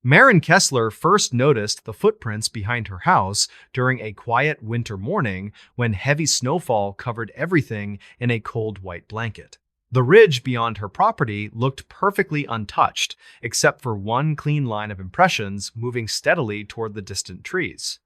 Maren Kessler first noticed the footprints behind her house during a quiet winter morning when heavy snowfall covered everything in a cold white blanket. The ridge beyond her property looked perfectly untouched, except for one clean line of impressions moving steadily toward the distant trees.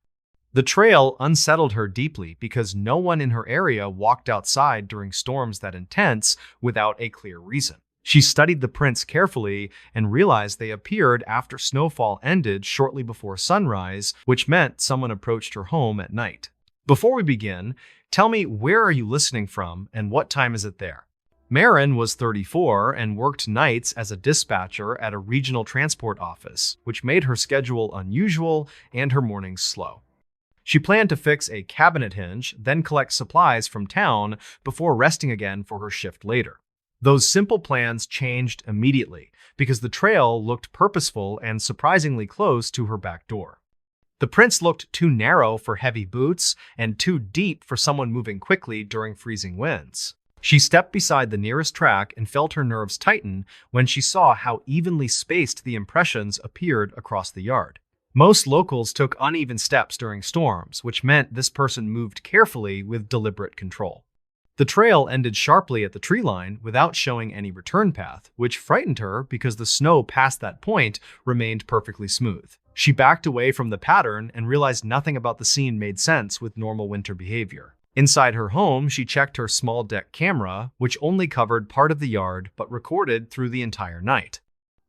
The trail unsettled her deeply because no one in her area walked outside during storms that intense without a clear reason. She studied the prints carefully and realized they appeared after snowfall ended shortly before sunrise, which meant someone approached her home at night. Before we begin, tell me, where are you listening from and what time is it there? Maren was 34 and worked nights as a dispatcher at a regional transport office, which made her schedule unusual and her mornings slow. She planned to fix a cabinet hinge, then collect supplies from town before resting again for her shift later. Those simple plans changed immediately because the trail looked purposeful and surprisingly close to her back door. The prints looked too narrow for heavy boots and too deep for someone moving quickly during freezing winds. She stepped beside the nearest track and felt her nerves tighten when she saw how evenly spaced the impressions appeared across the yard. Most locals took uneven steps during storms, which meant this person moved carefully with deliberate control. The trail ended sharply at the tree line without showing any return path, which frightened her because the snow past that point remained perfectly smooth. She backed away from the pattern and realized nothing about the scene made sense with normal winter behavior. Inside her home, she checked her small deck camera, which only covered part of the yard but recorded through the entire night.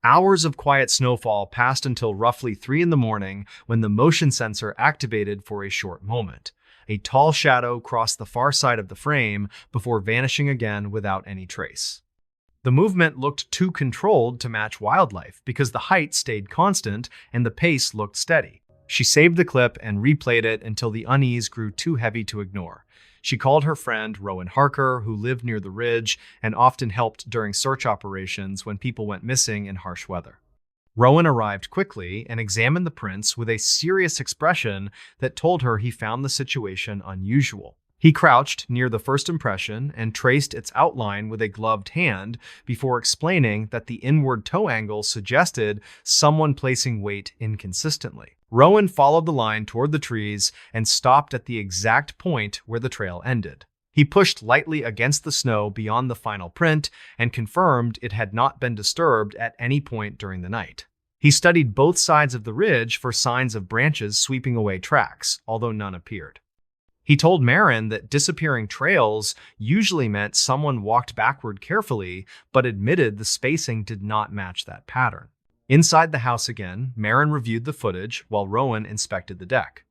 Hours of quiet snowfall passed until roughly 3 in the morning when the motion sensor activated for a short moment. A tall shadow crossed the far side of the frame before vanishing again without any trace. The movement looked too controlled to match wildlife because the height stayed constant and the pace looked steady. She saved the clip and replayed it until the unease grew too heavy to ignore. She called her friend Rowan Harker, who lived near the ridge and often helped during search operations when people went missing in harsh weather. Rowan arrived quickly and examined the prints with a serious expression that told her he found the situation unusual. He crouched near the first impression and traced its outline with a gloved hand before explaining that the inward toe angle suggested someone placing weight inconsistently. Rowan followed the line toward the trees and stopped at the exact point where the trail ended. He pushed lightly against the snow beyond the final print and confirmed it had not been disturbed at any point during the night. He studied both sides of the ridge for signs of branches sweeping away tracks, although none appeared. He told Maren that disappearing trails usually meant someone walked backward carefully, but admitted the spacing did not match that pattern. Inside the house again, Maren reviewed the footage while Rowan inspected the deck.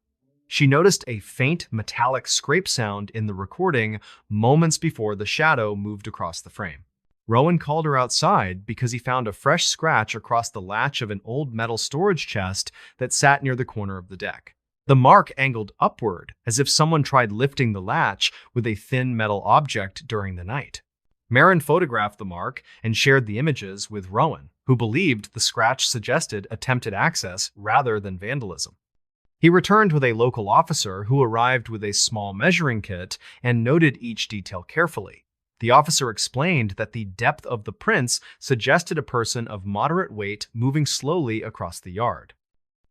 She noticed a faint metallic scrape sound in the recording moments before the shadow moved across the frame. Rowan called her outside because he found a fresh scratch across the latch of an old metal storage chest that sat near the corner of the deck. The mark angled upward, as if someone tried lifting the latch with a thin metal object during the night. Maren photographed the mark and shared the images with Rowan, who believed the scratch suggested attempted access rather than vandalism. He returned with a local officer who arrived with a small measuring kit and noted each detail carefully. The officer explained that the depth of the prints suggested a person of moderate weight moving slowly across the yard.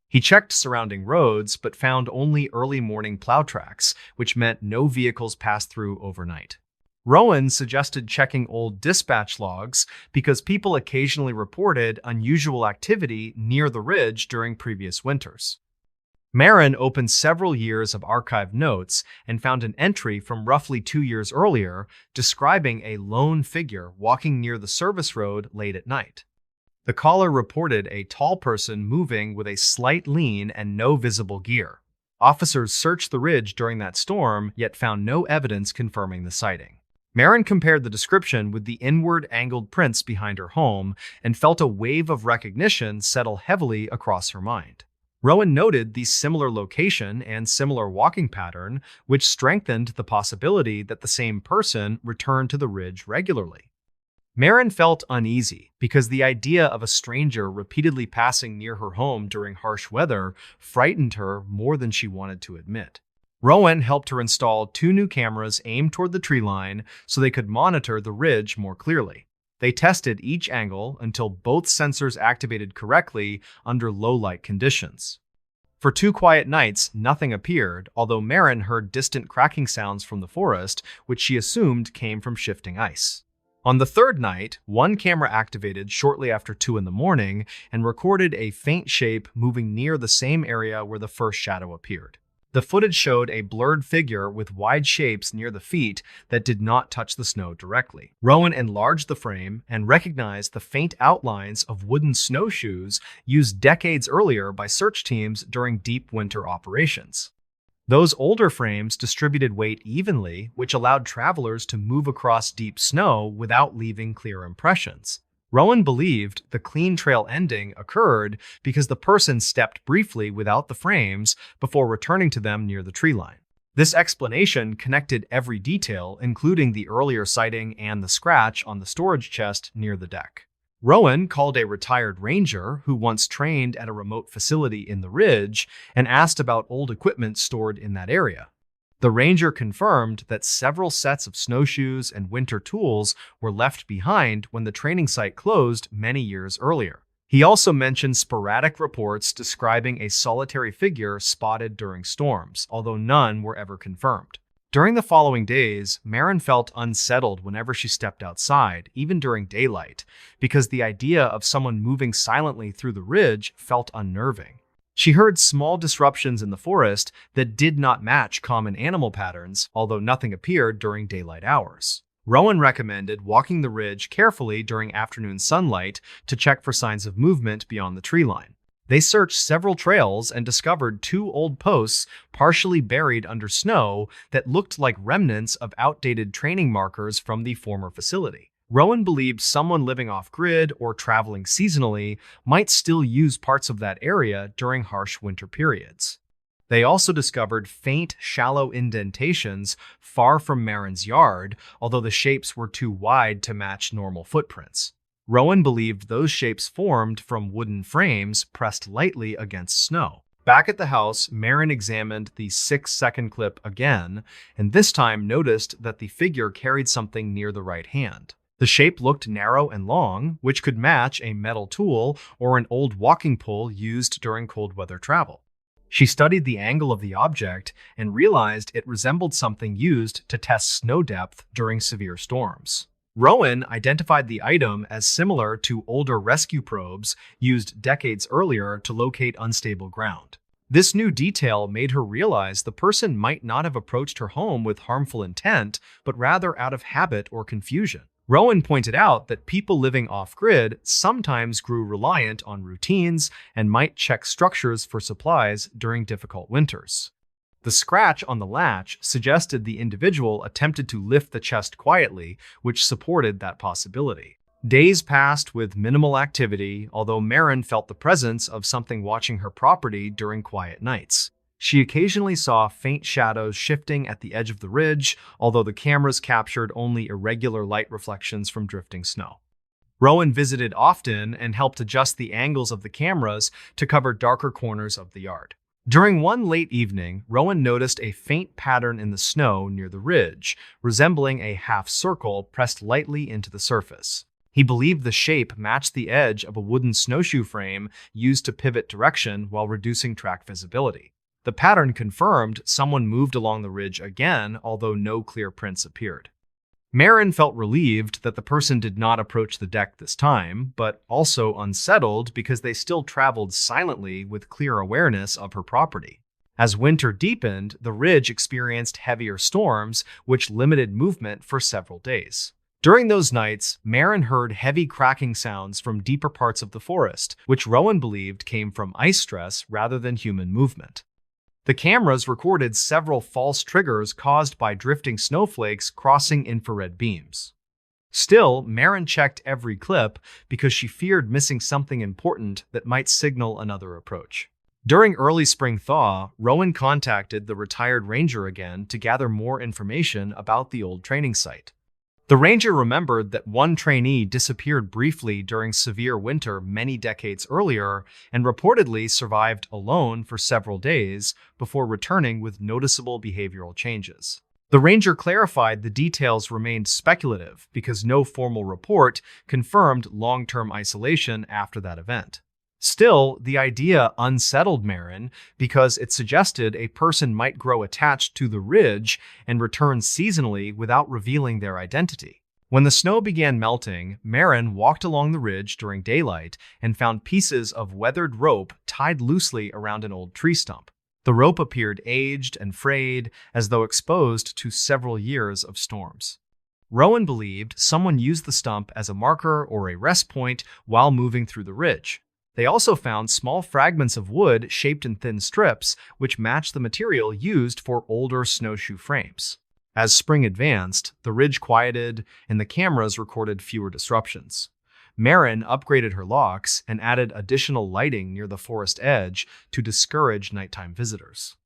He checked surrounding roads but found only early morning plow tracks, which meant no vehicles passed through overnight. Rowan suggested checking old dispatch logs because people occasionally reported unusual activity near the ridge during previous winters. Maren opened several years of archived notes and found an entry from roughly 2 years earlier describing a lone figure walking near the service road late at night. The caller reported a tall person moving with a slight lean and no visible gear. Officers searched the ridge during that storm, yet found no evidence confirming the sighting. Maren compared the description with the inward angled prints behind her home and felt a wave of recognition settle heavily across her mind. Rowan noted the similar location and similar walking pattern, which strengthened the possibility that the same person returned to the ridge regularly. Maren felt uneasy because the idea of a stranger repeatedly passing near her home during harsh weather frightened her more than she wanted to admit. Rowan helped her install 2 new cameras aimed toward the tree line so they could monitor the ridge more clearly. They tested each angle until both sensors activated correctly under low-light conditions. For 2 quiet nights, nothing appeared, although Marin heard distant cracking sounds from the forest, which she assumed came from shifting ice. On the third night, one camera activated shortly after 2 in the morning and recorded a faint shape moving near the same area where the first shadow appeared. The footage showed a blurred figure with wide shapes near the feet that did not touch the snow directly. Rowan enlarged the frame and recognized the faint outlines of wooden snowshoes used decades earlier by search teams during deep winter operations. Those older frames distributed weight evenly, which allowed travelers to move across deep snow without leaving clear impressions. Rowan believed the clean trail ending occurred because the person stepped briefly without the frames before returning to them near the tree line. This explanation connected every detail, including the earlier sighting and the scratch on the storage chest near the deck. Rowan called a retired ranger who once trained at a remote facility in the ridge and asked about old equipment stored in that area. The ranger confirmed that several sets of snowshoes and winter tools were left behind when the training site closed many years earlier. He also mentioned sporadic reports describing a solitary figure spotted during storms, although none were ever confirmed. During the following days, Marin felt unsettled whenever she stepped outside, even during daylight, because the idea of someone moving silently through the ridge felt unnerving. She heard small disruptions in the forest that did not match common animal patterns, although nothing appeared during daylight hours. Rowan recommended walking the ridge carefully during afternoon sunlight to check for signs of movement beyond the tree line. They searched several trails and discovered 2 old posts partially buried under snow that looked like remnants of outdated training markers from the former facility. Rowan believed someone living off-grid or traveling seasonally might still use parts of that area during harsh winter periods. They also discovered faint, shallow indentations far from Marin's yard, although the shapes were too wide to match normal footprints. Rowan believed those shapes formed from wooden frames pressed lightly against snow. Back at the house, Marin examined the 6-second clip again, and this time noticed that the figure carried something near the right hand. The shape looked narrow and long, which could match a metal tool or an old walking pole used during cold weather travel. She studied the angle of the object and realized it resembled something used to test snow depth during severe storms. Rowan identified the item as similar to older rescue probes used decades earlier to locate unstable ground. This new detail made her realize the person might not have approached her home with harmful intent, but rather out of habit or confusion. Rowan pointed out that people living off-grid sometimes grew reliant on routines and might check structures for supplies during difficult winters. The scratch on the latch suggested the individual attempted to lift the chest quietly, which supported that possibility. Days passed with minimal activity, although Marin felt the presence of something watching her property during quiet nights. She occasionally saw faint shadows shifting at the edge of the ridge, although the cameras captured only irregular light reflections from drifting snow. Rowan visited often and helped adjust the angles of the cameras to cover darker corners of the yard. During one late evening, Rowan noticed a faint pattern in the snow near the ridge, resembling a half circle pressed lightly into the surface. He believed the shape matched the edge of a wooden snowshoe frame used to pivot direction while reducing track visibility. The pattern confirmed someone moved along the ridge again, although no clear prints appeared. Marin felt relieved that the person did not approach the deck this time, but also unsettled because they still traveled silently with clear awareness of her property. As winter deepened, the ridge experienced heavier storms, which limited movement for several days. During those nights, Marin heard heavy cracking sounds from deeper parts of the forest, which Rowan believed came from ice stress rather than human movement. The cameras recorded several false triggers caused by drifting snowflakes crossing infrared beams. Still, Marin checked every clip because she feared missing something important that might signal another approach. During early spring thaw, Rowan contacted the retired ranger again to gather more information about the old training site. The ranger remembered that one trainee disappeared briefly during severe winter many decades earlier and reportedly survived alone for several days before returning with noticeable behavioral changes. The ranger clarified the details remained speculative because no formal report confirmed long-term isolation after that event. Still, the idea unsettled Marin because it suggested a person might grow attached to the ridge and return seasonally without revealing their identity. When the snow began melting, Marin walked along the ridge during daylight and found pieces of weathered rope tied loosely around an old tree stump. The rope appeared aged and frayed, as though exposed to several years of storms. Rowan believed someone used the stump as a marker or a rest point while moving through the ridge. They also found small fragments of wood shaped in thin strips, which matched the material used for older snowshoe frames. As spring advanced, the ridge quieted and the cameras recorded fewer disruptions. Marin upgraded her locks and added additional lighting near the forest edge to discourage nighttime visitors.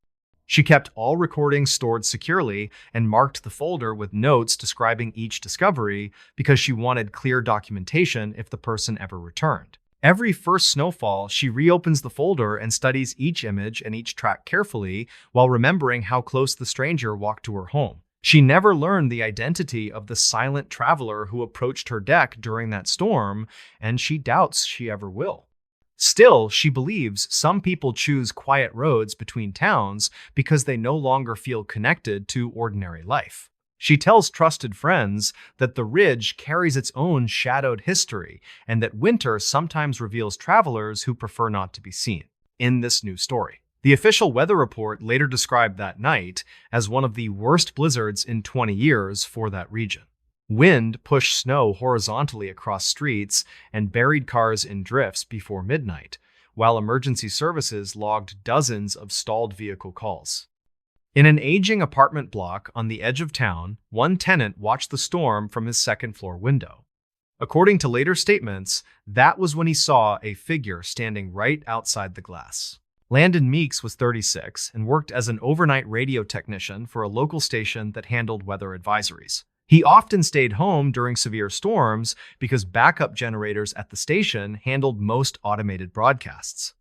She kept all recordings stored securely and marked the folder with notes describing each discovery because she wanted clear documentation if the person ever returned. Every first snowfall, she reopens the folder and studies each image and each track carefully while remembering how close the stranger walked to her home. She never learned the identity of the silent traveler who approached her deck during that storm, and she doubts she ever will. Still, she believes some people choose quiet roads between towns because they no longer feel connected to ordinary life. She tells trusted friends that the ridge carries its own shadowed history and that winter sometimes reveals travelers who prefer not to be seen. In this new story, the official weather report later described that night as one of the worst blizzards in 20 years for that region. Wind pushed snow horizontally across streets and buried cars in drifts before midnight, while emergency services logged dozens of stalled vehicle calls. In an aging apartment block on the edge of town, one tenant watched the storm from his second-floor window. According to later statements, that was when he saw a figure standing right outside the glass. Landon Meeks was 36 and worked as an overnight radio technician for a local station that handled weather advisories. He often stayed home during severe storms because backup generators at the station handled most automated broadcasts.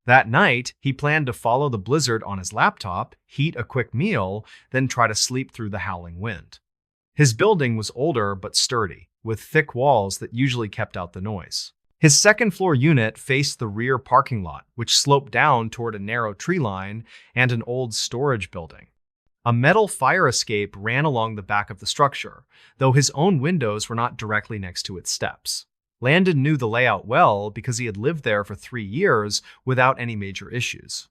That night, he planned to follow the blizzard on his laptop, heat a quick meal, then try to sleep through the howling wind. His building was older but sturdy, with thick walls that usually kept out the noise. His second-floor unit faced the rear parking lot, which sloped down toward a narrow tree line and an old storage building. A metal fire escape ran along the back of the structure, though his own windows were not directly next to its steps. Landon knew the layout well because he had lived there for 3 years without any major issues.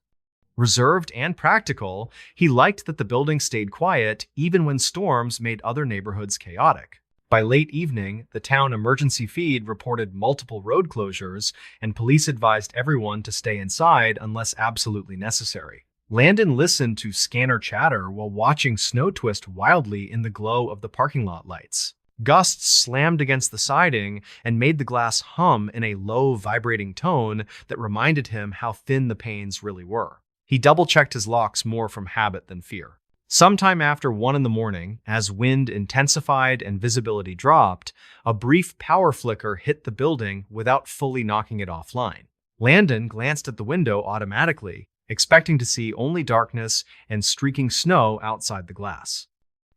Reserved and practical, he liked that the building stayed quiet even when storms made other neighborhoods chaotic. By late evening, the town emergency feed reported multiple road closures, and police advised everyone to stay inside unless absolutely necessary. Landon listened to scanner chatter while watching snow twist wildly in the glow of the parking lot lights. Gusts slammed against the siding and made the glass hum in a low, vibrating tone that reminded him how thin the panes really were. He double-checked his locks more from habit than fear. Sometime after 1 a.m, as wind intensified and visibility dropped, a brief power flicker hit the building without fully knocking it offline. Landon glanced at the window automatically, expecting to see only darkness and streaking snow outside the glass.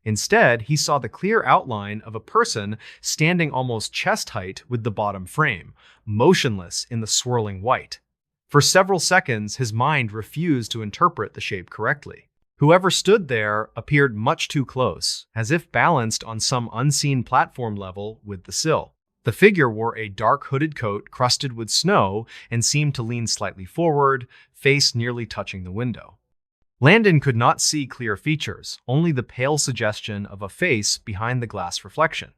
Instead, he saw the clear outline of a person standing almost chest height with the bottom frame, motionless in the swirling white. For several seconds, his mind refused to interpret the shape correctly. Whoever stood there appeared much too close, as if balanced on some unseen platform level with the sill. The figure wore a dark hooded coat crusted with snow and seemed to lean slightly forward, face nearly touching the window. Landon could not see clear features, only the pale suggestion of a face behind the glass reflection.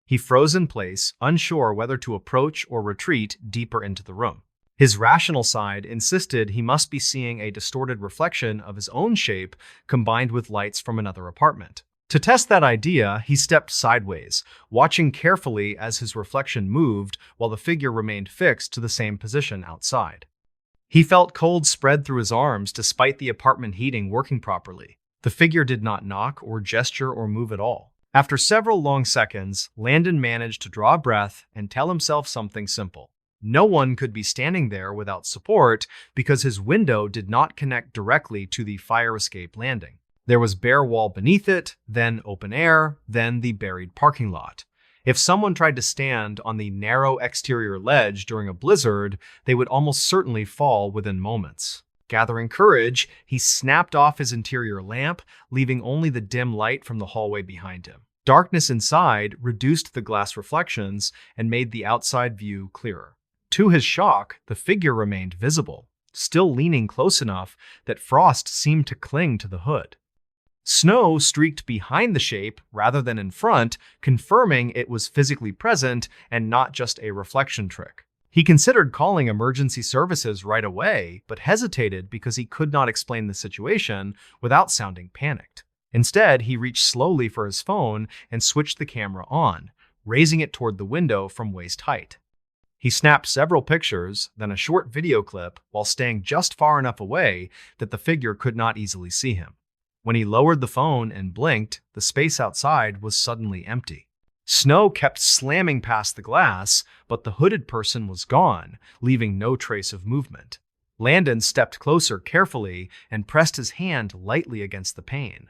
He froze in place, unsure whether to approach or retreat deeper into the room. His rational side insisted he must be seeing a distorted reflection of his own shape combined with lights from another apartment. To test that idea, he stepped sideways, watching carefully as his reflection moved while the figure remained fixed to the same position outside. He felt cold spread through his arms despite the apartment heating working properly. The figure did not knock or gesture or move at all. After several long seconds, Landon managed to draw a breath and tell himself something simple. No one could be standing there without support because his window did not connect directly to the fire escape landing. There was bare wall beneath it, then open air, then the buried parking lot. If someone tried to stand on the narrow exterior ledge during a blizzard, they would almost certainly fall within moments. Gathering courage, he snapped off his interior lamp, leaving only the dim light from the hallway behind him. Darkness inside reduced the glass reflections and made the outside view clearer. To his shock, the figure remained visible, still leaning close enough that frost seemed to cling to the hood. Snow streaked behind the shape rather than in front, confirming it was physically present and not just a reflection trick. He considered calling emergency services right away, but hesitated because he could not explain the situation without sounding panicked. Instead, he reached slowly for his phone and switched the camera on, raising it toward the window from waist height. He snapped several pictures, then a short video clip, while staying just far enough away that the figure could not easily see him. When he lowered the phone and blinked, the space outside was suddenly empty. Snow kept slamming past the glass, but the hooded person was gone, leaving no trace of movement. Landon stepped closer carefully and pressed his hand lightly against the pane.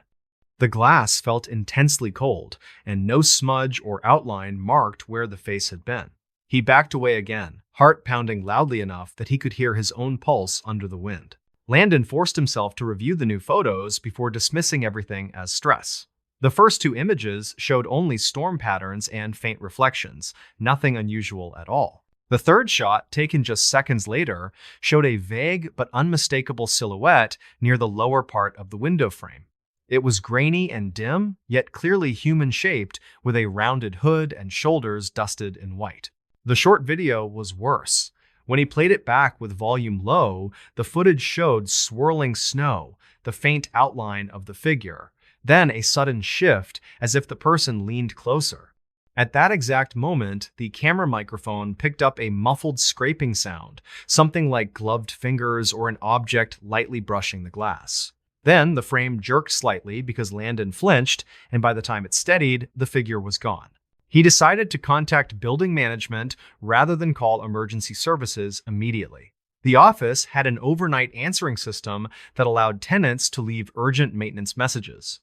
The glass felt intensely cold, and no smudge or outline marked where the face had been. He backed away again, heart pounding loudly enough that he could hear his own pulse under the wind. Landon forced himself to review the new photos before dismissing everything as stress. The first two images showed only storm patterns and faint reflections, nothing unusual at all. The third shot, taken just seconds later, showed a vague but unmistakable silhouette near the lower part of the window frame. It was grainy and dim, yet clearly human-shaped, with a rounded hood and shoulders dusted in white. The short video was worse. When he played it back with volume low, the footage showed swirling snow, the faint outline of the figure, then a sudden shift as if the person leaned closer. At that exact moment, the camera microphone picked up a muffled scraping sound, something like gloved fingers or an object lightly brushing the glass. Then the frame jerked slightly because Landon flinched, and by the time it steadied, the figure was gone. He decided to contact building management rather than call emergency services immediately. The office had an overnight answering system that allowed tenants to leave urgent maintenance messages.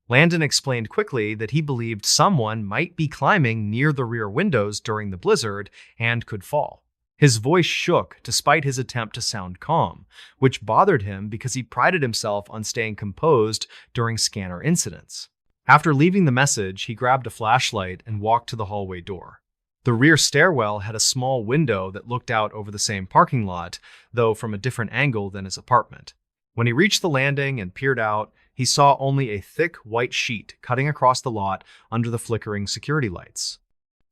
Landon explained quickly that he believed someone might be climbing near the rear windows during the blizzard and could fall. His voice shook despite his attempt to sound calm, which bothered him because he prided himself on staying composed during scanner incidents. After leaving the message, he grabbed a flashlight and walked to the hallway door. The rear stairwell had a small window that looked out over the same parking lot, though from a different angle than his apartment. When he reached the landing and peered out, he saw only a thick white sheet cutting across the lot under the flickering security lights.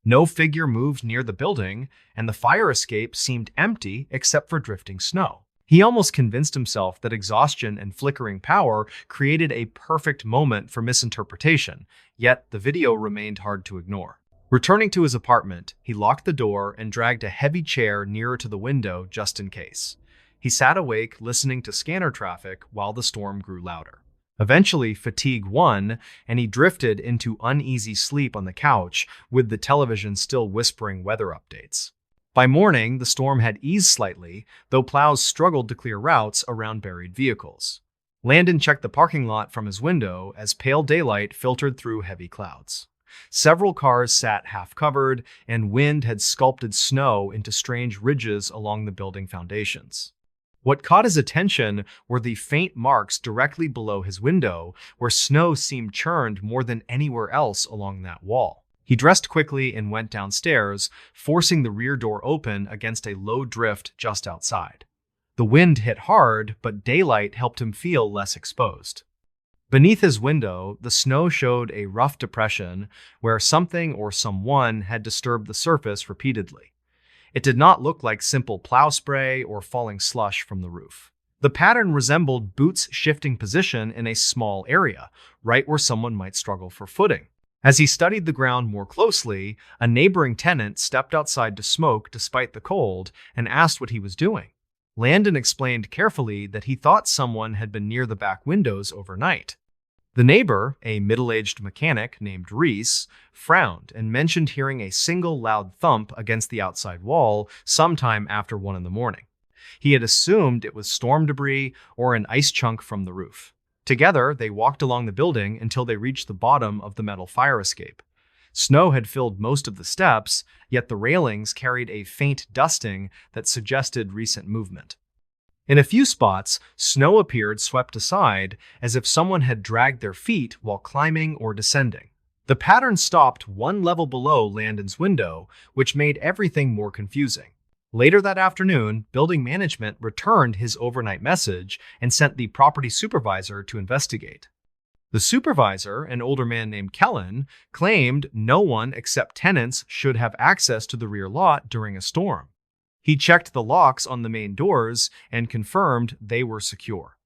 No figure moved near the building, and the fire escape seemed empty except for drifting snow. He almost convinced himself that exhaustion and flickering power created a perfect moment for misinterpretation, yet the video remained hard to ignore. Returning to his apartment, he locked the door and dragged a heavy chair nearer to the window just in case. He sat awake, listening to scanner traffic while the storm grew louder. Eventually, fatigue won, and he drifted into uneasy sleep on the couch, with the television still whispering weather updates. By morning, the storm had eased slightly, though plows struggled to clear routes around buried vehicles. Landon checked the parking lot from his window as pale daylight filtered through heavy clouds. Several cars sat half-covered, and wind had sculpted snow into strange ridges along the building foundations. What caught his attention were the faint marks directly below his window, where snow seemed churned more than anywhere else along that wall. He dressed quickly and went downstairs, forcing the rear door open against a low drift just outside. The wind hit hard, but daylight helped him feel less exposed. Beneath his window, the snow showed a rough depression where something or someone had disturbed the surface repeatedly. It did not look like simple plow spray or falling slush from the roof. The pattern resembled boots shifting position in a small area, right where someone might struggle for footing. As he studied the ground more closely, a neighboring tenant stepped outside to smoke despite the cold and asked what he was doing. Landon explained carefully that he thought someone had been near the back windows overnight. The neighbor, a middle-aged mechanic named Reese, frowned and mentioned hearing a single loud thump against the outside wall sometime after 1 in the morning. He had assumed it was storm debris or an ice chunk from the roof. Together, they walked along the building until they reached the bottom of the metal fire escape. Snow had filled most of the steps, yet the railings carried a faint dusting that suggested recent movement. In a few spots, snow appeared swept aside as if someone had dragged their feet while climbing or descending. The pattern stopped one level below Landon's window, which made everything more confusing. Later that afternoon, building management returned his overnight message and sent the property supervisor to investigate. The supervisor, an older man named Kellen, claimed no one except tenants should have access to the rear lot during a storm. He checked the locks on the main doors and confirmed they were secure.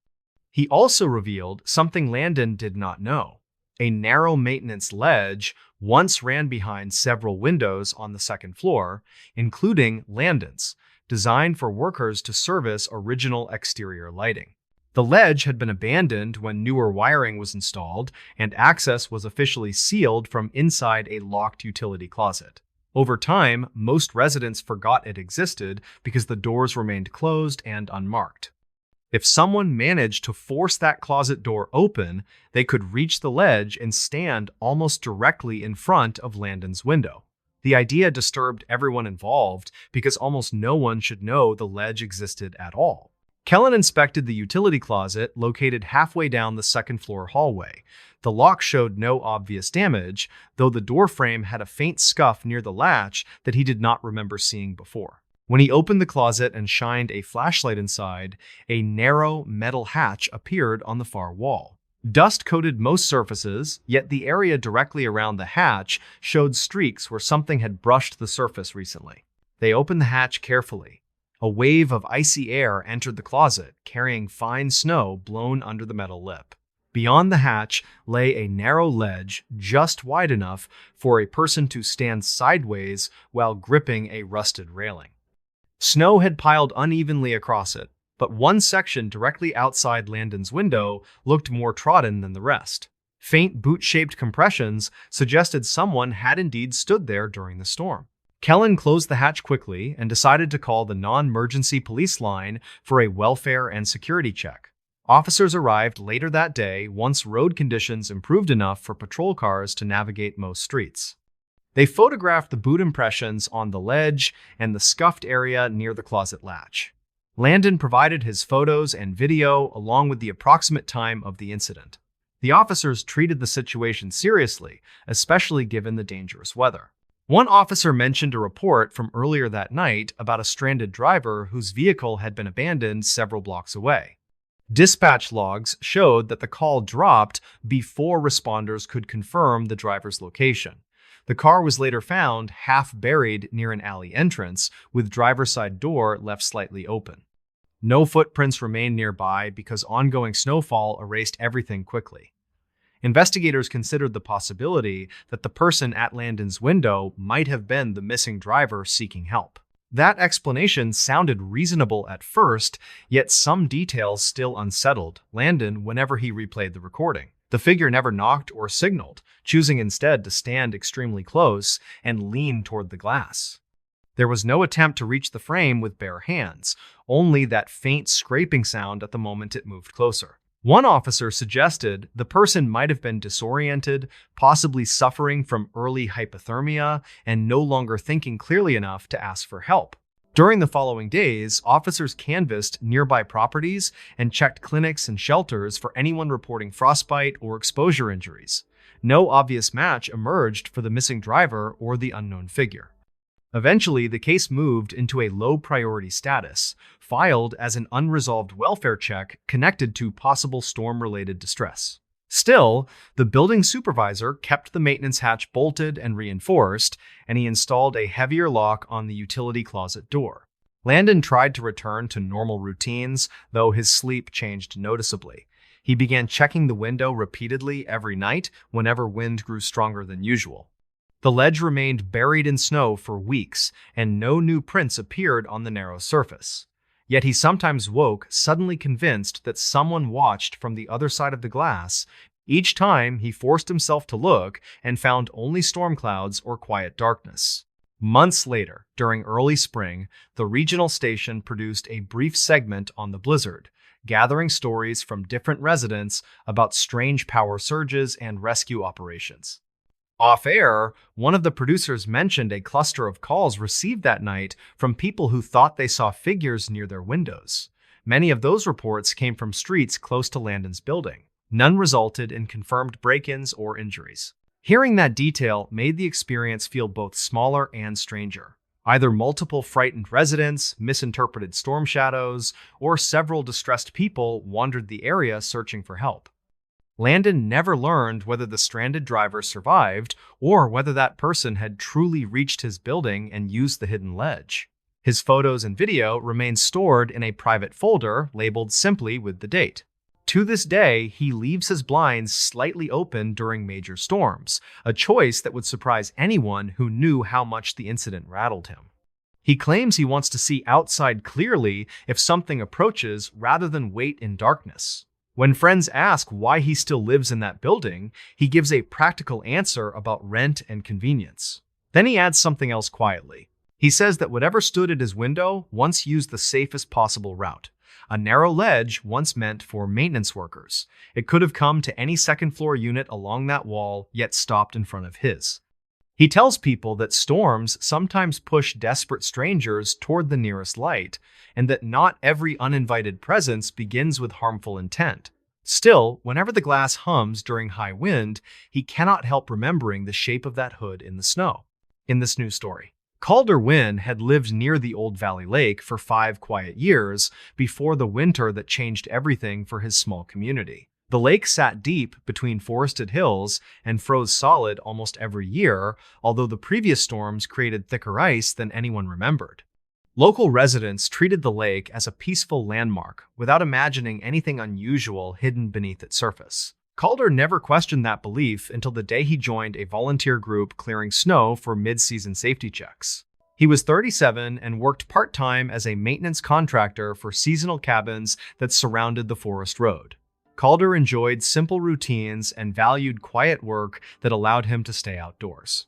He also revealed something Landon did not know. A narrow maintenance ledge once ran behind several windows on the second floor, including Landon's, designed for workers to service original exterior lighting. The ledge had been abandoned when newer wiring was installed, and access was officially sealed from inside a locked utility closet. Over time, most residents forgot it existed because the doors remained closed and unmarked. If someone managed to force that closet door open, they could reach the ledge and stand almost directly in front of Landon's window. The idea disturbed everyone involved because almost no one should know the ledge existed at all. Kellen inspected the utility closet located halfway down the second-floor hallway. The lock showed no obvious damage, though the door frame had a faint scuff near the latch that he did not remember seeing before. When he opened the closet and shined a flashlight inside, a narrow metal hatch appeared on the far wall. Dust coated most surfaces, yet the area directly around the hatch showed streaks where something had brushed the surface recently. They opened the hatch carefully. A wave of icy air entered the closet, carrying fine snow blown under the metal lip. Beyond the hatch lay a narrow ledge just wide enough for a person to stand sideways while gripping a rusted railing. Snow had piled unevenly across it, but one section directly outside Landon's window looked more trodden than the rest. Faint boot-shaped compressions suggested someone had indeed stood there during the storm. Kellen closed the hatch quickly and decided to call the non-emergency police line for a welfare and security check. Officers arrived later that day once road conditions improved enough for patrol cars to navigate most streets. They photographed the boot impressions on the ledge and the scuffed area near the closet latch. Landon provided his photos and video along with the approximate time of the incident. The officers treated the situation seriously, especially given the dangerous weather. One officer mentioned a report from earlier that night about a stranded driver whose vehicle had been abandoned several blocks away. Dispatch logs showed that the call dropped before responders could confirm the driver's location. The car was later found half buried near an alley entrance, with driver's side door left slightly open. No footprints remained nearby because ongoing snowfall erased everything quickly. Investigators considered the possibility that the person at Landon's window might have been the missing driver seeking help. That explanation sounded reasonable at first, yet some details still unsettled Landon whenever he replayed the recording. The figure never knocked or signaled, choosing instead to stand extremely close and lean toward the glass. There was no attempt to reach the frame with bare hands, only that faint scraping sound at the moment it moved closer. One officer suggested the person might have been disoriented, possibly suffering from early hypothermia, and no longer thinking clearly enough to ask for help. During the following days, officers canvassed nearby properties and checked clinics and shelters for anyone reporting frostbite or exposure injuries. No obvious match emerged for the missing driver or the unknown figure. Eventually, the case moved into a low-priority status, filed as an unresolved welfare check connected to possible storm-related distress. Still, the building supervisor kept the maintenance hatch bolted and reinforced, and he installed a heavier lock on the utility closet door. Landon tried to return to normal routines, though his sleep changed noticeably. He began checking the window repeatedly every night whenever wind grew stronger than usual. The ledge remained buried in snow for weeks, and no new prints appeared on the narrow surface. Yet he sometimes woke suddenly convinced that someone watched from the other side of the glass. Each time, he forced himself to look and found only storm clouds or quiet darkness. Months later, during early spring, the regional station produced a brief segment on the blizzard, gathering stories from different residents about strange power surges and rescue operations. Off-air, one of the producers mentioned a cluster of calls received that night from people who thought they saw figures near their windows. Many of those reports came from streets close to Landon's building. None resulted in confirmed break-ins or injuries. Hearing that detail made the experience feel both smaller and stranger. Either multiple frightened residents, misinterpreted storm shadows, or several distressed people wandered the area searching for help. Landon never learned whether the stranded driver survived or whether that person had truly reached his building and used the hidden ledge. His photos and video remain stored in a private folder labeled simply with the date. To this day, he leaves his blinds slightly open during major storms, a choice that would surprise anyone who knew how much the incident rattled him. He claims he wants to see outside clearly if something approaches rather than wait in darkness. When friends ask why he still lives in that building, he gives a practical answer about rent and convenience. Then he adds something else quietly. He says that whatever stood at his window once used the safest possible route. A narrow ledge once meant for maintenance workers. It could have come to any second-floor unit along that wall, yet stopped in front of his. He tells people that storms sometimes push desperate strangers toward the nearest light, and that not every uninvited presence begins with harmful intent. Still, whenever the glass hums during high wind, he cannot help remembering the shape of that hood in the snow. In this new story, Calder Wynn had lived near the Old Valley Lake for 5 quiet years before the winter that changed everything for his small community. The lake sat deep between forested hills and froze solid almost every year, although the previous storms created thicker ice than anyone remembered. Local residents treated the lake as a peaceful landmark without imagining anything unusual hidden beneath its surface. Calder never questioned that belief until the day he joined a volunteer group clearing snow for mid-season safety checks. He was 37 and worked part-time as a maintenance contractor for seasonal cabins that surrounded the forest road. Calder enjoyed simple routines and valued quiet work that allowed him to stay outdoors.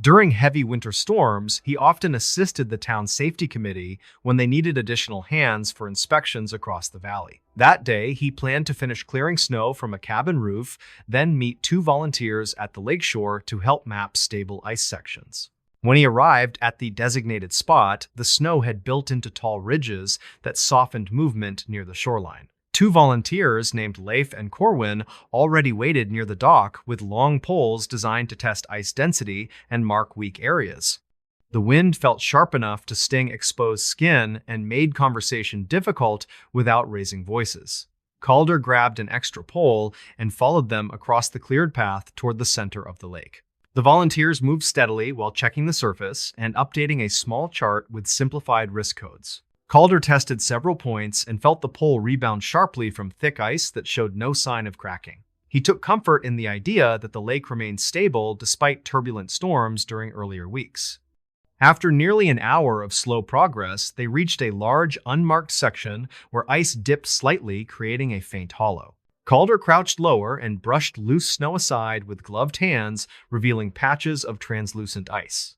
During heavy winter storms, he often assisted the town safety committee when they needed additional hands for inspections across the valley. That day, he planned to finish clearing snow from a cabin roof, then meet 2 volunteers at the lakeshore to help map stable ice sections. When he arrived at the designated spot, the snow had built into tall ridges that softened movement near the shoreline. 2 volunteers named Leif and Corwin already waited near the dock with long poles designed to test ice density and mark weak areas. The wind felt sharp enough to sting exposed skin and made conversation difficult without raising voices. Calder grabbed an extra pole and followed them across the cleared path toward the center of the lake. The volunteers moved steadily while checking the surface and updating a small chart with simplified risk codes. Calder tested several points and felt the pole rebound sharply from thick ice that showed no sign of cracking. He took comfort in the idea that the lake remained stable despite turbulent storms during earlier weeks. After nearly an hour of slow progress, they reached a large, unmarked section where ice dipped slightly, creating a faint hollow. Calder crouched lower and brushed loose snow aside with gloved hands, revealing patches of translucent ice.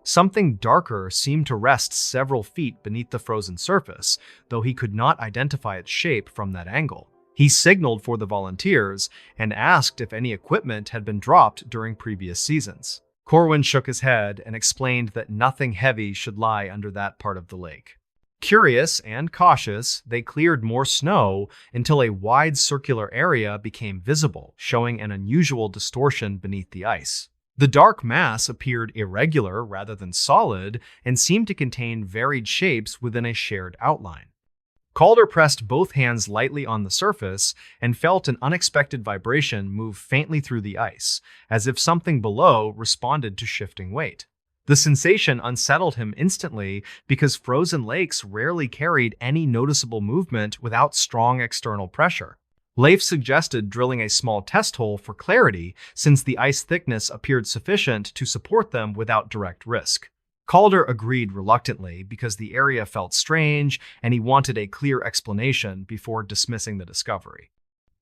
Something darker seemed to rest several feet beneath the frozen surface, though he could not identify its shape from that angle. He signaled for the volunteers and asked if any equipment had been dropped during previous seasons. Corwin shook his head and explained that nothing heavy should lie under that part of the lake. Curious and cautious, they cleared more snow until a wide circular area became visible, showing an unusual distortion beneath the ice. The dark mass appeared irregular rather than solid and seemed to contain varied shapes within a shared outline. Calder pressed both hands lightly on the surface and felt an unexpected vibration move faintly through the ice, as if something below responded to shifting weight. The sensation unsettled him instantly because frozen lakes rarely carried any noticeable movement without strong external pressure. Leif suggested drilling a small test hole for clarity since the ice thickness appeared sufficient to support them without direct risk. Calder agreed reluctantly because the area felt strange and he wanted a clear explanation before dismissing the discovery.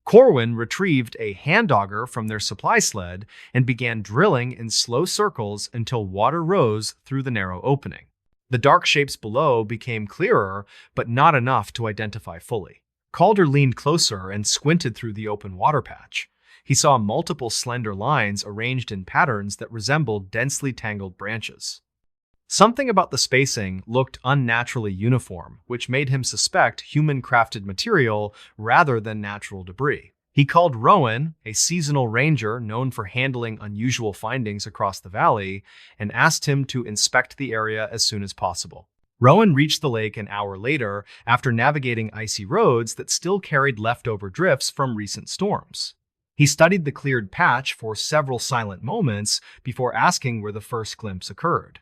Corwin retrieved a hand auger from their supply sled and began drilling in slow circles until water rose through the narrow opening. The dark shapes below became clearer, but not enough to identify fully. Calder leaned closer and squinted through the open water patch. He saw multiple slender lines arranged in patterns that resembled densely tangled branches. Something about the spacing looked unnaturally uniform, which made him suspect human-crafted material rather than natural debris. He called Rowan, a seasonal ranger known for handling unusual findings across the valley, and asked him to inspect the area as soon as possible. Rowan reached the lake an hour later after navigating icy roads that still carried leftover drifts from recent storms. He studied the cleared patch for several silent moments before asking where the first glimpse occurred.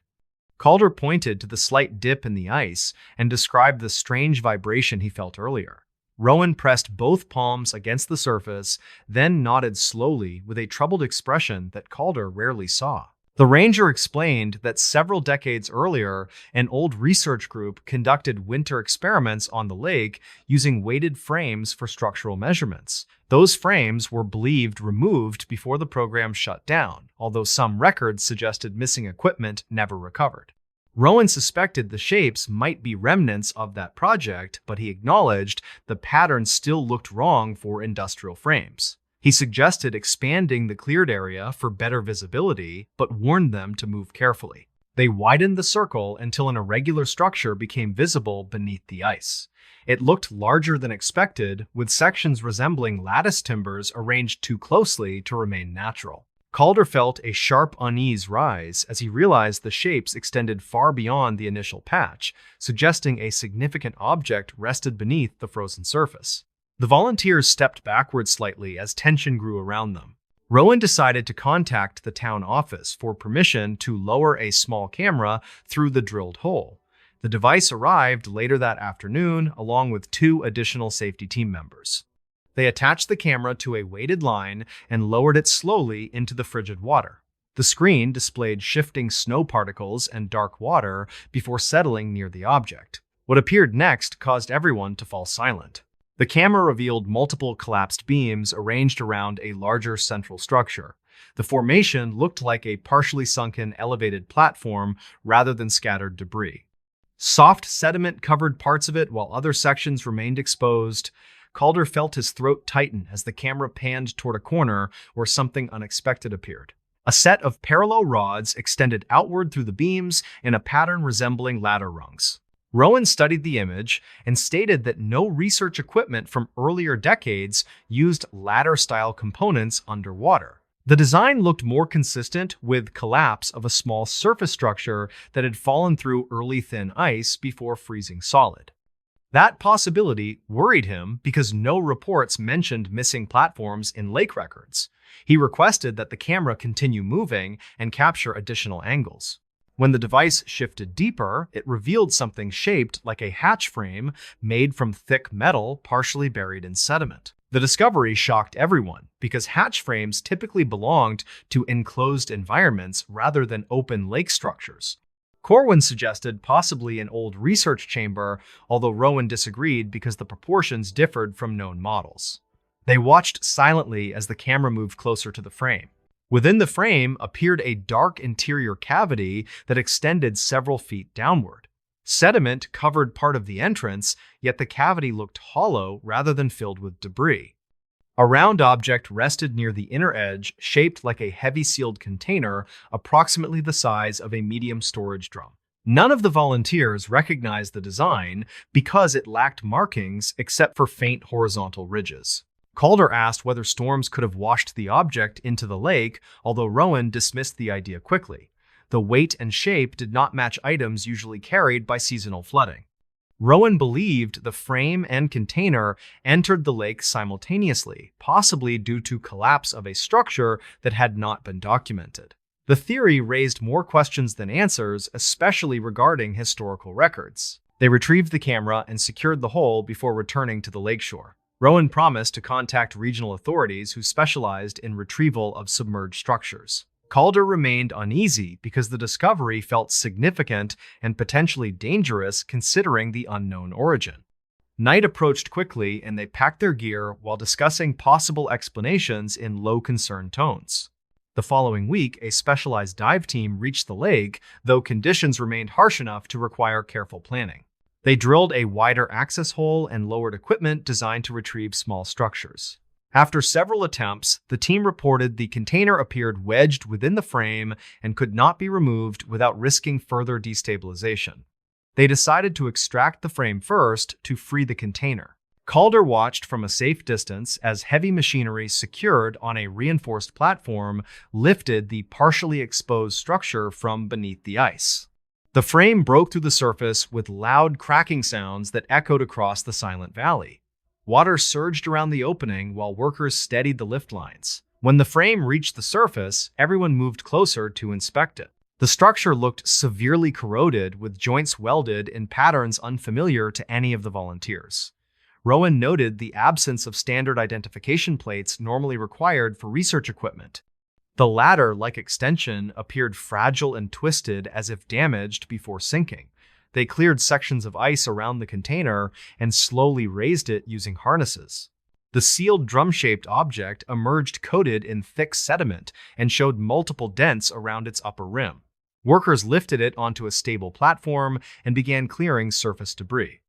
Calder pointed to the slight dip in the ice and described the strange vibration he felt earlier. Rowan pressed both palms against the surface, then nodded slowly with a troubled expression that Calder rarely saw. The ranger explained that several decades earlier, an old research group conducted winter experiments on the lake using weighted frames for structural measurements. Those frames were believed removed before the program shut down, although some records suggested missing equipment never recovered. Rowan suspected the shapes might be remnants of that project, but he acknowledged the pattern still looked wrong for industrial frames. He suggested expanding the cleared area for better visibility, but warned them to move carefully. They widened the circle until an irregular structure became visible beneath the ice. It looked larger than expected, with sections resembling lattice timbers arranged too closely to remain natural. Calder felt a sharp unease rise as he realized the shapes extended far beyond the initial patch, suggesting a significant object rested beneath the frozen surface. The volunteers stepped backward slightly as tension grew around them. Rowan decided to contact the town office for permission to lower a small camera through the drilled hole. The device arrived later that afternoon, along with 2 additional safety team members. They attached the camera to a weighted line and lowered it slowly into the frigid water. The screen displayed shifting snow particles and dark water before settling near the object. What appeared next caused everyone to fall silent. The camera revealed multiple collapsed beams arranged around a larger central structure. The formation looked like a partially sunken elevated platform rather than scattered debris. Soft sediment covered parts of it while other sections remained exposed. Calder felt his throat tighten as the camera panned toward a corner where something unexpected appeared. A set of parallel rods extended outward through the beams in a pattern resembling ladder rungs. Rowan studied the image and stated that no research equipment from earlier decades used ladder-style components underwater. The design looked more consistent with collapse of a small surface structure that had fallen through early thin ice before freezing solid. That possibility worried him because no reports mentioned missing platforms in lake records. He requested that the camera continue moving and capture additional angles. When the device shifted deeper, it revealed something shaped like a hatch frame made from thick metal partially buried in sediment. The discovery shocked everyone because hatch frames typically belonged to enclosed environments rather than open lake structures. Corwin suggested possibly an old research chamber, although Rowan disagreed because the proportions differed from known models. They watched silently as the camera moved closer to the frame. Within the frame appeared a dark interior cavity that extended several feet downward. Sediment covered part of the entrance, yet the cavity looked hollow rather than filled with debris. A round object rested near the inner edge, shaped like a heavy sealed container, approximately the size of a medium storage drum. None of the volunteers recognized the design because it lacked markings except for faint horizontal ridges. Calder asked whether storms could have washed the object into the lake, although Rowan dismissed the idea quickly. The weight and shape did not match items usually carried by seasonal flooding. Rowan believed the frame and container entered the lake simultaneously, possibly due to collapse of a structure that had not been documented. The theory raised more questions than answers, especially regarding historical records. They retrieved the camera and secured the hole before returning to the lakeshore. Rowan promised to contact regional authorities who specialized in retrieval of submerged structures. Calder remained uneasy because the discovery felt significant and potentially dangerous considering the unknown origin. Night approached quickly and they packed their gear while discussing possible explanations in low concern tones. The following week, a specialized dive team reached the lake, though conditions remained harsh enough to require careful planning. They drilled a wider access hole and lowered equipment designed to retrieve small structures. After several attempts, the team reported the container appeared wedged within the frame and could not be removed without risking further destabilization. They decided to extract the frame first to free the container. Calder watched from a safe distance as heavy machinery secured on a reinforced platform lifted the partially exposed structure from beneath the ice. The frame broke through the surface with loud cracking sounds that echoed across the silent valley. Water surged around the opening while workers steadied the lift lines. When the frame reached the surface, everyone moved closer to inspect it. The structure looked severely corroded, with joints welded in patterns unfamiliar to any of the volunteers. Rowan noted the absence of standard identification plates normally required for research equipment. The ladder-like extension appeared fragile and twisted as if damaged before sinking. They cleared sections of ice around the container and slowly raised it using harnesses. The sealed drum-shaped object emerged coated in thick sediment and showed multiple dents around its upper rim. Workers lifted it onto a stable platform and began clearing surface debris.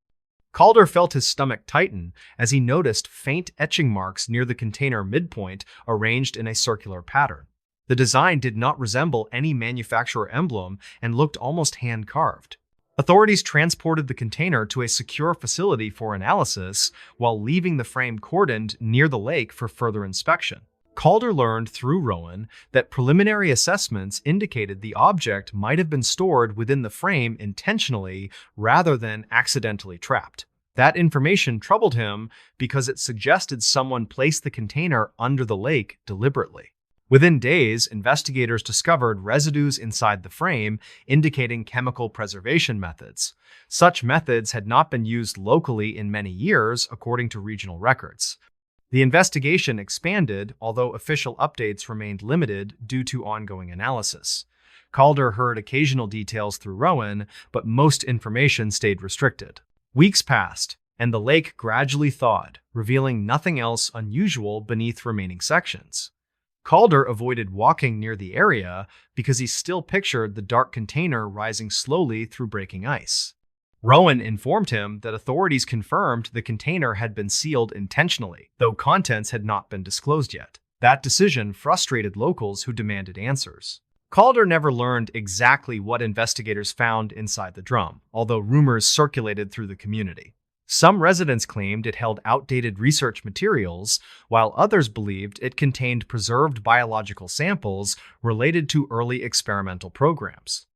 Calder felt his stomach tighten as he noticed faint etching marks near the container midpoint arranged in a circular pattern. The design did not resemble any manufacturer emblem and looked almost hand-carved. Authorities transported the container to a secure facility for analysis while leaving the frame cordoned near the lake for further inspection. Calder learned through Rowan that preliminary assessments indicated the object might have been stored within the frame intentionally rather than accidentally trapped. That information troubled him because it suggested someone placed the container under the lake deliberately. Within days, investigators discovered residues inside the frame indicating chemical preservation methods. Such methods had not been used locally in many years, according to regional records. The investigation expanded, although official updates remained limited due to ongoing analysis. Calder heard occasional details through Rowan, but most information stayed restricted. Weeks passed, and the lake gradually thawed, revealing nothing else unusual beneath remaining sections. Calder avoided walking near the area because he still pictured the dark container rising slowly through breaking ice. Rowan informed him that authorities confirmed the container had been sealed intentionally, though contents had not been disclosed yet. That decision frustrated locals who demanded answers. Calder never learned exactly what investigators found inside the drum, although rumors circulated through the community. Some residents claimed it held outdated research materials, while others believed it contained preserved biological samples related to early experimental programs.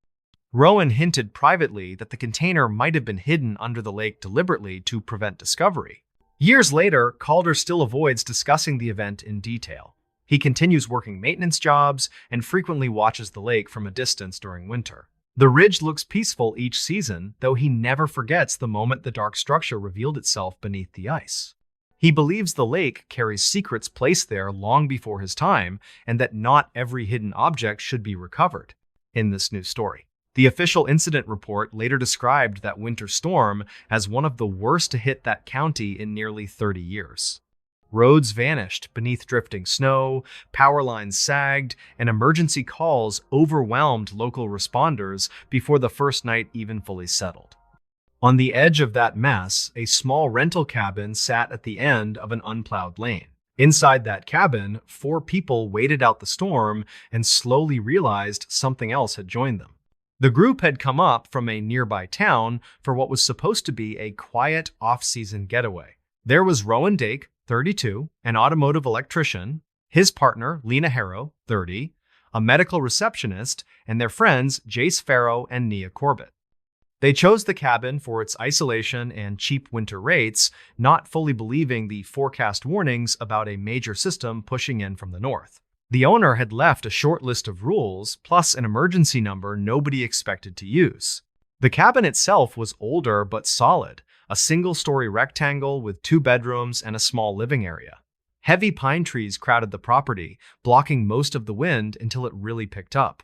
Rowan hinted privately that the container might have been hidden under the lake deliberately to prevent discovery. Years later, Calder still avoids discussing the event in detail. He continues working maintenance jobs and frequently watches the lake from a distance during winter. The ridge looks peaceful each season, though he never forgets the moment the dark structure revealed itself beneath the ice. He believes the lake carries secrets placed there long before his time, and that not every hidden object should be recovered in this new story. The official incident report later described that winter storm as one of the worst to hit that county in nearly 30 years. Roads vanished beneath drifting snow, power lines sagged, and emergency calls overwhelmed local responders before the first night even fully settled. On the edge of that mess, a small rental cabin sat at the end of an unplowed lane. Inside that cabin, 4 people waited out the storm and slowly realized something else had joined them. The group had come up from a nearby town for what was supposed to be a quiet off-season getaway. There was Rowan Dake, 32, an automotive electrician, his partner, Lena Harrow, 30, a medical receptionist, and their friends, Jace Farrow and Nia Corbett. They chose the cabin for its isolation and cheap winter rates, not fully believing the forecast warnings about a major system pushing in from the north. The owner had left a short list of rules, plus an emergency number nobody expected to use. The cabin itself was older but solid, a single-story rectangle with 2 bedrooms and a small living area. Heavy pine trees crowded the property, blocking most of the wind until it really picked up.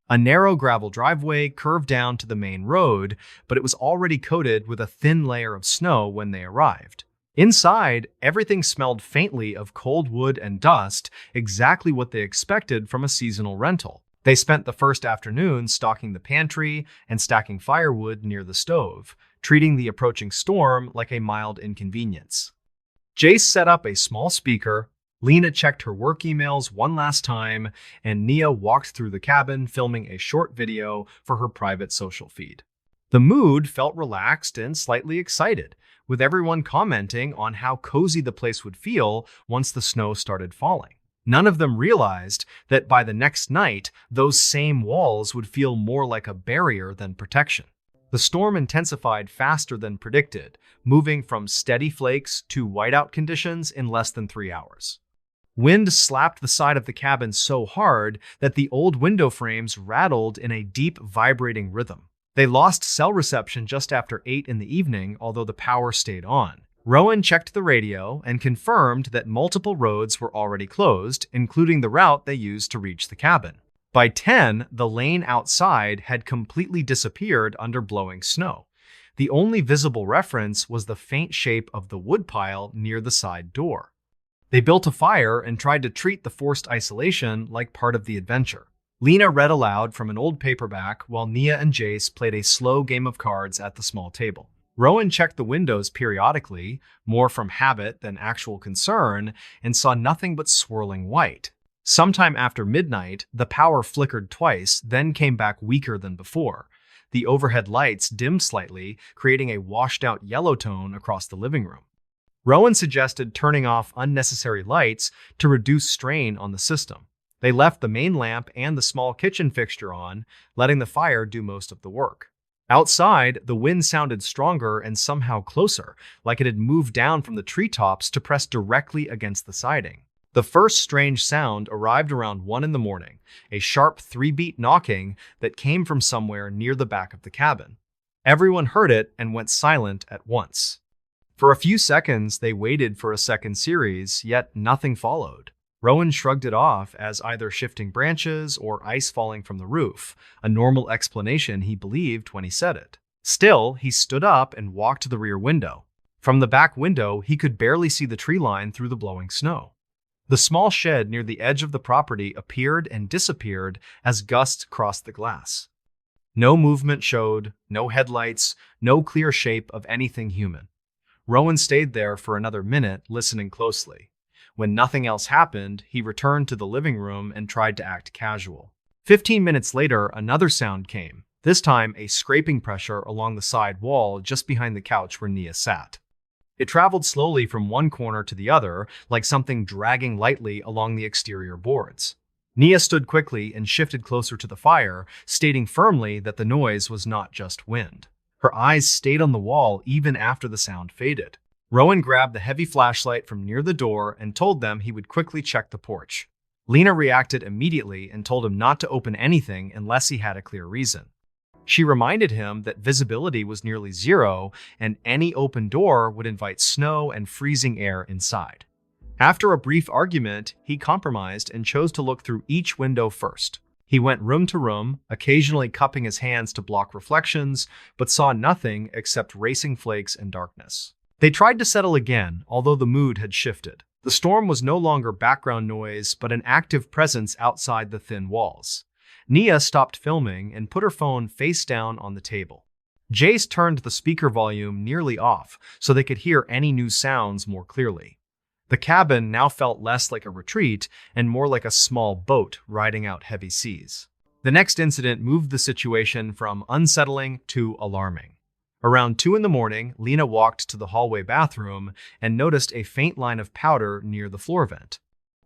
A narrow gravel driveway curved down to the main road, but it was already coated with a thin layer of snow when they arrived. Inside, everything smelled faintly of cold wood and dust, exactly what they expected from a seasonal rental. They spent the first afternoon stocking the pantry and stacking firewood near the stove, treating the approaching storm like a mild inconvenience. Jace set up a small speaker, Lena checked her work emails one last time, and Nia walked through the cabin filming a short video for her private social feed. The mood felt relaxed and slightly excited, with everyone commenting on how cozy the place would feel once the snow started falling. None of them realized that by the next night, those same walls would feel more like a barrier than protection. The storm intensified faster than predicted, moving from steady flakes to whiteout conditions in less than 3 hours. Wind slapped the side of the cabin so hard that the old window frames rattled in a deep, vibrating rhythm. They lost cell reception just after 8 in the evening, although the power stayed on. Rowan checked the radio and confirmed that multiple roads were already closed, including the route they used to reach the cabin. By 10, the lane outside had completely disappeared under blowing snow. The only visible reference was the faint shape of the woodpile near the side door. They built a fire and tried to treat the forced isolation like part of the adventure. Lena read aloud from an old paperback while Nia and Jace played a slow game of cards at the small table. Rowan checked the windows periodically, more from habit than actual concern, and saw nothing but swirling white. Sometime after midnight, the power flickered twice, then came back weaker than before. The overhead lights dimmed slightly, creating a washed-out yellow tone across the living room. Rowan suggested turning off unnecessary lights to reduce strain on the system. They left the main lamp and the small kitchen fixture on, letting the fire do most of the work. Outside, the wind sounded stronger and somehow closer, like it had moved down from the treetops to press directly against the siding. The first strange sound arrived around 1 in the morning, a sharp 3-beat knocking that came from somewhere near the back of the cabin. Everyone heard it and went silent at once. For a few seconds, they waited for a second series, yet nothing followed. Rowan shrugged it off as either shifting branches or ice falling from the roof, a normal explanation he believed when he said it. Still, he stood up and walked to the rear window. From the back window, he could barely see the tree line through the blowing snow. The small shed near the edge of the property appeared and disappeared as gusts crossed the glass. No movement showed, no headlights, no clear shape of anything human. Rowan stayed there for another minute, listening closely. When nothing else happened, he returned to the living room and tried to act casual. 15 minutes later, another sound came, this time a scraping pressure along the side wall just behind the couch where Nia sat. It traveled slowly from one corner to the other, like something dragging lightly along the exterior boards. Nia stood quickly and shifted closer to the fire, stating firmly that the noise was not just wind. Her eyes stayed on the wall even after the sound faded. Rowan grabbed the heavy flashlight from near the door and told them he would quickly check the porch. Lena reacted immediately and told him not to open anything unless he had a clear reason. She reminded him that visibility was nearly zero and any open door would invite snow and freezing air inside. After a brief argument, he compromised and chose to look through each window first. He went room to room, occasionally cupping his hands to block reflections, but saw nothing except racing flakes and darkness. They tried to settle again, although the mood had shifted. The storm was no longer background noise, but an active presence outside the thin walls. Nia stopped filming and put her phone face down on the table. Jace turned the speaker volume nearly off so they could hear any new sounds more clearly. The cabin now felt less like a retreat and more like a small boat riding out heavy seas. The next incident moved the situation from unsettling to alarming. Around 2 in the morning, Lena walked to the hallway bathroom and noticed a faint line of powder near the floor vent.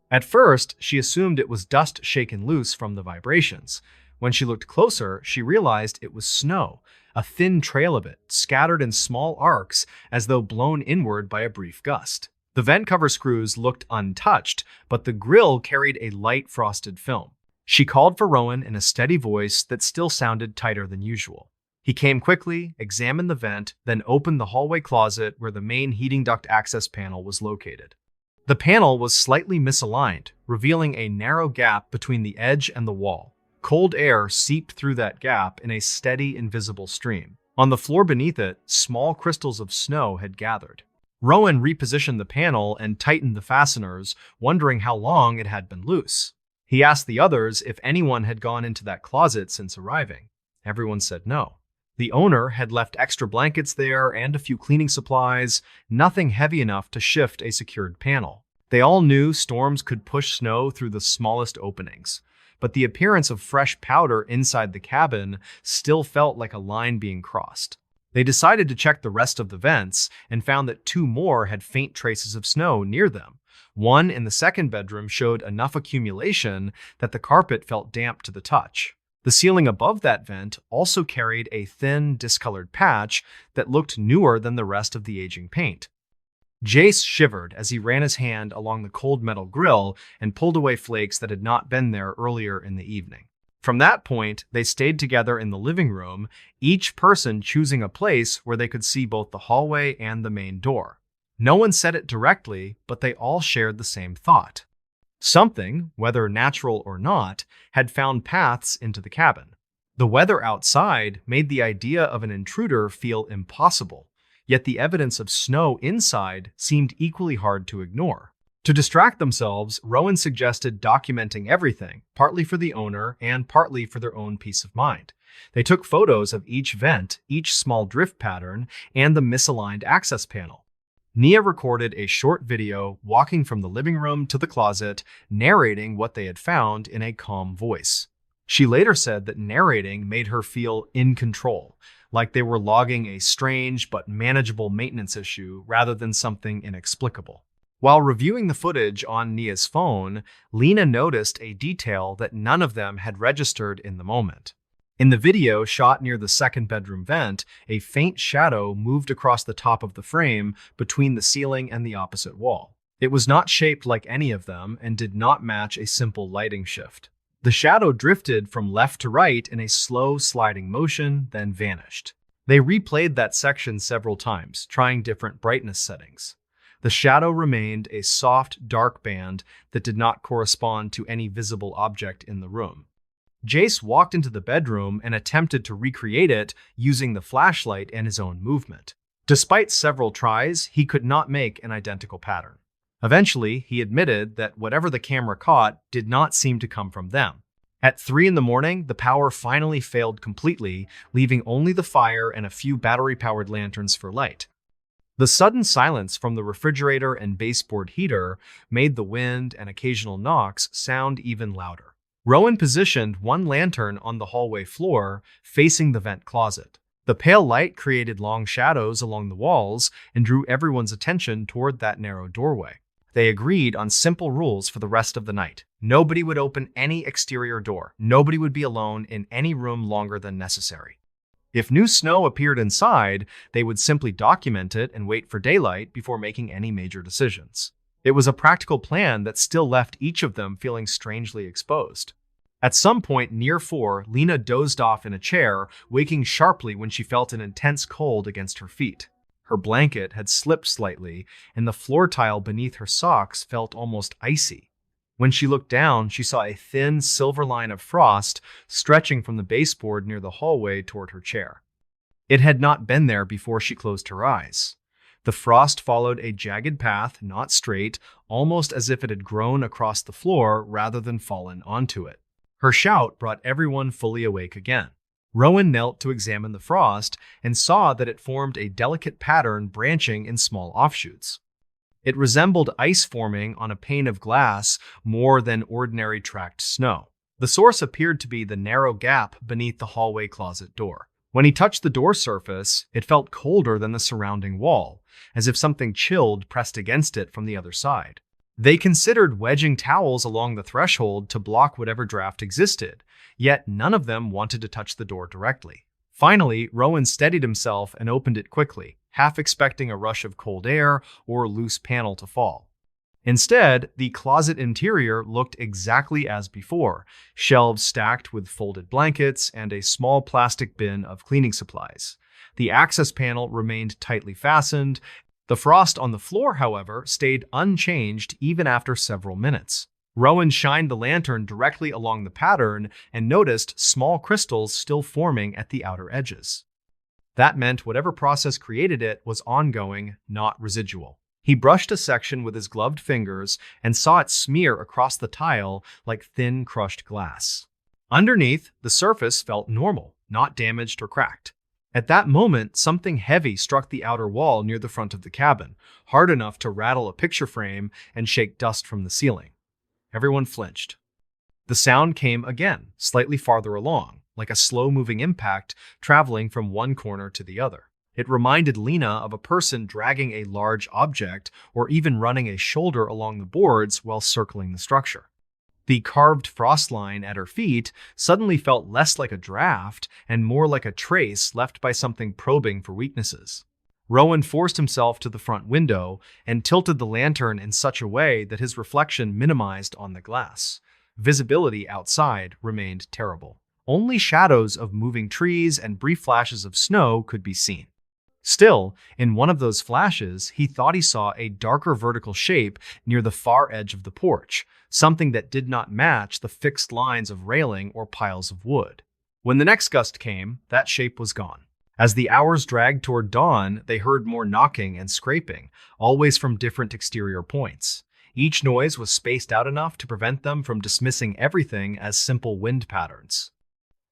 At first, she assumed it was dust shaken loose from the vibrations. When she looked closer, she realized it was snow, a thin trail of it, scattered in small arcs as though blown inward by a brief gust. The vent cover screws looked untouched, but the grill carried a light frosted film. She called for Rowan in a steady voice that still sounded tighter than usual. He came quickly, examined the vent, then opened the hallway closet where the main heating duct access panel was located. The panel was slightly misaligned, revealing a narrow gap between the edge and the wall. Cold air seeped through that gap in a steady, invisible stream. On the floor beneath it, small crystals of snow had gathered. Rowan repositioned the panel and tightened the fasteners, wondering how long it had been loose. He asked the others if anyone had gone into that closet since arriving. Everyone said no. The owner had left extra blankets there and a few cleaning supplies, nothing heavy enough to shift a secured panel. They all knew storms could push snow through the smallest openings, but the appearance of fresh powder inside the cabin still felt like a line being crossed. They decided to check the rest of the vents and found that 2 more had faint traces of snow near them. One in the second bedroom showed enough accumulation that the carpet felt damp to the touch. The ceiling above that vent also carried a thin, discolored patch that looked newer than the rest of the aging paint. Jace shivered as he ran his hand along the cold metal grill and pulled away flakes that had not been there earlier in the evening. From that point, they stayed together in the living room, each person choosing a place where they could see both the hallway and the main door. No one said it directly, but they all shared the same thought. Something, whether natural or not, had found paths into the cabin. The weather outside made the idea of an intruder feel impossible, yet the evidence of snow inside seemed equally hard to ignore. To distract themselves, Rowan suggested documenting everything, partly for the owner and partly for their own peace of mind. They took photos of each vent, each small drift pattern, and the misaligned access panel. Nia recorded a short video walking from the living room to the closet, narrating what they had found in a calm voice. She later said that narrating made her feel in control, like they were logging a strange but manageable maintenance issue rather than something inexplicable. While reviewing the footage on Nia's phone, Lena noticed a detail that none of them had registered in the moment. In the video shot near the second bedroom vent, a faint shadow moved across the top of the frame between the ceiling and the opposite wall. It was not shaped like any of them and did not match a simple lighting shift. The shadow drifted from left to right in a slow sliding motion, then vanished. They replayed that section several times, trying different brightness settings. The shadow remained a soft, dark band that did not correspond to any visible object in the room. Jace walked into the bedroom and attempted to recreate it using the flashlight and his own movement. Despite several tries, he could not make an identical pattern. Eventually, he admitted that whatever the camera caught did not seem to come from them. At 3 in the morning, the power finally failed completely, leaving only the fire and a few battery-powered lanterns for light. The sudden silence from the refrigerator and baseboard heater made the wind and occasional knocks sound even louder. Rowan positioned one lantern on the hallway floor, facing the vent closet. The pale light created long shadows along the walls and drew everyone's attention toward that narrow doorway. They agreed on simple rules for the rest of the night. Nobody would open any exterior door. Nobody would be alone in any room longer than necessary. If new snow appeared inside, they would simply document it and wait for daylight before making any major decisions. It was a practical plan that still left each of them feeling strangely exposed. At some point near 4, Lena dozed off in a chair, waking sharply when she felt an intense cold against her feet. Her blanket had slipped slightly, and the floor tile beneath her socks felt almost icy. When she looked down, she saw a thin silver line of frost stretching from the baseboard near the hallway toward her chair. It had not been there before she closed her eyes. The frost followed a jagged path, not straight, almost as if it had grown across the floor rather than fallen onto it. Her shout brought everyone fully awake again. Rowan knelt to examine the frost and saw that it formed a delicate pattern branching in small offshoots. It resembled ice forming on a pane of glass more than ordinary tracked snow. The source appeared to be the narrow gap beneath the hallway closet door. When he touched the door surface, it felt colder than the surrounding wall, as if something chilled pressed against it from the other side. They considered wedging towels along the threshold to block whatever draft existed, yet none of them wanted to touch the door directly. Finally, Rowan steadied himself and opened it quickly, half expecting a rush of cold air or a loose panel to fall. Instead, the closet interior looked exactly as before, shelves stacked with folded blankets and a small plastic bin of cleaning supplies. The access panel remained tightly fastened. The frost on the floor, however, stayed unchanged even after several minutes. Rowan shined the lantern directly along the pattern and noticed small crystals still forming at the outer edges. That meant whatever process created it was ongoing, not residual. He brushed a section with his gloved fingers and saw it smear across the tile like thin, crushed glass. Underneath, the surface felt normal, not damaged or cracked. At that moment, something heavy struck the outer wall near the front of the cabin, hard enough to rattle a picture frame and shake dust from the ceiling. Everyone flinched. The sound came again, slightly farther along, like a slow-moving impact traveling from one corner to the other. It reminded Lena of a person dragging a large object or even running a shoulder along the boards while circling the structure. The carved frost line at her feet suddenly felt less like a draft and more like a trace left by something probing for weaknesses. Rowan forced himself to the front window and tilted the lantern in such a way that his reflection minimized on the glass. Visibility outside remained terrible. Only shadows of moving trees and brief flashes of snow could be seen. Still, in one of those flashes, he thought he saw a darker vertical shape near the far edge of the porch, something that did not match the fixed lines of railing or piles of wood. When the next gust came, that shape was gone. As the hours dragged toward dawn, they heard more knocking and scraping, always from different exterior points. Each noise was spaced out enough to prevent them from dismissing everything as simple wind patterns.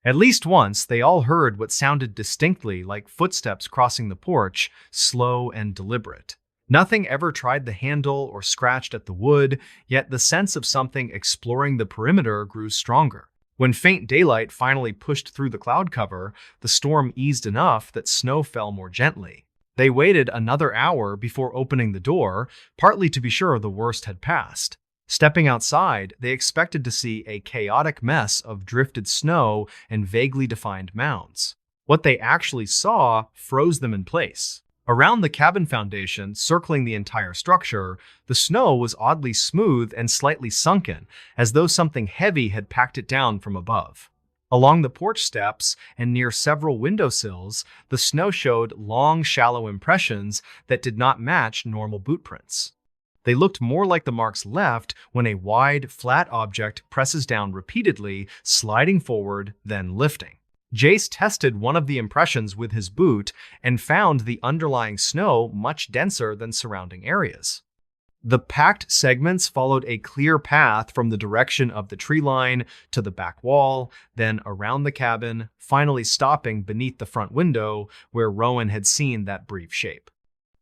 At least once, they all heard what sounded distinctly like footsteps crossing the porch, slow and deliberate. Nothing ever tried the handle or scratched at the wood, yet the sense of something exploring the perimeter grew stronger. When faint daylight finally pushed through the cloud cover, the storm eased enough that snow fell more gently. They waited another hour before opening the door, partly to be sure the worst had passed. Stepping outside, they expected to see a chaotic mess of drifted snow and vaguely defined mounds. What they actually saw froze them in place. Around the cabin foundation, circling the entire structure, the snow was oddly smooth and slightly sunken, as though something heavy had packed it down from above. Along the porch steps and near several windowsills, the snow showed long, shallow impressions that did not match normal boot prints. They looked more like the marks left when a wide, flat object presses down repeatedly, sliding forward, then lifting. Jace tested one of the impressions with his boot and found the underlying snow much denser than surrounding areas. The packed segments followed a clear path from the direction of the tree line to the back wall, then around the cabin, finally stopping beneath the front window where Rowan had seen that brief shape.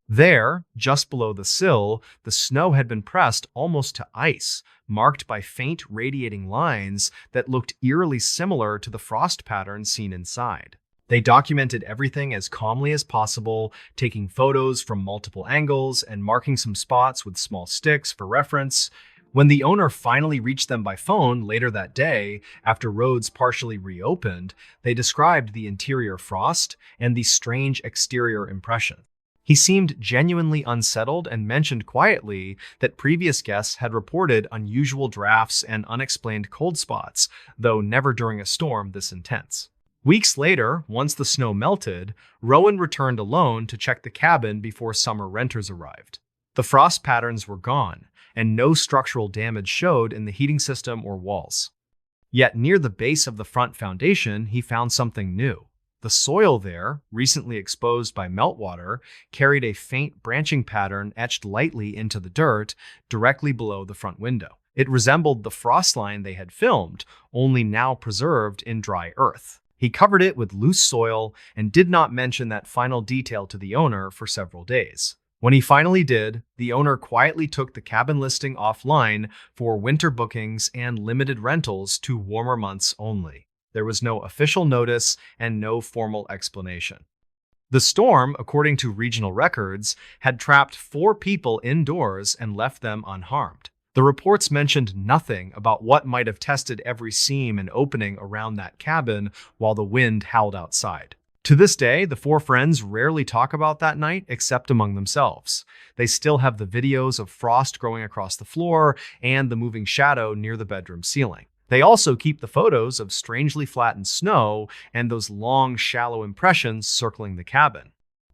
There, just below the sill, the snow had been pressed almost to ice, marked by faint radiating lines that looked eerily similar to the frost pattern seen inside. They documented everything as calmly as possible, taking photos from multiple angles and marking some spots with small sticks for reference. When the owner finally reached them by phone later that day, after roads partially reopened, they described the interior frost and the strange exterior impression. He seemed genuinely unsettled and mentioned quietly that previous guests had reported unusual drafts and unexplained cold spots, though never during a storm this intense. Weeks later, once the snow melted, Rowan returned alone to check the cabin before summer renters arrived. The frost patterns were gone, and no structural damage showed in the heating system or walls. Yet near the base of the front foundation, he found something new. The soil there, recently exposed by meltwater, carried a faint branching pattern etched lightly into the dirt directly below the front window. It resembled the frost line they had filmed, only now preserved in dry earth. He covered it with loose soil and did not mention that final detail to the owner for several days. When he finally did, the owner quietly took the cabin listing offline for winter bookings and limited rentals to warmer months only. There was no official notice and no formal explanation. The storm, according to regional records, had trapped 4 people indoors and left them unharmed. The reports mentioned nothing about what might have tested every seam and opening around that cabin while the wind howled outside. To this day, the 4 friends rarely talk about that night except among themselves. They still have the videos of frost growing across the floor and the moving shadow near the bedroom ceiling. They also keep the photos of strangely flattened snow and those long, shallow impressions circling the cabin.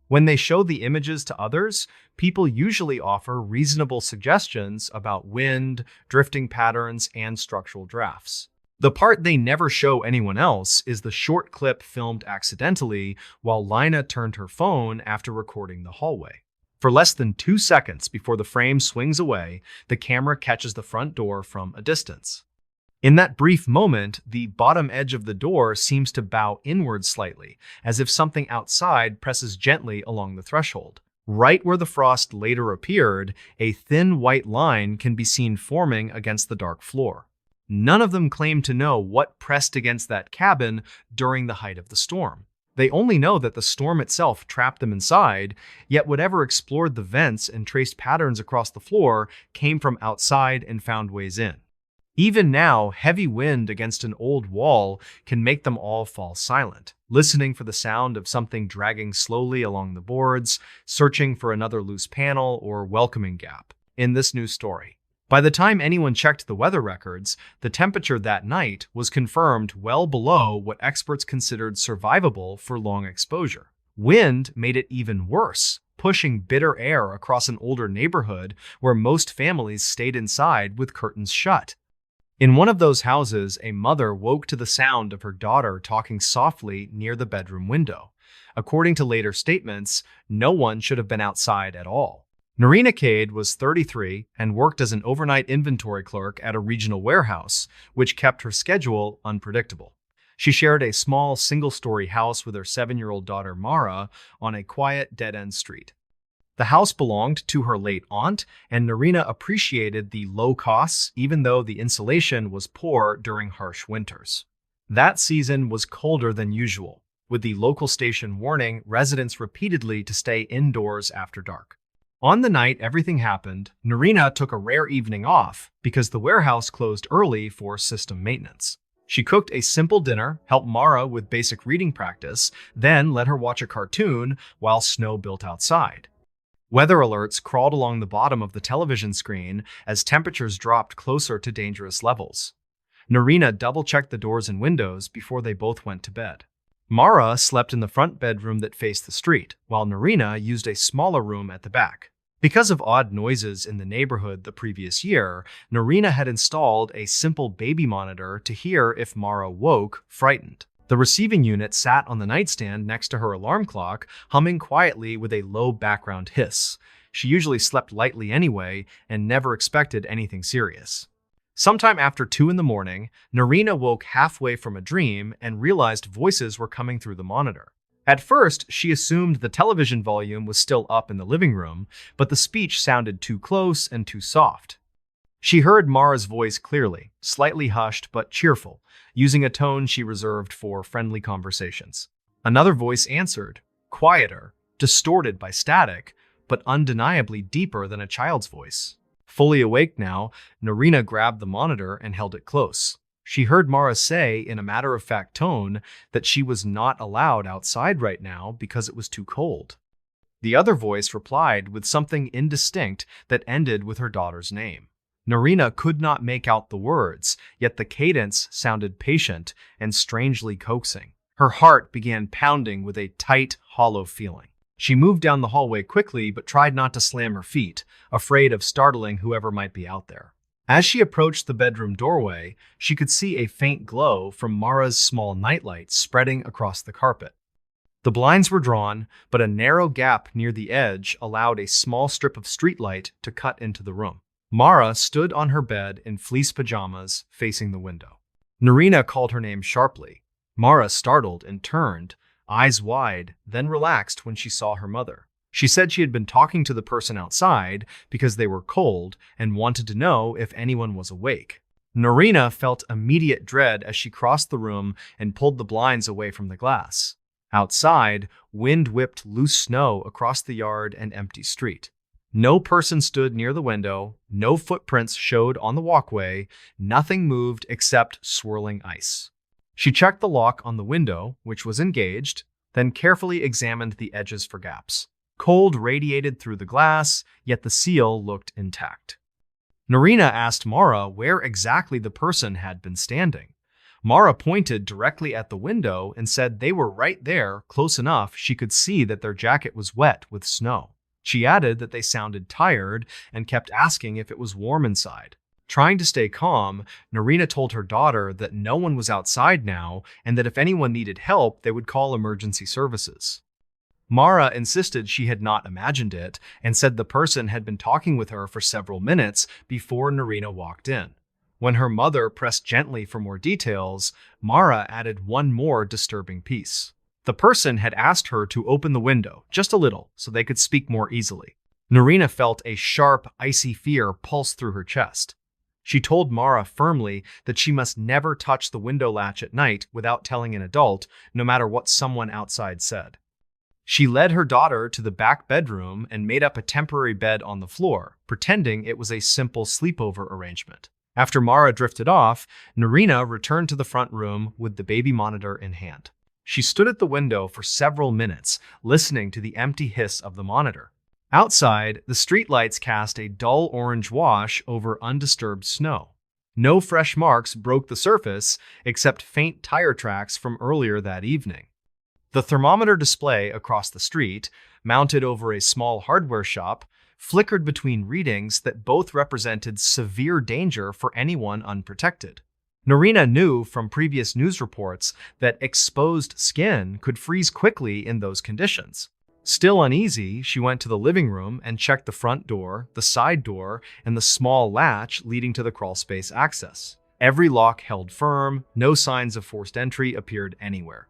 When they show the images to others, people usually offer reasonable suggestions about wind, drifting patterns, and structural drafts. The part they never show anyone else is the short clip filmed accidentally while Lina turned her phone after recording the hallway. For less than 2 seconds before the frame swings away, the camera catches the front door from a distance. In that brief moment, the bottom edge of the door seems to bow inward slightly, as if something outside presses gently along the threshold. Right where the frost later appeared, a thin white line can be seen forming against the dark floor. None of them claim to know what pressed against that cabin during the height of the storm. They only know that the storm itself trapped them inside, yet whatever explored the vents and traced patterns across the floor came from outside and found ways in. Even now, heavy wind against an old wall can make them all fall silent, listening for the sound of something dragging slowly along the boards, searching for another loose panel or welcoming gap in this new story. By the time anyone checked the weather records, the temperature that night was confirmed well below what experts considered survivable for long exposure. Wind made it even worse, pushing bitter air across an older neighborhood where most families stayed inside with curtains shut. In one of those houses, a mother woke to the sound of her daughter talking softly near the bedroom window. According to later statements, no one should have been outside at all. Narina Cade was 33 and worked as an overnight inventory clerk at a regional warehouse, which kept her schedule unpredictable. She shared a small single-story house with her 7-year-old daughter Mara on a quiet dead-end street. The house belonged to her late aunt, and Narina appreciated the low costs even though the insulation was poor during harsh winters. That season was colder than usual, with the local station warning residents repeatedly to stay indoors after dark. On the night everything happened, Narina took a rare evening off because the warehouse closed early for system maintenance. She cooked a simple dinner, helped Mara with basic reading practice, then let her watch a cartoon while snow built outside. Weather alerts crawled along the bottom of the television screen as temperatures dropped closer to dangerous levels. Narina double-checked the doors and windows before they both went to bed. Mara slept in the front bedroom that faced the street, while Narina used a smaller room at the back. Because of odd noises in the neighborhood the previous year, Narina had installed a simple baby monitor to hear if Mara woke, frightened. The receiving unit sat on the nightstand next to her alarm clock, humming quietly with a low background hiss. She usually slept lightly anyway and never expected anything serious. Sometime after 2 in the morning, Narina woke halfway from a dream and realized voices were coming through the monitor. At first, she assumed the television volume was still up in the living room, but the speech sounded too close and too soft. She heard Mara's voice clearly, slightly hushed but cheerful, using a tone she reserved for friendly conversations. Another voice answered, quieter, distorted by static, but undeniably deeper than a child's voice. Fully awake now, Narina grabbed the monitor and held it close. She heard Mara say in a matter-of-fact tone that she was not allowed outside right now because it was too cold. The other voice replied with something indistinct that ended with her daughter's name. Narina could not make out the words, yet the cadence sounded patient and strangely coaxing. Her heart began pounding with a tight, hollow feeling. She moved down the hallway quickly but tried not to slam her feet, afraid of startling whoever might be out there. As she approached the bedroom doorway, she could see a faint glow from Mara's small nightlight spreading across the carpet. The blinds were drawn, but a narrow gap near the edge allowed a small strip of streetlight to cut into the room. Mara stood on her bed in fleece pajamas, facing the window. Narina called her name sharply. Mara startled and turned, eyes wide, then relaxed when she saw her mother. She said she had been talking to the person outside because they were cold and wanted to know if anyone was awake. Narina felt immediate dread as she crossed the room and pulled the blinds away from the glass. Outside, wind whipped loose snow across the yard and empty street. No person stood near the window, no footprints showed on the walkway, nothing moved except swirling ice. She checked the lock on the window, which was engaged, then carefully examined the edges for gaps. Cold radiated through the glass, yet the seal looked intact. Narina asked Mara where exactly the person had been standing. Mara pointed directly at the window and said they were right there, close enough she could see that their jacket was wet with snow. She added that they sounded tired and kept asking if it was warm inside. Trying to stay calm, Narina told her daughter that no one was outside now and that if anyone needed help, they would call emergency services. Mara insisted she had not imagined it and said the person had been talking with her for several minutes before Narina walked in. When her mother pressed gently for more details, Mara added one more disturbing piece. The person had asked her to open the window, just a little, so they could speak more easily. Narina felt a sharp, icy fear pulse through her chest. She told Mara firmly that she must never touch the window latch at night without telling an adult, no matter what someone outside said. She led her daughter to the back bedroom and made up a temporary bed on the floor, pretending it was a simple sleepover arrangement. After Mara drifted off, Narina returned to the front room with the baby monitor in hand. She stood at the window for several minutes, listening to the empty hiss of the monitor. Outside, the streetlights cast a dull orange wash over undisturbed snow. No fresh marks broke the surface, except faint tire tracks from earlier that evening. The thermometer display across the street, mounted over a small hardware shop, flickered between readings that both represented severe danger for anyone unprotected. Narina knew from previous news reports that exposed skin could freeze quickly in those conditions. Still uneasy, she went to the living room and checked the front door, the side door, and the small latch leading to the crawlspace access. Every lock held firm, no signs of forced entry appeared anywhere.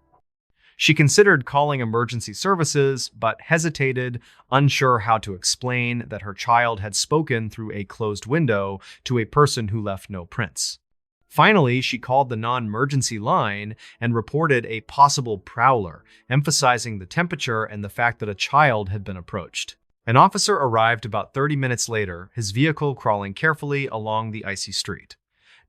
She considered calling emergency services, but hesitated, unsure how to explain that her child had spoken through a closed window to a person who left no prints. Finally, she called the non-emergency line and reported a possible prowler, emphasizing the temperature and the fact that a child had been approached. An officer arrived about 30 minutes later, his vehicle crawling carefully along the icy street.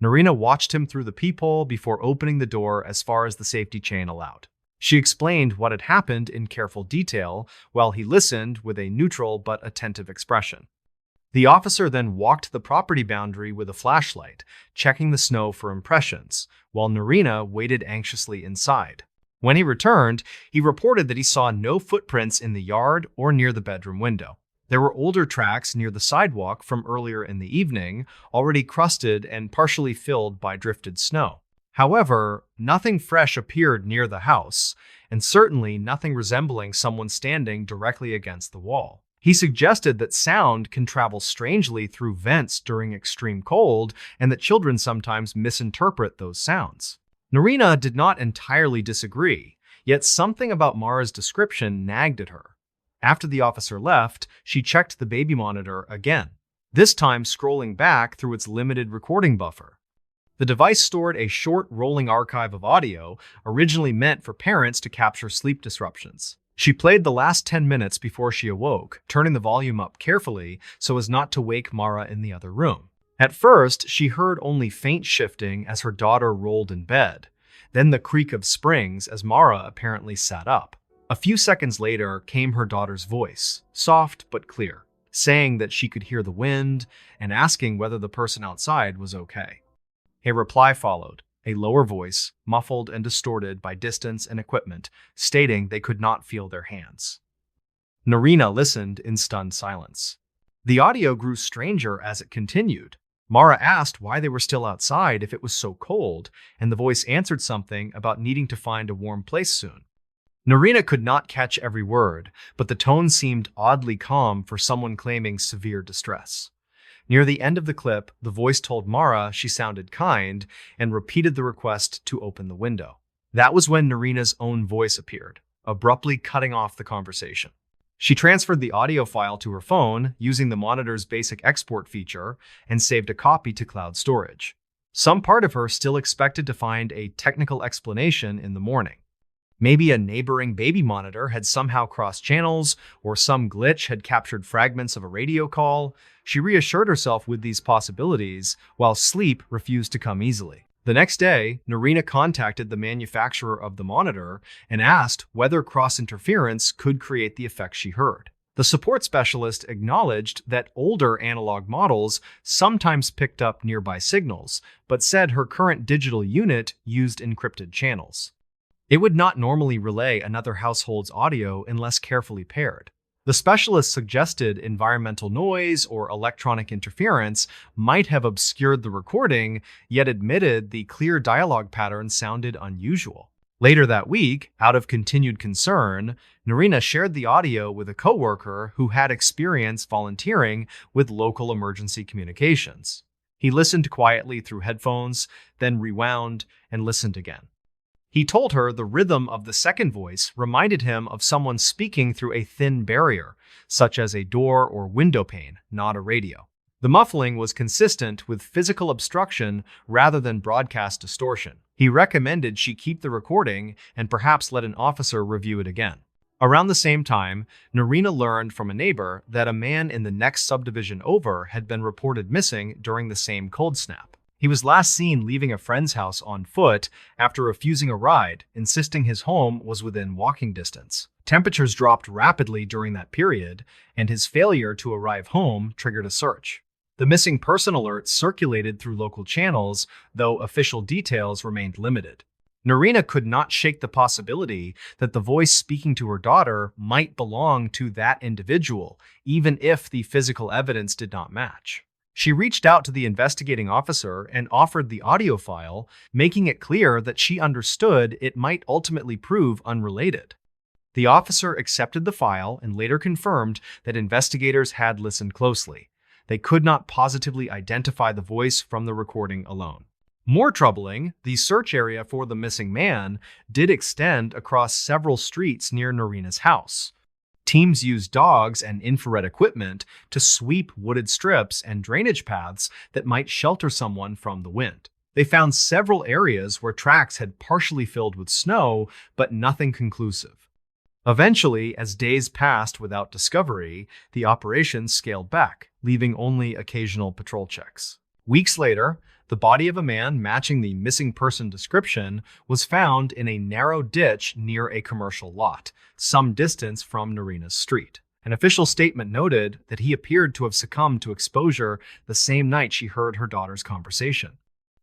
Narina watched him through the peephole before opening the door as far as the safety chain allowed. She explained what had happened in careful detail while he listened with a neutral but attentive expression. The officer then walked the property boundary with a flashlight, checking the snow for impressions, while Narina waited anxiously inside. When he returned, he reported that he saw no footprints in the yard or near the bedroom window. There were older tracks near the sidewalk from earlier in the evening, already crusted and partially filled by drifted snow. However, nothing fresh appeared near the house, and certainly nothing resembling someone standing directly against the wall. He suggested that sound can travel strangely through vents during extreme cold and that children sometimes misinterpret those sounds. Narina did not entirely disagree, yet something about Mara's description nagged at her. After the officer left, she checked the baby monitor again, this time scrolling back through its limited recording buffer. The device stored a short rolling archive of audio originally meant for parents to capture sleep disruptions. She played the last 10 minutes before she awoke, turning the volume up carefully so as not to wake Mara in the other room. At first, she heard only faint shifting as her daughter rolled in bed, then the creak of springs as Mara apparently sat up. A few seconds later came her daughter's voice, soft but clear, saying that she could hear the wind and asking whether the person outside was okay. A reply followed, a lower voice, muffled and distorted by distance and equipment, stating they could not feel their hands. Narina listened in stunned silence. The audio grew stranger as it continued. Mara asked why they were still outside if it was so cold, and the voice answered something about needing to find a warm place soon. Narina could not catch every word, but the tone seemed oddly calm for someone claiming severe distress. Near the end of the clip, the voice told Mara she sounded kind and repeated the request to open the window. That was when Narina's own voice appeared, abruptly cutting off the conversation. She transferred the audio file to her phone using the monitor's basic export feature and saved a copy to cloud storage. Some part of her still expected to find a technical explanation in the morning. Maybe a neighboring baby monitor had somehow crossed channels, or some glitch had captured fragments of a radio call. She reassured herself with these possibilities, while sleep refused to come easily. The next day, Narina contacted the manufacturer of the monitor and asked whether cross-interference could create the effect she heard. The The support specialist acknowledged that older analog models sometimes picked up nearby signals, but said her current digital unit used encrypted channels. It would not normally relay another household's audio unless carefully paired. The specialist suggested environmental noise or electronic interference might have obscured the recording, yet admitted the clear dialogue pattern sounded unusual. Later that week, out of continued concern, Narina shared the audio with a coworker who had experience volunteering with local emergency communications. He listened quietly through headphones, then rewound and listened again. He told her the rhythm of the second voice reminded him of someone speaking through a thin barrier, such as a door or window pane, not a radio. The muffling was consistent with physical obstruction rather than broadcast distortion. He recommended she keep the recording and perhaps let an officer review it again. Around the same time, Narina learned from a neighbor that a man in the next subdivision over had been reported missing during the same cold snap. He was last seen leaving a friend's house on foot after refusing a ride, insisting his home was within walking distance. Temperatures dropped rapidly during that period, and his failure to arrive home triggered a search. The missing person alert circulated through local channels, though official details remained limited. Narina could not shake the possibility that the voice speaking to her daughter might belong to that individual, even if the physical evidence did not match. She reached out to the investigating officer and offered the audio file, making it clear that she understood it might ultimately prove unrelated. The officer accepted the file and later confirmed that investigators had listened closely. They could not positively identify the voice from the recording alone. More troubling, the search area for the missing man did extend across several streets near Narina's house. Teams used dogs and infrared equipment to sweep wooded strips and drainage paths that might shelter someone from the wind. They found several areas where tracks had partially filled with snow, but nothing conclusive. Eventually, as days passed without discovery, the operation scaled back, leaving only occasional patrol checks. Weeks later, the body of a man matching the missing person description was found in a narrow ditch near a commercial lot, some distance from Narina's street. An official statement noted that he appeared to have succumbed to exposure the same night she heard her daughter's conversation.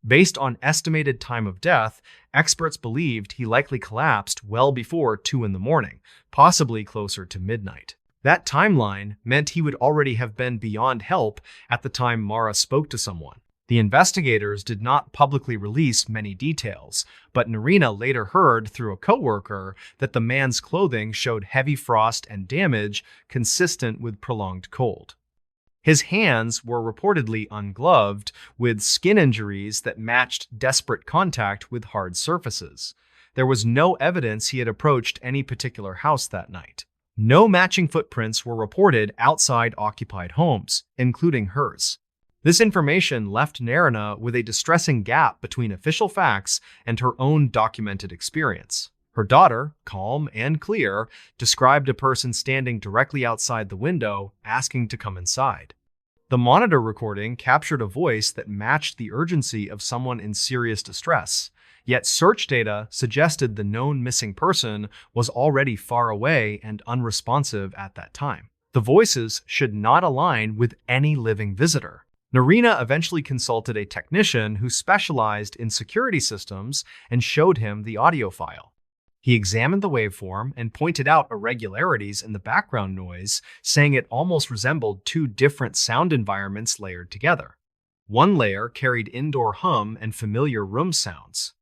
Based on estimated time of death, experts believed he likely collapsed well before 2 a.m, possibly closer to midnight. That timeline meant he would already have been beyond help at the time Mara spoke to someone. The investigators did not publicly release many details, but Narina later heard through a coworker that the man's clothing showed heavy frost and damage consistent with prolonged cold. His hands were reportedly ungloved, with skin injuries that matched desperate contact with hard surfaces. There was no evidence he had approached any particular house that night. No matching footprints were reported outside occupied homes, including hers. This information left Narina with a distressing gap between official facts and her own documented experience. Her daughter, calm and clear, described a person standing directly outside the window, asking to come inside. The monitor recording captured a voice that matched the urgency of someone in serious distress, yet search data suggested the known missing person was already far away and unresponsive at that time. The voices should not align with any living visitor. Narina eventually consulted a technician who specialized in security systems and showed him the audio file. He examined the waveform and pointed out irregularities in the background noise, saying it almost resembled 2 different sound environments layered together. One layer carried indoor hum and familiar room sounds.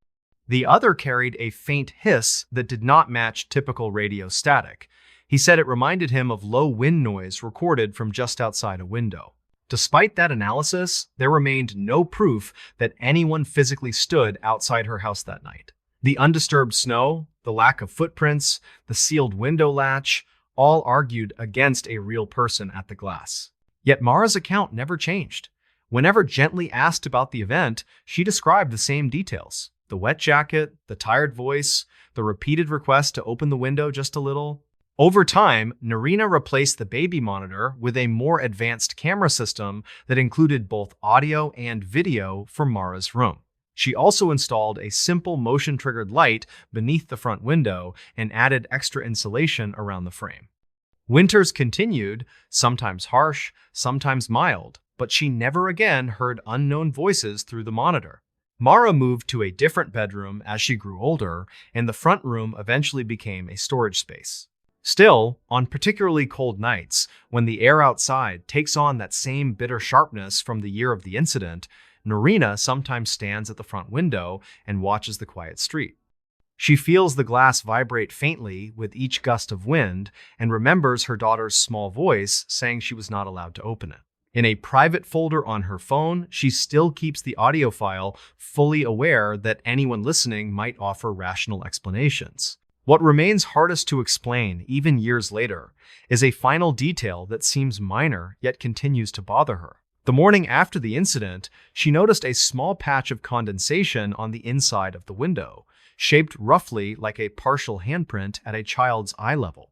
The other carried a faint hiss that did not match typical radio static. He said it reminded him of low wind noise recorded from just outside a window. Despite that analysis, there remained no proof that anyone physically stood outside her house that night. The undisturbed snow, the lack of footprints, the sealed window latch, all argued against a real person at the glass. Yet Mara's account never changed. Whenever gently asked about the event, she described the same details. The wet jacket, the tired voice, the repeated request to open the window just a little. Over time, Narina replaced the baby monitor with a more advanced camera system that included both audio and video for Mara's room. She also installed a simple motion-triggered light beneath the front window and added extra insulation around the frame. Winters continued, sometimes harsh, sometimes mild, but she never again heard unknown voices through the monitor. Mara moved to a different bedroom as she grew older, and the front room eventually became a storage space. Still, on particularly cold nights, when the air outside takes on that same bitter sharpness from the year of the incident, Norina sometimes stands at the front window and watches the quiet street. She feels the glass vibrate faintly with each gust of wind and remembers her daughter's small voice saying she was not allowed to open it. In a private folder on her phone, she still keeps the audio file, fully aware that anyone listening might offer rational explanations. What remains hardest to explain, even years later, is a final detail that seems minor yet continues to bother her. The morning after the incident, she noticed a small patch of condensation on the inside of the window, shaped roughly like a partial handprint at a child's eye level.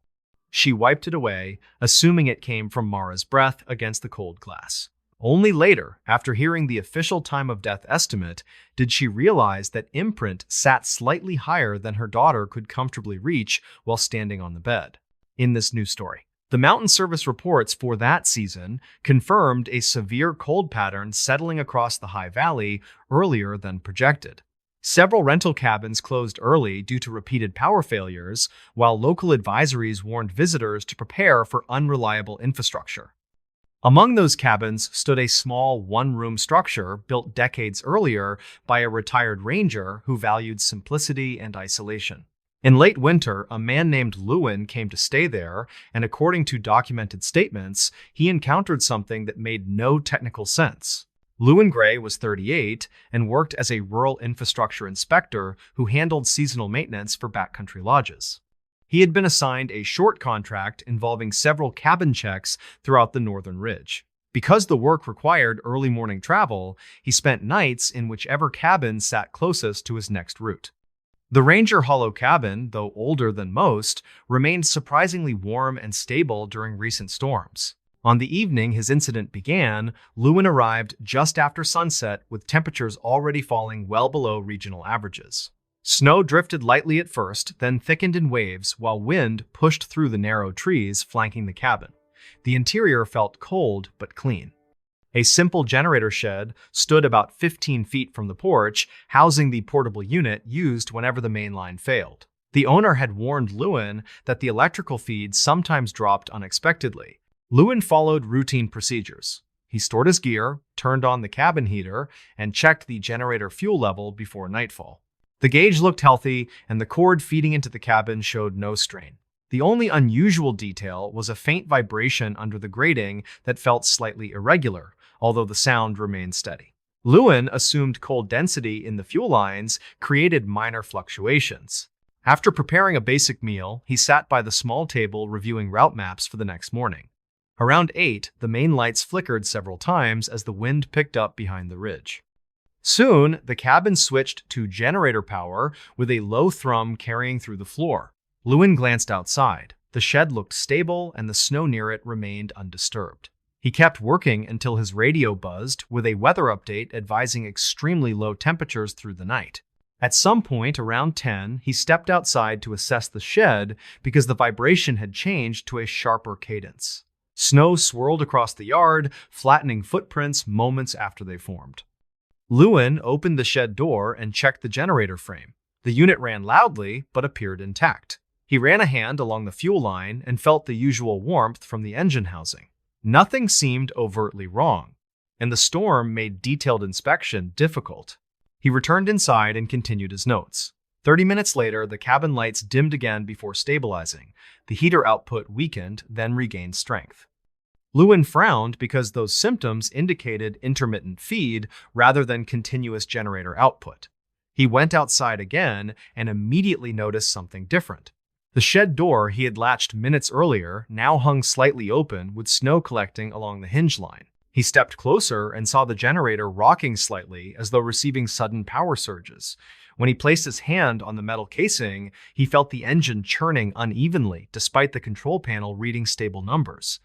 She wiped it away, assuming it came from Mara's breath against the cold glass. Only later, after hearing the official time of death estimate, did she realize that imprint sat slightly higher than her daughter could comfortably reach while standing on the bed. In this new story, the Mountain Service reports for that season confirmed a severe cold pattern settling across the high valley earlier than projected. Several rental cabins closed early due to repeated power failures, while local advisories warned visitors to prepare for unreliable infrastructure. Among those cabins stood a small one-room structure built decades earlier by a retired ranger who valued simplicity and isolation. In late winter, a man named Lewin came to stay there, and according to documented statements, he encountered something that made no technical sense. Lewin Gray was 38 and worked as a rural infrastructure inspector who handled seasonal maintenance for backcountry lodges. He had been assigned a short contract involving several cabin checks throughout the northern ridge. Because the work required early morning travel, he spent nights in whichever cabin sat closest to his next route. The Ranger Hollow cabin, though older than most, remained surprisingly warm and stable during recent storms. On the evening his incident began, Lewin arrived just after sunset with temperatures already falling well below regional averages. Snow drifted lightly at first, then thickened in waves while wind pushed through the narrow trees flanking the cabin. The interior felt cold but clean. A simple generator shed stood about 15 feet from the porch, housing the portable unit used whenever the main line failed. The owner had warned Lewin that the electrical feed sometimes dropped unexpectedly. Lewin followed routine procedures. He stored his gear, turned on the cabin heater, and checked the generator fuel level before nightfall. The gauge looked healthy, and the cord feeding into the cabin showed no strain. The only unusual detail was a faint vibration under the grating that felt slightly irregular, although the sound remained steady. Lewin assumed cold density in the fuel lines created minor fluctuations. After preparing a basic meal, he sat by the small table reviewing route maps for the next morning. Around 8, the main lights flickered several times as the wind picked up behind the ridge. Soon, the cabin switched to generator power with a low thrum carrying through the floor. Lewin glanced outside. The shed looked stable and the snow near it remained undisturbed. He kept working until his radio buzzed with a weather update advising extremely low temperatures through the night. At some point around 10, he stepped outside to assess the shed because the vibration had changed to a sharper cadence. Snow swirled across the yard, flattening footprints moments after they formed. Lewin opened the shed door and checked the generator frame. The unit ran loudly, but appeared intact. He ran a hand along the fuel line and felt the usual warmth from the engine housing. Nothing seemed overtly wrong, and the storm made detailed inspection difficult. He returned inside and continued his notes. 30 minutes later, the cabin lights dimmed again before stabilizing. The heater output weakened, then regained strength. Lewin frowned because those symptoms indicated intermittent feed rather than continuous generator output. He went outside again and immediately noticed something different. The shed door he had latched minutes earlier now hung slightly open with snow collecting along the hinge line. He stepped closer and saw the generator rocking slightly as though receiving sudden power surges. When he placed his hand on the metal casing, he felt the engine churning unevenly despite the control panel reading stable numbers.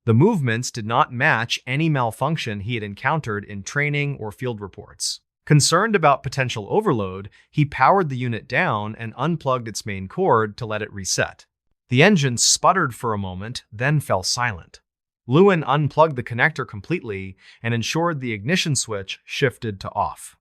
The movements did not match any malfunction he had encountered in training or field reports. Concerned about potential overload, he powered the unit down and unplugged its main cord to let it reset. The engine sputtered for a moment, then fell silent. Lewin unplugged the connector completely and ensured the ignition switch shifted to off.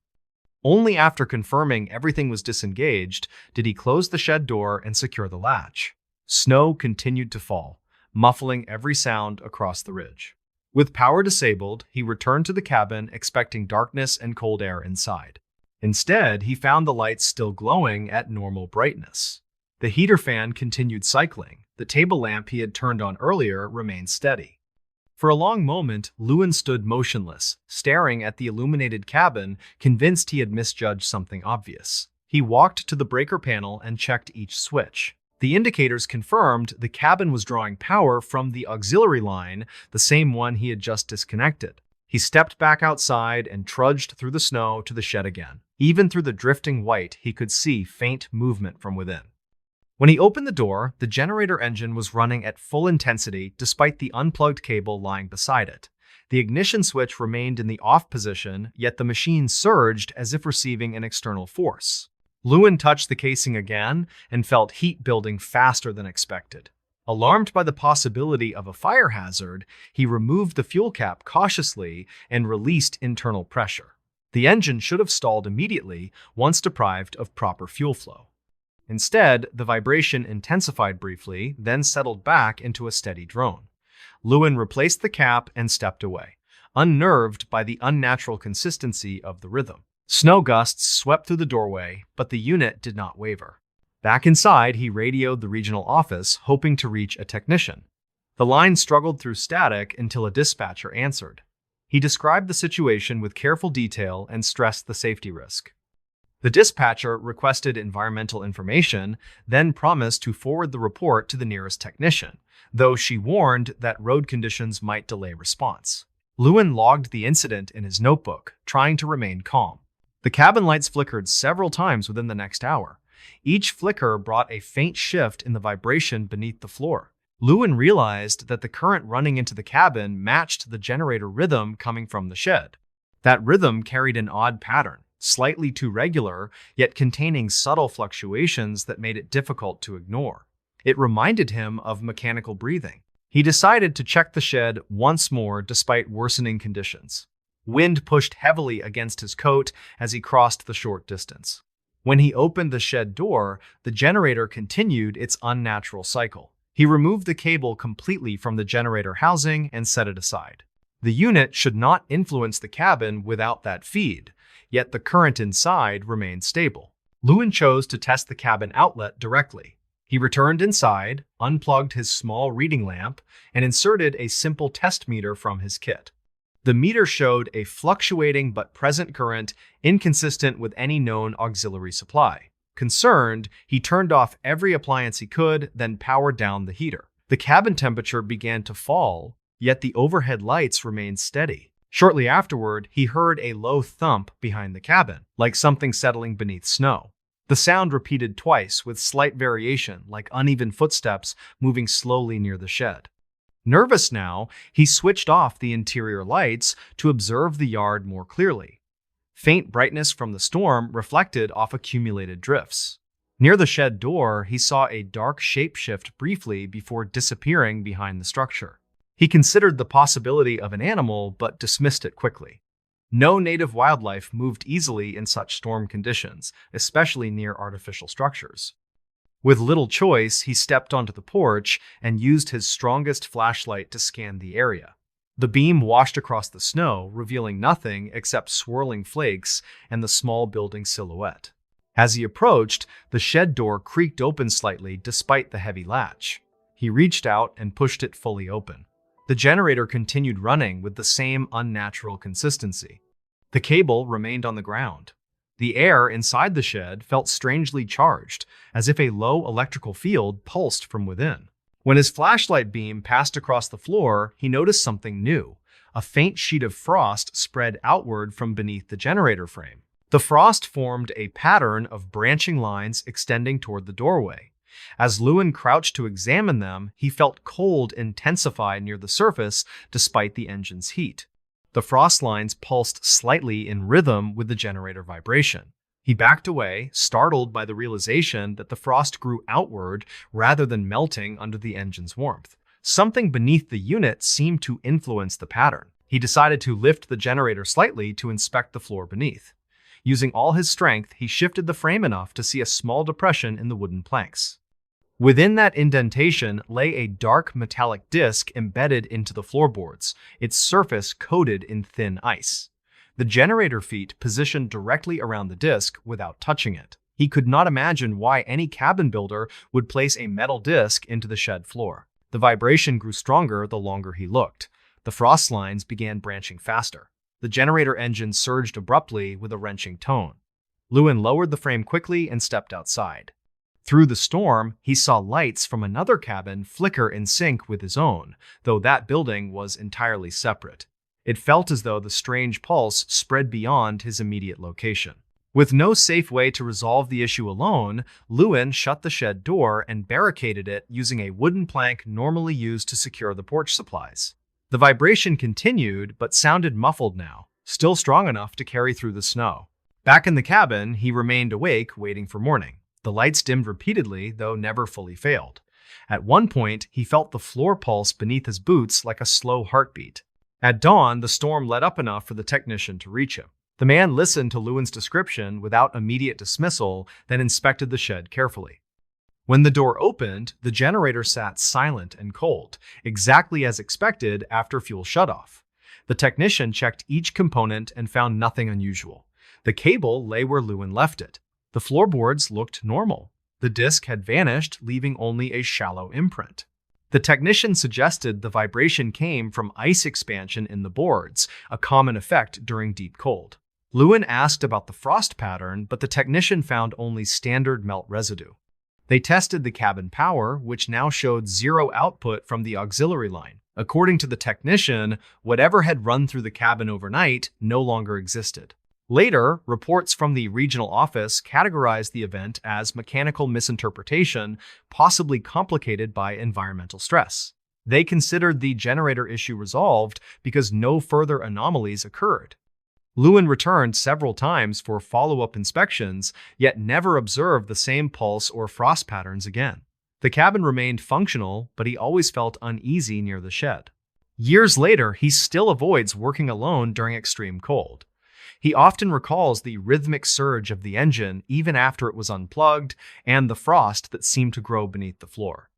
Only after confirming everything was disengaged did he close the shed door and secure the latch. Snow continued to fall, muffling every sound across the ridge. With power disabled, he returned to the cabin expecting darkness and cold air inside. Instead, he found the lights still glowing at normal brightness. The heater fan continued cycling. The table lamp he had turned on earlier remained steady. For a long moment, Lewin stood motionless, staring at the illuminated cabin, convinced he had misjudged something obvious. He walked to the breaker panel and checked each switch. The indicators confirmed the cabin was drawing power from the auxiliary line, the same one he had just disconnected. He stepped back outside and trudged through the snow to the shed again. Even through the drifting white, he could see faint movement from within. When he opened the door, the generator engine was running at full intensity despite the unplugged cable lying beside it. The ignition switch remained in the off position, yet the machine surged as if receiving an external force. Lewin touched the casing again and felt heat building faster than expected. Alarmed by the possibility of a fire hazard, he removed the fuel cap cautiously and released internal pressure. The engine should have stalled immediately once deprived of proper fuel flow. Instead, the vibration intensified briefly, then settled back into a steady drone. Lewin replaced the cap and stepped away, unnerved by the unnatural consistency of the rhythm. Snow gusts swept through the doorway, but the unit did not waver. Back inside, he radioed the regional office, hoping to reach a technician. The line struggled through static until a dispatcher answered. He described the situation with careful detail and stressed the safety risk. The dispatcher requested environmental information, then promised to forward the report to the nearest technician, though she warned that road conditions might delay response. Lewin logged the incident in his notebook, trying to remain calm. The cabin lights flickered several times within the next hour. Each flicker brought a faint shift in the vibration beneath the floor. Lewin realized that the current running into the cabin matched the generator rhythm coming from the shed. That rhythm carried an odd pattern, slightly too regular, yet containing subtle fluctuations that made it difficult to ignore. It reminded him of mechanical breathing. He decided to check the shed once more despite worsening conditions. Wind pushed heavily against his coat as he crossed the short distance. When he opened the shed door, the generator continued its unnatural cycle. He removed the cable completely from the generator housing and set it aside. The unit should not influence the cabin without that feed, yet the current inside remained stable. Lewin chose to test the cabin outlet directly. He returned inside, unplugged his small reading lamp, and inserted a simple test meter from his kit. The meter showed a fluctuating but present current inconsistent with any known auxiliary supply. Concerned, he turned off every appliance he could, then powered down the heater. The cabin temperature began to fall, yet the overhead lights remained steady. Shortly afterward, he heard a low thump behind the cabin, like something settling beneath snow. The sound repeated twice with slight variation, like uneven footsteps moving slowly near the shed. Nervous now, he switched off the interior lights to observe the yard more clearly. Faint brightness from the storm reflected off accumulated drifts. Near the shed door, he saw a dark shapeshift briefly before disappearing behind the structure. He considered the possibility of an animal, but dismissed it quickly. No native wildlife moved easily in such storm conditions, especially near artificial structures. With little choice, he stepped onto the porch and used his strongest flashlight to scan the area. The beam washed across the snow, revealing nothing except swirling flakes and the small building silhouette. As he approached, the shed door creaked open slightly despite the heavy latch. He reached out and pushed it fully open. The generator continued running with the same unnatural consistency. The cable remained on the ground. The air inside the shed felt strangely charged, as if a low electrical field pulsed from within. When his flashlight beam passed across the floor, he noticed something new. A faint sheet of frost spread outward from beneath the generator frame. The frost formed a pattern of branching lines extending toward the doorway. As Lewin crouched to examine them, he felt cold intensify near the surface despite the engine's heat. The frost lines pulsed slightly in rhythm with the generator vibration. He backed away, startled by the realization that the frost grew outward rather than melting under the engine's warmth. Something beneath the unit seemed to influence the pattern. He decided to lift the generator slightly to inspect the floor beneath. Using all his strength, he shifted the frame enough to see a small depression in the wooden planks. Within that indentation lay a dark metallic disc embedded into the floorboards, its surface coated in thin ice. The generator feet positioned directly around the disc without touching it. He could not imagine why any cabin builder would place a metal disc into the shed floor. The vibration grew stronger the longer he looked. The frost lines began branching faster. The generator engine surged abruptly with a wrenching tone. Lewin lowered the frame quickly and stepped outside. Through the storm, he saw lights from another cabin flicker in sync with his own, though that building was entirely separate. It felt as though the strange pulse spread beyond his immediate location. With no safe way to resolve the issue alone, Lewin shut the shed door and barricaded it using a wooden plank normally used to secure the porch supplies. The vibration continued, but sounded muffled now, still strong enough to carry through the snow. Back in the cabin, he remained awake, waiting for morning. The lights dimmed repeatedly, though never fully failed. At one point, he felt the floor pulse beneath his boots like a slow heartbeat. At dawn, the storm let up enough for the technician to reach him. The man listened to Lewin's description without immediate dismissal, then inspected the shed carefully. When the door opened, the generator sat silent and cold, exactly as expected after fuel shutoff. The technician checked each component and found nothing unusual. The cable lay where Lewin left it. The floorboards looked normal. The disc had vanished, leaving only a shallow imprint. The technician suggested the vibration came from ice expansion in the boards, a common effect during deep cold. Lewin asked about the frost pattern, but the technician found only standard melt residue. They tested the cabin power, which now showed zero output from the auxiliary line. According to the technician, whatever had run through the cabin overnight no longer existed. Later, reports from the regional office categorized the event as mechanical misinterpretation, possibly complicated by environmental stress. They considered the generator issue resolved because no further anomalies occurred. Lewin returned several times for follow-up inspections, yet never observed the same pulse or frost patterns again. The cabin remained functional, but he always felt uneasy near the shed. Years later, he still avoids working alone during extreme cold. He often recalls the rhythmic surge of the engine even after it was unplugged and the frost that seemed to grow beneath the floor.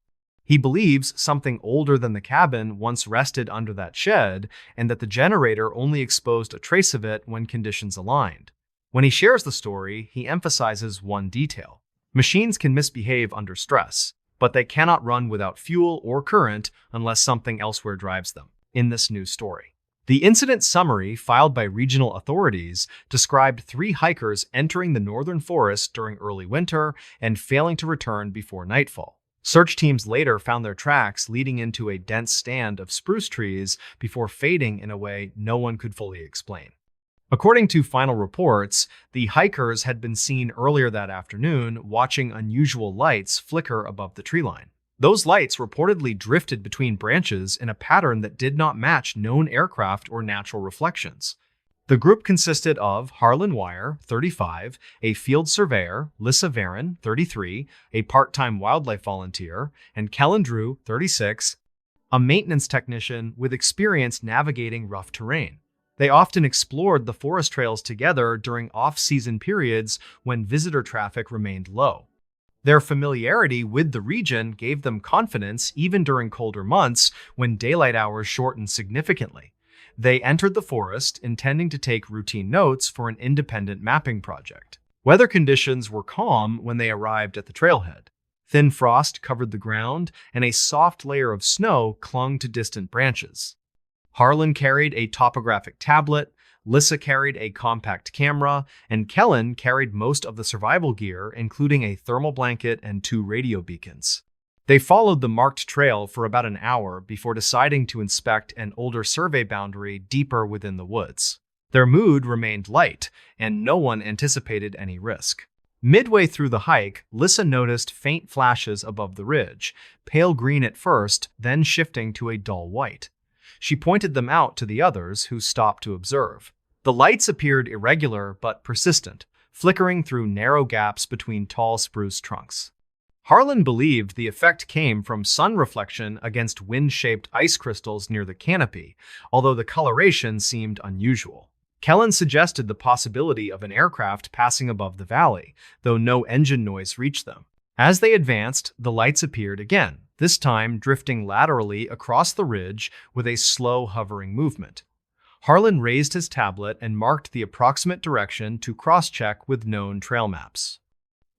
He believes something older than the cabin once rested under that shed and that the generator only exposed a trace of it when conditions aligned. When he shares the story, he emphasizes one detail. Machines can misbehave under stress, but they cannot run without fuel or current unless something elsewhere drives them. In this new story, the incident summary filed by regional authorities described 3 hikers entering the northern forest during early winter and failing to return before nightfall. Search teams later found their tracks leading into a dense stand of spruce trees before fading in a way no one could fully explain. According to final reports, the hikers had been seen earlier that afternoon watching unusual lights flicker above the tree line. Those lights reportedly drifted between branches in a pattern that did not match known aircraft or natural reflections. The group consisted of Harlan Wire, 35, a field surveyor, Lissa Varon, 33, a part-time wildlife volunteer, and Kellen Drew, 36, a maintenance technician with experience navigating rough terrain. They often explored the forest trails together during off-season periods when visitor traffic remained low. Their familiarity with the region gave them confidence even during colder months when daylight hours shortened significantly. They entered the forest intending to take routine notes for an independent mapping project. Weather conditions were calm when they arrived at the trailhead. Thin frost covered the ground, and a soft layer of snow clung to distant branches. Harlan carried a topographic tablet, Lissa carried a compact camera, and Kellen carried most of the survival gear, including a thermal blanket and 2 radio beacons. They followed the marked trail for about an hour before deciding to inspect an older survey boundary deeper within the woods. Their mood remained light, and no one anticipated any risk. Midway through the hike, Lissa noticed faint flashes above the ridge, pale green at first, then shifting to a dull white. She pointed them out to the others, who stopped to observe. The lights appeared irregular but persistent, flickering through narrow gaps between tall spruce trunks. Harlan believed the effect came from sun reflection against wind-shaped ice crystals near the canopy, although the coloration seemed unusual. Kellen suggested the possibility of an aircraft passing above the valley, though no engine noise reached them. As they advanced, the lights appeared again, this time drifting laterally across the ridge with a slow hovering movement. Harlan raised his tablet and marked the approximate direction to cross-check with known trail maps.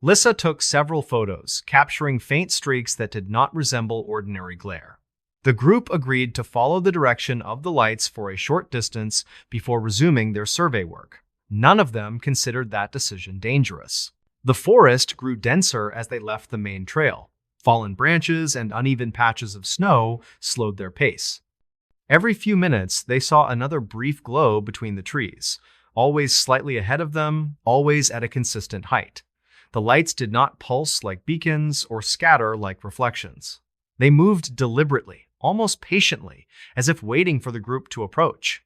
Lissa took several photos, capturing faint streaks that did not resemble ordinary glare. The group agreed to follow the direction of the lights for a short distance before resuming their survey work. None of them considered that decision dangerous. The forest grew denser as they left the main trail. Fallen branches and uneven patches of snow slowed their pace. Every few minutes, they saw another brief glow between the trees, always slightly ahead of them, always at a consistent height. The lights did not pulse like beacons or scatter like reflections. They moved deliberately, almost patiently, as if waiting for the group to approach.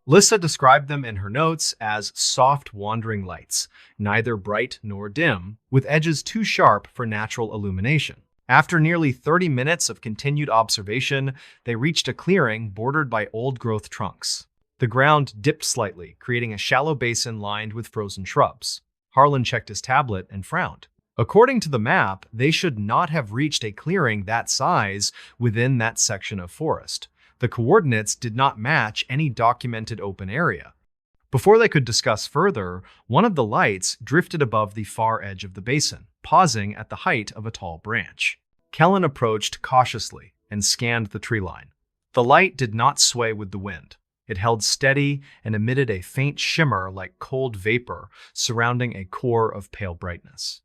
Lissa described them in her notes as soft wandering lights, neither bright nor dim, with edges too sharp for natural illumination. After nearly 30 minutes of continued observation, they reached a clearing bordered by old-growth trunks. The ground dipped slightly, creating a shallow basin lined with frozen shrubs. Harlan checked his tablet and frowned. According to the map, they should not have reached a clearing that size within that section of forest. The coordinates did not match any documented open area. Before they could discuss further, one of the lights drifted above the far edge of the basin, pausing at the height of a tall branch. Kellen approached cautiously and scanned the tree line. The light did not sway with the wind. It held steady and emitted a faint shimmer like cold vapor surrounding a core of pale brightness.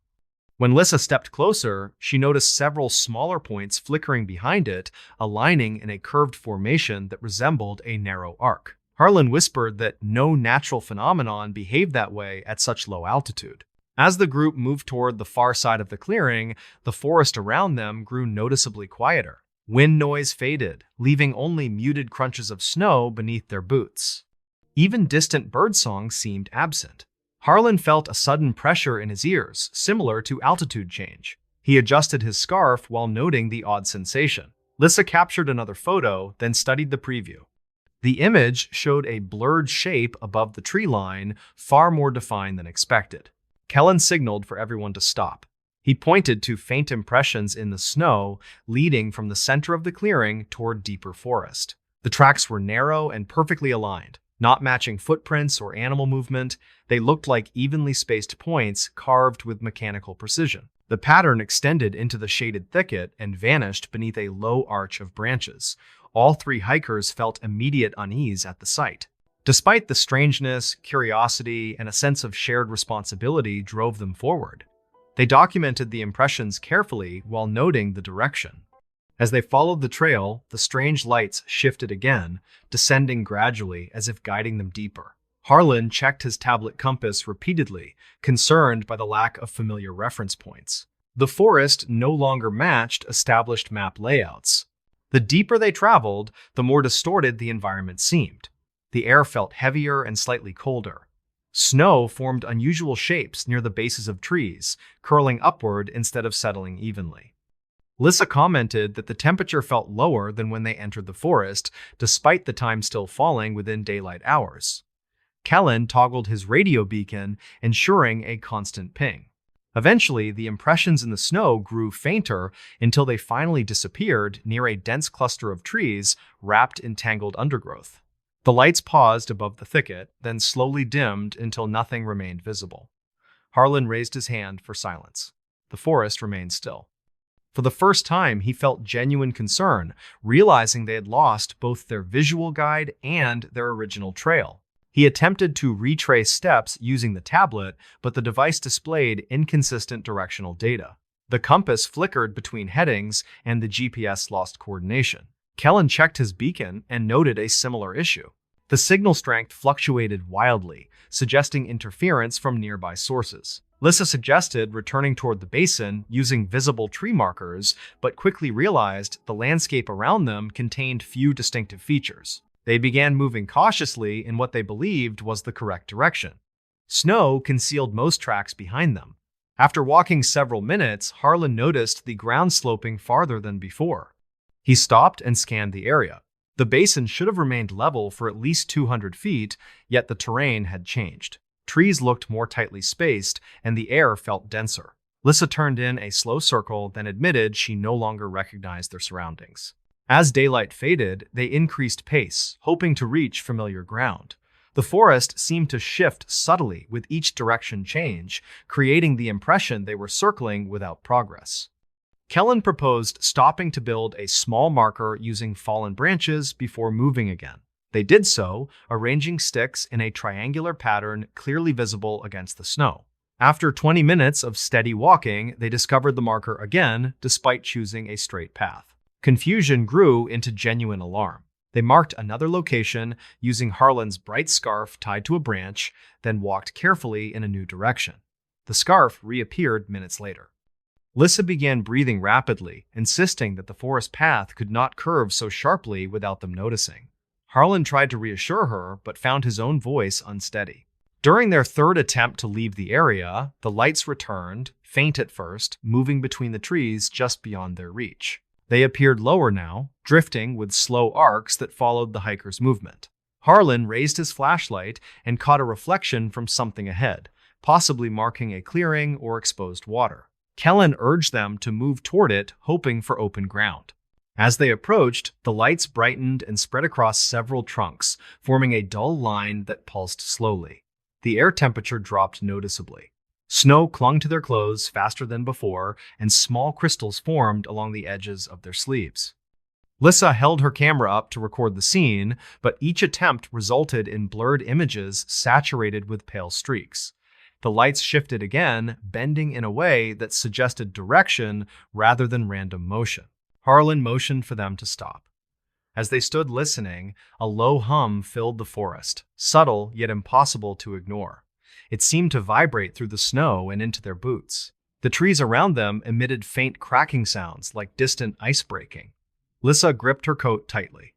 When Lissa stepped closer, she noticed several smaller points flickering behind it, aligning in a curved formation that resembled a narrow arc. Harlan whispered that no natural phenomenon behaved that way at such low altitude. As the group moved toward the far side of the clearing, the forest around them grew noticeably quieter. Wind noise faded, leaving only muted crunches of snow beneath their boots. Even distant birdsong seemed absent. Harlan felt a sudden pressure in his ears, similar to altitude change. He adjusted his scarf while noting the odd sensation. Lissa captured another photo, then studied the preview. The image showed a blurred shape above the tree line, far more defined than expected. Kellen signaled for everyone to stop. He pointed to faint impressions in the snow leading from the center of the clearing toward deeper forest. The tracks were narrow and perfectly aligned, not matching footprints or animal movement. They looked like evenly spaced points carved with mechanical precision. The pattern extended into the shaded thicket and vanished beneath a low arch of branches. All three hikers felt immediate unease at the sight. Despite the strangeness, curiosity, and a sense of shared responsibility drove them forward. They documented the impressions carefully while noting the direction. As they followed the trail, the strange lights shifted again, descending gradually as if guiding them deeper. Harlan checked his tablet compass repeatedly, concerned by the lack of familiar reference points. The forest no longer matched established map layouts. The deeper they traveled, the more distorted the environment seemed. The air felt heavier and slightly colder. Snow formed unusual shapes near the bases of trees, curling upward instead of settling evenly. Lissa commented that the temperature felt lower than when they entered the forest, despite the time still falling within daylight hours. Kellen toggled his radio beacon, ensuring a constant ping. Eventually, the impressions in the snow grew fainter until they finally disappeared near a dense cluster of trees wrapped in tangled undergrowth. The lights paused above the thicket, then slowly dimmed until nothing remained visible. Harlan raised his hand for silence. The forest remained still. For the first time, he felt genuine concern, realizing they had lost both their visual guide and their original trail. He attempted to retrace steps using the tablet, but the device displayed inconsistent directional data. The compass flickered between headings, and the GPS lost coordination. Kellen checked his beacon and noted a similar issue. The signal strength fluctuated wildly, suggesting interference from nearby sources. Lissa suggested returning toward the basin using visible tree markers, but quickly realized the landscape around them contained few distinctive features. They began moving cautiously in what they believed was the correct direction. Snow concealed most tracks behind them. After walking several minutes, Harlan noticed the ground sloping farther than before. He stopped and scanned the area. The basin should have remained level for at least 200 feet, yet the terrain had changed. Trees looked more tightly spaced, and the air felt denser. Lissa turned in a slow circle, then admitted she no longer recognized their surroundings. As daylight faded, they increased pace, hoping to reach familiar ground. The forest seemed to shift subtly with each direction change, creating the impression they were circling without progress. Kellen proposed stopping to build a small marker using fallen branches before moving again. They did so, arranging sticks in a triangular pattern clearly visible against the snow. After 20 minutes of steady walking, they discovered the marker again, despite choosing a straight path. Confusion grew into genuine alarm. They marked another location using Harlan's bright scarf tied to a branch, then walked carefully in a new direction. The scarf reappeared minutes later. Lissa began breathing rapidly, insisting that the forest path could not curve so sharply without them noticing. Harlan tried to reassure her, but found his own voice unsteady. During their third attempt to leave the area, the lights returned, faint at first, moving between the trees just beyond their reach. They appeared lower now, drifting with slow arcs that followed the hiker's movement. Harlan raised his flashlight and caught a reflection from something ahead, possibly marking a clearing or exposed water. Kellen urged them to move toward it, hoping for open ground. As they approached, the lights brightened and spread across several trunks, forming a dull line that pulsed slowly. The air temperature dropped noticeably. Snow clung to their clothes faster than before, and small crystals formed along the edges of their sleeves. Lissa held her camera up to record the scene, but each attempt resulted in blurred images saturated with pale streaks. The lights shifted again, bending in a way that suggested direction rather than random motion. Harlan motioned for them to stop. As they stood listening, a low hum filled the forest, subtle yet impossible to ignore. It seemed to vibrate through the snow and into their boots. The trees around them emitted faint cracking sounds like distant ice breaking. Lissa gripped her coat tightly.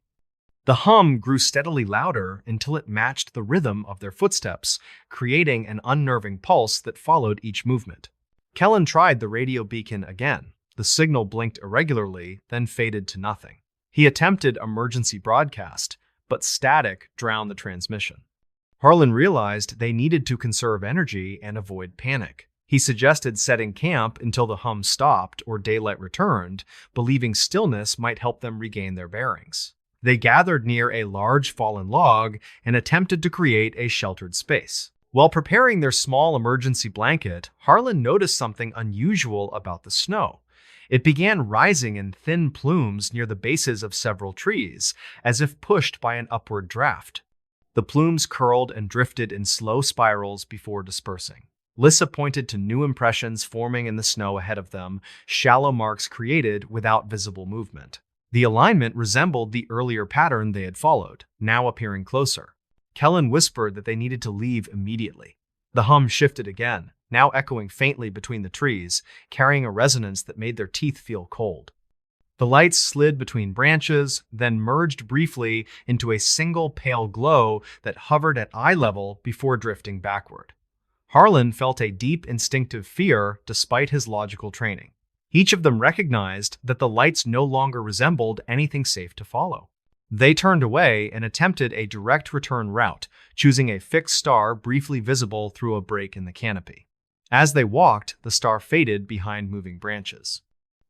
The hum grew steadily louder until it matched the rhythm of their footsteps, creating an unnerving pulse that followed each movement. Kellen tried the radio beacon again. The signal blinked irregularly, then faded to nothing. He attempted emergency broadcast, but static drowned the transmission. Harlan realized they needed to conserve energy and avoid panic. He suggested setting camp until the hum stopped or daylight returned, believing stillness might help them regain their bearings. They gathered near a large fallen log and attempted to create a sheltered space. While preparing their small emergency blanket, Harlan noticed something unusual about the snow. It began rising in thin plumes near the bases of several trees, as if pushed by an upward draft. The plumes curled and drifted in slow spirals before dispersing. Lissa pointed to new impressions forming in the snow ahead of them, shallow marks created without visible movement. The alignment resembled the earlier pattern they had followed, now appearing closer. Kellen whispered that they needed to leave immediately. The hum shifted again, now echoing faintly between the trees, carrying a resonance that made their teeth feel cold. The lights slid between branches, then merged briefly into a single pale glow that hovered at eye level before drifting backward. Harlan felt a deep instinctive fear despite his logical training. Each of them recognized that the lights no longer resembled anything safe to follow. They turned away and attempted a direct return route, choosing a fixed star briefly visible through a break in the canopy. As they walked, the star faded behind moving branches.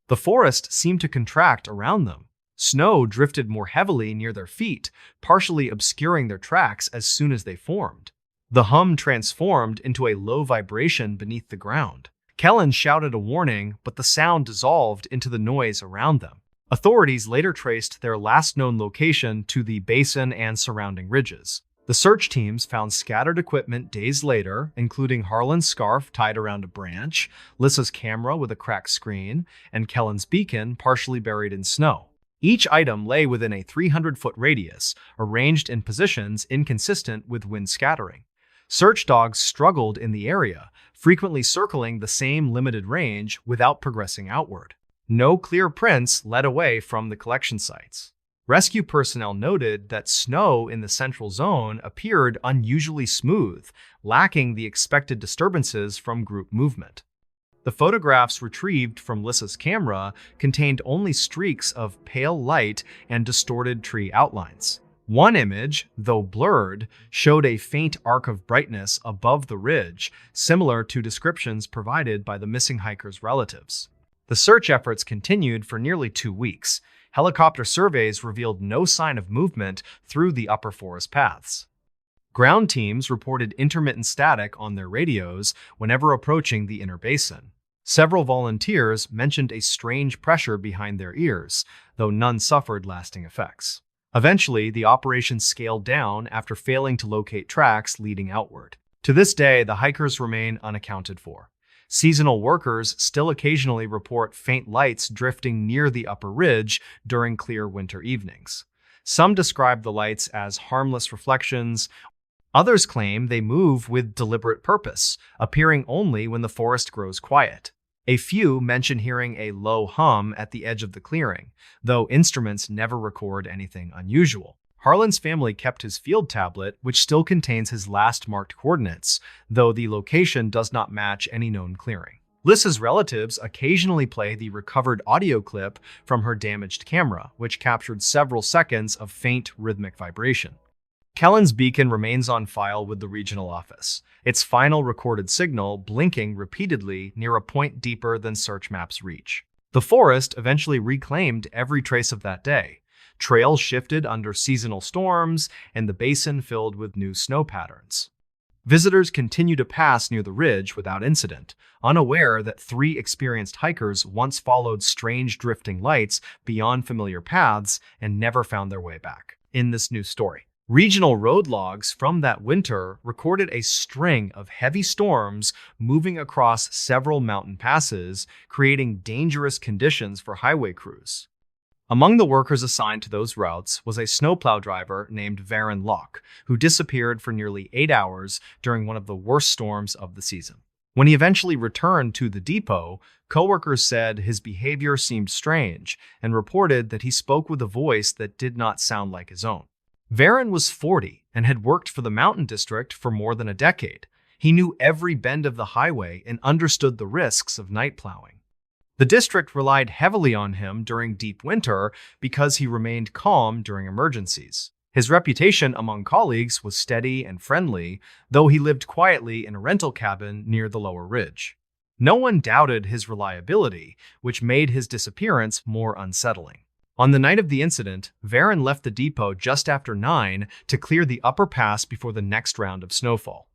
The forest seemed to contract around them. Snow drifted more heavily near their feet, partially obscuring their tracks as soon as they formed. The hum transformed into a low vibration beneath the ground. Kellen shouted a warning, but the sound dissolved into the noise around them. Authorities later traced their last known location to the basin and surrounding ridges. The search teams found scattered equipment days later, including Harlan's scarf tied around a branch, Lissa's camera with a cracked screen, and Kellen's beacon partially buried in snow. Each item lay within a 300-foot radius, arranged in positions inconsistent with wind scattering. Search dogs struggled in the area, frequently circling the same limited range without progressing outward. No clear prints led away from the collection sites. Rescue personnel noted that snow in the central zone appeared unusually smooth, lacking the expected disturbances from group movement. The photographs retrieved from Lissa's camera contained only streaks of pale light and distorted tree outlines. One image, though blurred, showed a faint arc of brightness above the ridge, similar to descriptions provided by the missing hikers' relatives. The search efforts continued for nearly 2 weeks. Helicopter surveys revealed no sign of movement through the upper forest paths. Ground teams reported intermittent static on their radios whenever approaching the inner basin. Several volunteers mentioned a strange pressure behind their ears, though none suffered lasting effects. Eventually, the operation scaled down after failing to locate tracks leading outward. To this day, the hikers remain unaccounted for. Seasonal workers still occasionally report faint lights drifting near the upper ridge during clear winter evenings. Some describe the lights as harmless reflections. Others claim they move with deliberate purpose, appearing only when the forest grows quiet. A few mention hearing a low hum at the edge of the clearing, though instruments never record anything unusual. Harlan's family kept his field tablet, which still contains his last marked coordinates, though the location does not match any known clearing. Lissa's relatives occasionally play the recovered audio clip from her damaged camera, which captured several seconds of faint rhythmic vibration. Kellen's beacon remains on file with the regional office, its final recorded signal blinking repeatedly near a point deeper than search maps reach. The forest eventually reclaimed every trace of that day. Trails shifted under seasonal storms, and the basin filled with new snow patterns. Visitors continue to pass near the ridge without incident, unaware that 3 experienced hikers once followed strange drifting lights beyond familiar paths and never found their way back. In this new story, regional road logs from that winter recorded a string of heavy storms moving across several mountain passes, creating dangerous conditions for highway crews. Among the workers assigned to those routes was a snowplow driver named Varen Locke, who disappeared for nearly 8 hours during one of the worst storms of the season. When he eventually returned to the depot, coworkers said his behavior seemed strange and reported that he spoke with a voice that did not sound like his own. Varen was 40 and had worked for the Mountain District for more than a decade. He knew every bend of the highway and understood the risks of night plowing. The district relied heavily on him during deep winter because he remained calm during emergencies. His reputation among colleagues was steady and friendly, though he lived quietly in a rental cabin near the lower ridge. No one doubted his reliability, which made his disappearance more unsettling. On the night of the incident, Varen left the depot just after 9 to clear the upper pass before the next round of snowfall.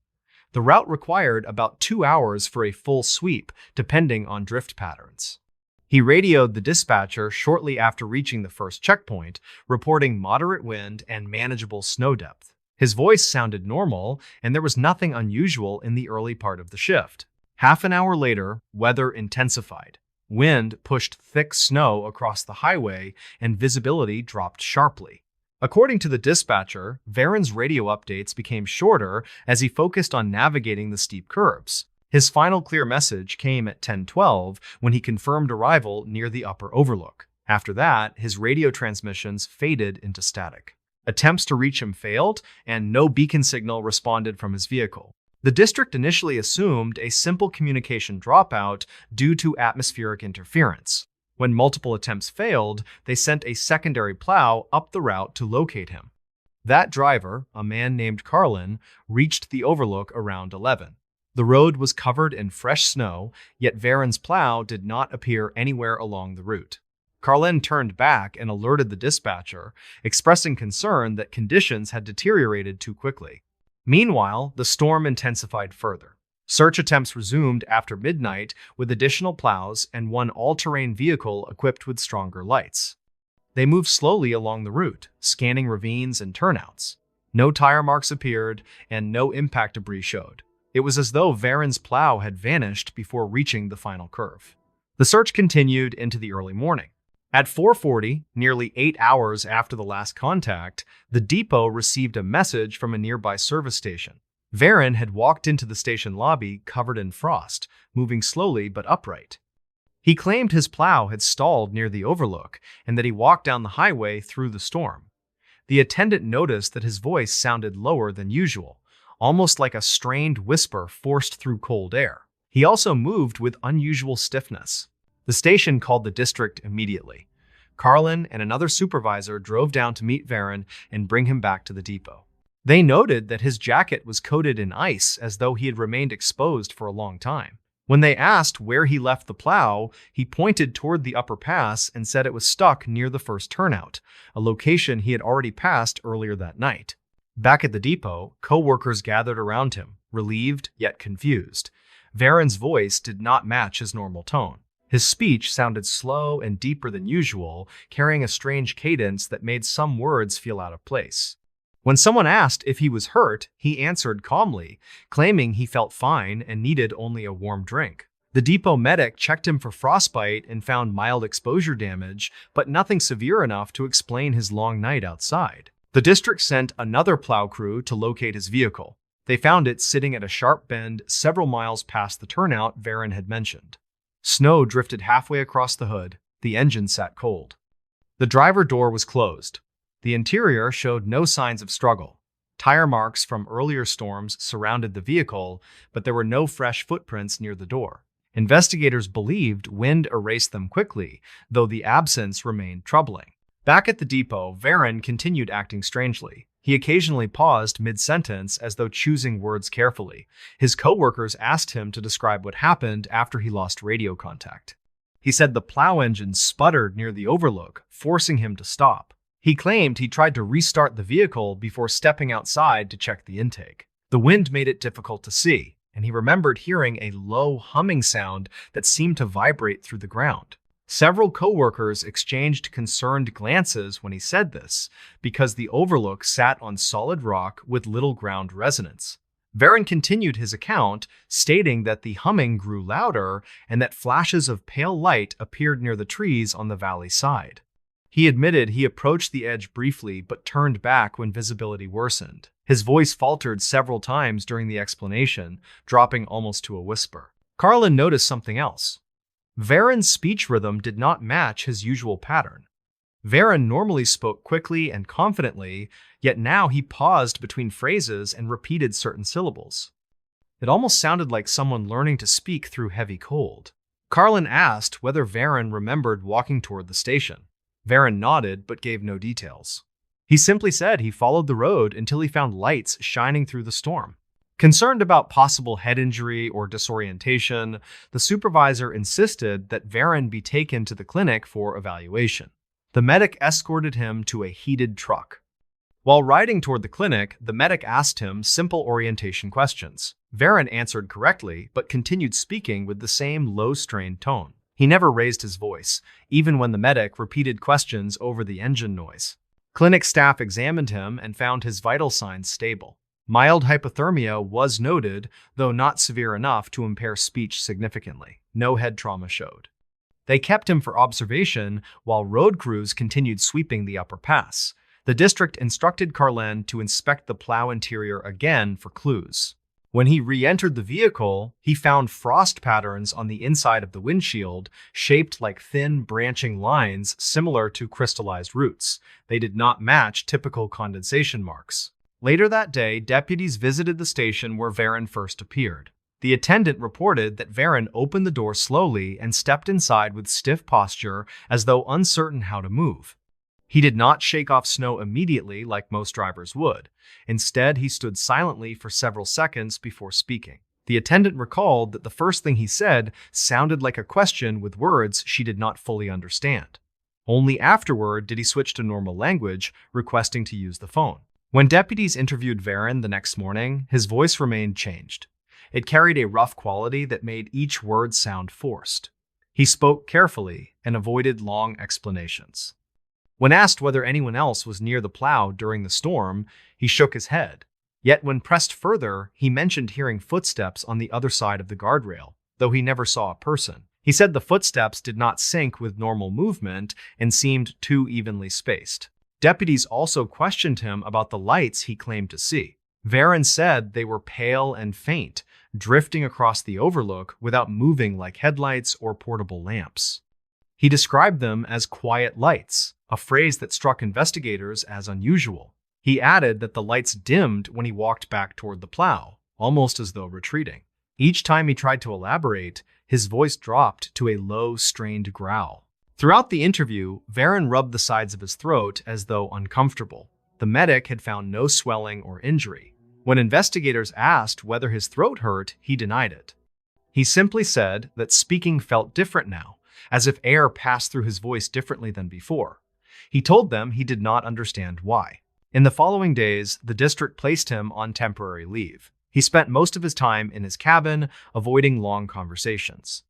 The route required about 2 hours for a full sweep, depending on drift patterns. He radioed the dispatcher shortly after reaching the first checkpoint, reporting moderate wind and manageable snow depth. His voice sounded normal, and there was nothing unusual in the early part of the shift. Half an hour later, weather intensified. Wind pushed thick snow across the highway, and visibility dropped sharply. According to the dispatcher, Varen's radio updates became shorter as he focused on navigating the steep curbs. His final clear message came at 10:12 when he confirmed arrival near the upper overlook. After that, his radio transmissions faded into static. Attempts to reach him failed, and no beacon signal responded from his vehicle. The district initially assumed a simple communication dropout due to atmospheric interference. When multiple attempts failed, they sent a secondary plow up the route to locate him. That driver, a man named Carlin, reached the overlook around 11. The road was covered in fresh snow, yet Varen's plow did not appear anywhere along the route. Carlin turned back and alerted the dispatcher, expressing concern that conditions had deteriorated too quickly. Meanwhile, the storm intensified further. Search attempts resumed after midnight with additional plows and one all-terrain vehicle equipped with stronger lights. They moved slowly along the route, scanning ravines and turnouts. No tire marks appeared, and no impact debris showed. It was as though Varen's plow had vanished before reaching the final curve. The search continued into the early morning. At 4:40, nearly 8 hours after the last contact, the depot received a message from a nearby service station. Varen had walked into the station lobby covered in frost, moving slowly but upright. He claimed his plow had stalled near the overlook and that he walked down the highway through the storm. The attendant noticed that his voice sounded lower than usual, almost like a strained whisper forced through cold air. He also moved with unusual stiffness. The station called the district immediately. Carlin and another supervisor drove down to meet Varen and bring him back to the depot. They noted that his jacket was coated in ice as though he had remained exposed for a long time. When they asked where he left the plow, he pointed toward the upper pass and said it was stuck near the first turnout, a location he had already passed earlier that night. Back at the depot, co-workers gathered around him, relieved yet confused. Varen's voice did not match his normal tone. His speech sounded slow and deeper than usual, carrying a strange cadence that made some words feel out of place. When someone asked if he was hurt, he answered calmly, claiming he felt fine and needed only a warm drink. The depot medic checked him for frostbite and found mild exposure damage, but nothing severe enough to explain his long night outside. The district sent another plow crew to locate his vehicle. They found it sitting at a sharp bend several miles past the turnout Varen had mentioned. Snow drifted halfway across the hood. The engine sat cold. The driver door was closed. The interior showed no signs of struggle. Tire marks from earlier storms surrounded the vehicle, but there were no fresh footprints near the door. Investigators believed wind erased them quickly, though the absence remained troubling. Back at the depot, Varen continued acting strangely. He occasionally paused mid-sentence as though choosing words carefully. His co-workers asked him to describe what happened after he lost radio contact. He said the plow engine sputtered near the overlook, forcing him to stop. He claimed he tried to restart the vehicle before stepping outside to check the intake. The wind made it difficult to see, and he remembered hearing a low humming sound that seemed to vibrate through the ground. Several co-workers exchanged concerned glances when he said this, because the overlook sat on solid rock with little ground resonance. Varen continued his account, stating that the humming grew louder and that flashes of pale light appeared near the trees on the valley side. He admitted he approached the edge briefly but turned back when visibility worsened. His voice faltered several times during the explanation, dropping almost to a whisper. Carlin noticed something else. Varen's speech rhythm did not match his usual pattern. Varen normally spoke quickly and confidently, yet now he paused between phrases and repeated certain syllables. It almost sounded like someone learning to speak through heavy cold. Carlin asked whether Varen remembered walking toward the station. Varen nodded but gave no details. He simply said he followed the road until he found lights shining through the storm. Concerned about possible head injury or disorientation, the supervisor insisted that Varen be taken to the clinic for evaluation. The medic escorted him to a heated truck. While riding toward the clinic, the medic asked him simple orientation questions. Varen answered correctly, but continued speaking with the same low-strained tone. He never raised his voice, even when the medic repeated questions over the engine noise. Clinic staff examined him and found his vital signs stable. Mild hypothermia was noted, though not severe enough to impair speech significantly. No head trauma showed. They kept him for observation while road crews continued sweeping the upper pass. The district instructed Carlin to inspect the plow interior again for clues. When he re-entered the vehicle, he found frost patterns on the inside of the windshield, shaped like thin, branching lines similar to crystallized roots. They did not match typical condensation marks. Later that day, deputies visited the station where Varen first appeared. The attendant reported that Varen opened the door slowly and stepped inside with stiff posture as though uncertain how to move. He did not shake off snow immediately like most drivers would. Instead, he stood silently for several seconds before speaking. The attendant recalled that the first thing he said sounded like a question with words she did not fully understand. Only afterward did he switch to normal language, requesting to use the phone. When deputies interviewed Varen the next morning, his voice remained changed. It carried a rough quality that made each word sound forced. He spoke carefully and avoided long explanations. When asked whether anyone else was near the plow during the storm, he shook his head. Yet when pressed further, he mentioned hearing footsteps on the other side of the guardrail, though he never saw a person. He said the footsteps did not sync with normal movement and seemed too evenly spaced. Deputies also questioned him about the lights he claimed to see. Varen said they were pale and faint, drifting across the overlook without moving like headlights or portable lamps. He described them as quiet lights, a phrase that struck investigators as unusual. He added that the lights dimmed when he walked back toward the plow, almost as though retreating. Each time he tried to elaborate, his voice dropped to a low, strained growl. Throughout the interview, Varen rubbed the sides of his throat as though uncomfortable. The medic had found no swelling or injury. When investigators asked whether his throat hurt, he denied it. He simply said that speaking felt different now, as if air passed through his voice differently than before. He told them he did not understand why. In the following days, the district placed him on temporary leave. He spent most of his time in his cabin, avoiding long conversations.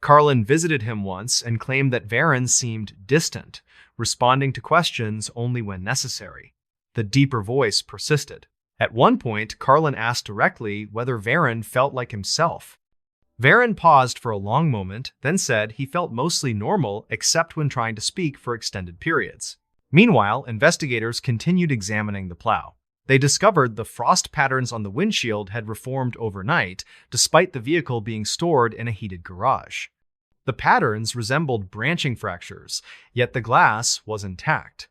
Carlin visited him once and claimed that Varen seemed distant, responding to questions only when necessary. The deeper voice persisted. At one point, Carlin asked directly whether Varen felt like himself. Varen paused for a long moment, then said he felt mostly normal except when trying to speak for extended periods. Meanwhile, investigators continued examining the plow. They discovered the frost patterns on the windshield had reformed overnight, despite the vehicle being stored in a heated garage. The patterns resembled branching fractures, yet the glass was intact.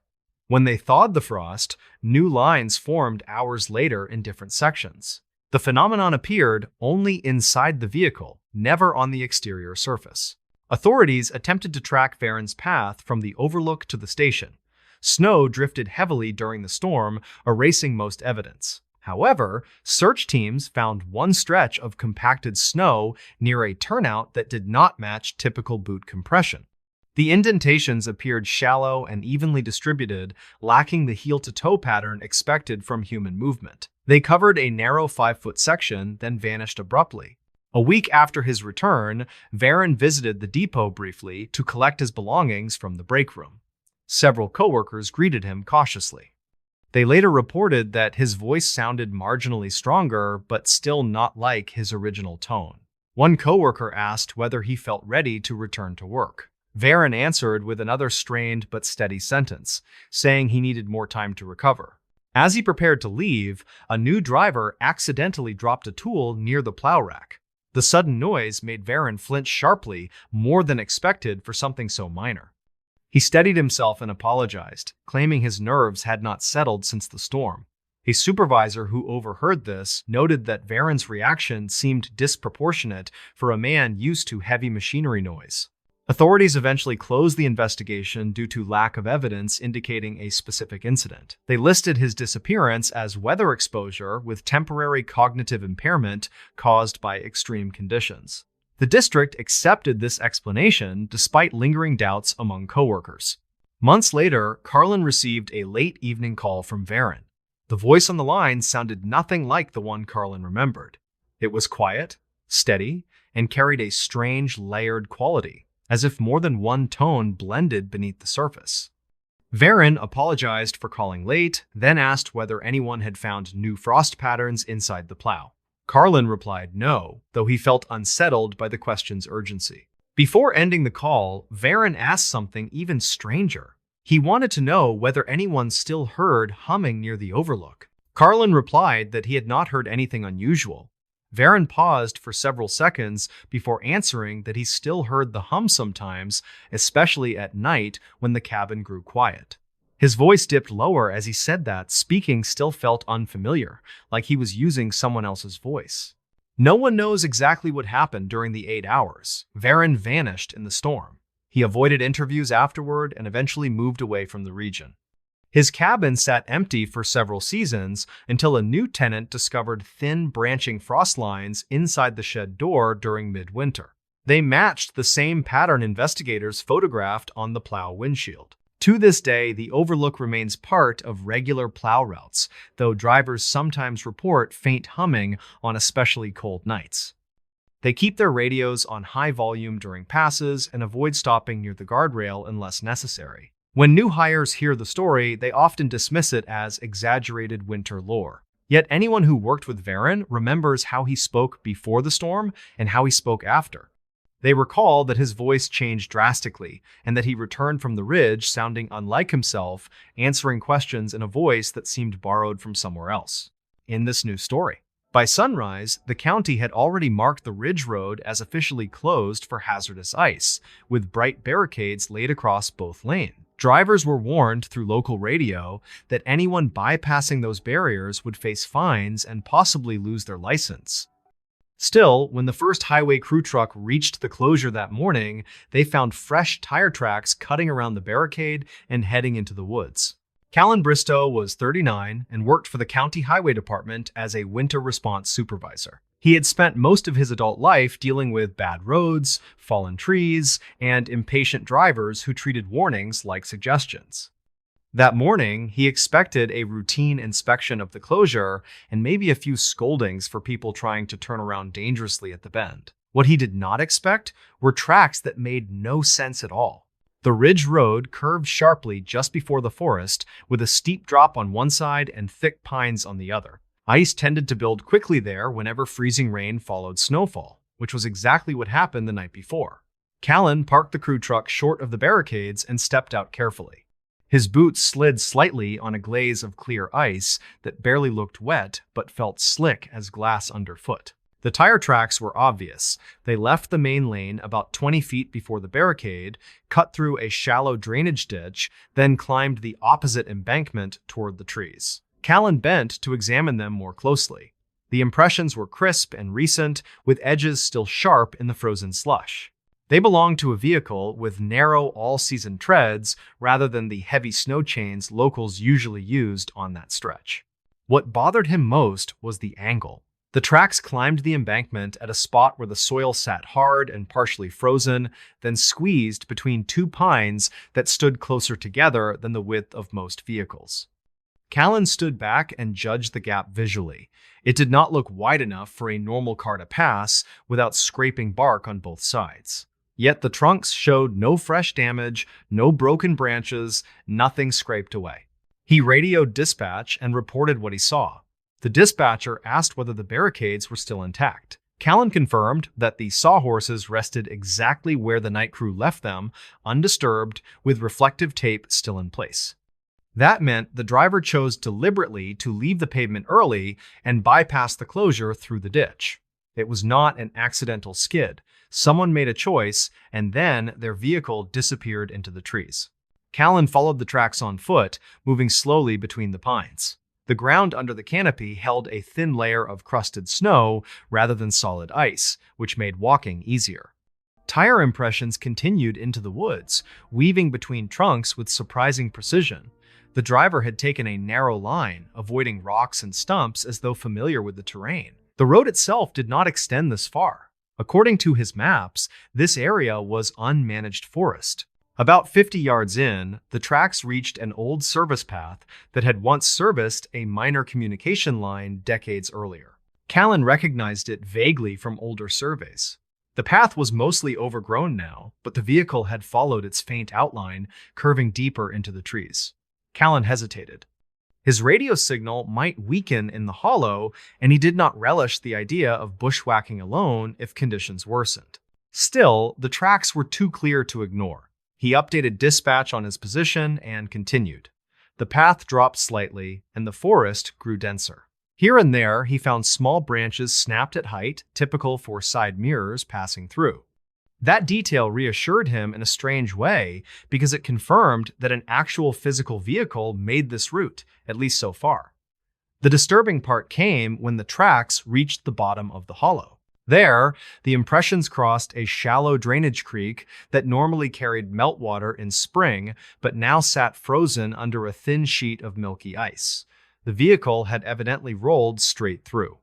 When they thawed the frost, new lines formed hours later in different sections. The phenomenon appeared only inside the vehicle, never on the exterior surface. Authorities attempted to track Varen's path from the overlook to the station. Snow drifted heavily during the storm, erasing most evidence. However, search teams found one stretch of compacted snow near a turnout that did not match typical boot compression. The indentations appeared shallow and evenly distributed, lacking the heel-to-toe pattern expected from human movement. They covered a narrow 5-foot section, then vanished abruptly. A week after his return, Varen visited the depot briefly to collect his belongings from the break room. Several coworkers greeted him cautiously. They later reported that his voice sounded marginally stronger, but still not like his original tone. One coworker asked whether he felt ready to return to work. Varen answered with another strained but steady sentence, saying he needed more time to recover. As he prepared to leave, a new driver accidentally dropped a tool near the plow rack. The sudden noise made Varen flinch sharply, more than expected for something so minor. He steadied himself and apologized, claiming his nerves had not settled since the storm. A supervisor who overheard this noted that Varen's reaction seemed disproportionate for a man used to heavy machinery noise. Authorities eventually closed the investigation due to lack of evidence indicating a specific incident. They listed his disappearance as weather exposure with temporary cognitive impairment caused by extreme conditions. The district accepted this explanation despite lingering doubts among coworkers. Months later, Carlin received a late evening call from Varen. The voice on the line sounded nothing like the one Carlin remembered. It was quiet, steady, and carried a strange layered quality, as if more than one tone blended beneath the surface. Varen apologized for calling late, then asked whether anyone had found new frost patterns inside the plow. Carlin replied no, though he felt unsettled by the question's urgency. Before ending the call, Varen asked something even stranger. He wanted to know whether anyone still heard humming near the overlook. Carlin replied that he had not heard anything unusual. Varen paused for several seconds before answering that he still heard the hum sometimes, especially at night when the cabin grew quiet. His voice dipped lower as he said that speaking still felt unfamiliar, like he was using someone else's voice. No one knows exactly what happened during the 8 hours. Varen vanished in the storm. He avoided interviews afterward and eventually moved away from the region. His cabin sat empty for several seasons until a new tenant discovered thin branching frost lines inside the shed door during midwinter. They matched the same pattern investigators photographed on the plow windshield. To this day, the overlook remains part of regular plow routes, though drivers sometimes report faint humming on especially cold nights. They keep their radios on high volume during passes and avoid stopping near the guardrail unless necessary. When new hires hear the story, they often dismiss it as exaggerated winter lore. Yet anyone who worked with Varen remembers how he spoke before the storm and how he spoke after. They recall that his voice changed drastically and that he returned from the ridge sounding unlike himself, answering questions in a voice that seemed borrowed from somewhere else. In this new story, By sunrise, the county had already marked the Ridge Road as officially closed for hazardous ice, with bright barricades laid across both lanes. Drivers were warned through local radio that anyone bypassing those barriers would face fines and possibly lose their license. Still, when the first highway crew truck reached the closure that morning, they found fresh tire tracks cutting around the barricade and heading into the woods. Callan Bristow was 39 and worked for the county highway department as a winter response supervisor. He had spent most of his adult life dealing with bad roads, fallen trees, and impatient drivers who treated warnings like suggestions. That morning, he expected a routine inspection of the closure and maybe a few scoldings for people trying to turn around dangerously at the bend. What he did not expect were tracks that made no sense at all. The Ridge Road curved sharply just before the forest, with a steep drop on one side and thick pines on the other. Ice tended to build quickly there whenever freezing rain followed snowfall, which was exactly what happened the night before. Callan parked the crew truck short of the barricades and stepped out carefully. His boots slid slightly on a glaze of clear ice that barely looked wet but felt slick as glass underfoot. The tire tracks were obvious. They left the main lane about 20 feet before the barricade, cut through a shallow drainage ditch, then climbed the opposite embankment toward the trees. Callan bent to examine them more closely. The impressions were crisp and recent, with edges still sharp in the frozen slush. They belonged to a vehicle with narrow all-season treads rather than the heavy snow chains locals usually used on that stretch. What bothered him most was the angle. The tracks climbed the embankment at a spot where the soil sat hard and partially frozen, then squeezed between two pines that stood closer together than the width of most vehicles. Callan stood back and judged the gap visually. It did not look wide enough for a normal car to pass without scraping bark on both sides. Yet the trunks showed no fresh damage, no broken branches, nothing scraped away. He radioed dispatch and reported what he saw. The dispatcher asked whether the barricades were still intact. Callan confirmed that the sawhorses rested exactly where the night crew left them, undisturbed, with reflective tape still in place. That meant the driver chose deliberately to leave the pavement early and bypass the closure through the ditch. It was not an accidental skid. Someone made a choice, and then their vehicle disappeared into the trees. Callan followed the tracks on foot, moving slowly between the pines. The ground under the canopy held a thin layer of crusted snow rather than solid ice, which made walking easier. Tire impressions continued into the woods, weaving between trunks with surprising precision. The driver had taken a narrow line, avoiding rocks and stumps as though familiar with the terrain. The road itself did not extend this far. According to his maps, this area was unmanaged forest. About 50 yards in, the tracks reached an old service path that had once serviced a minor communication line decades earlier. Callan recognized it vaguely from older surveys. The path was mostly overgrown now, but the vehicle had followed its faint outline, curving deeper into the trees. Callan hesitated. His radio signal might weaken in the hollow, and he did not relish the idea of bushwhacking alone if conditions worsened. Still, the tracks were too clear to ignore. He updated dispatch on his position and continued. The path dropped slightly, and the forest grew denser. Here and there, he found small branches snapped at height, typical for side mirrors passing through. That detail reassured him in a strange way because it confirmed that an actual physical vehicle made this route, at least so far. The disturbing part came when the tracks reached the bottom of the hollow. There, the impressions crossed a shallow drainage creek that normally carried meltwater in spring, but now sat frozen under a thin sheet of milky ice. The vehicle had evidently rolled straight through.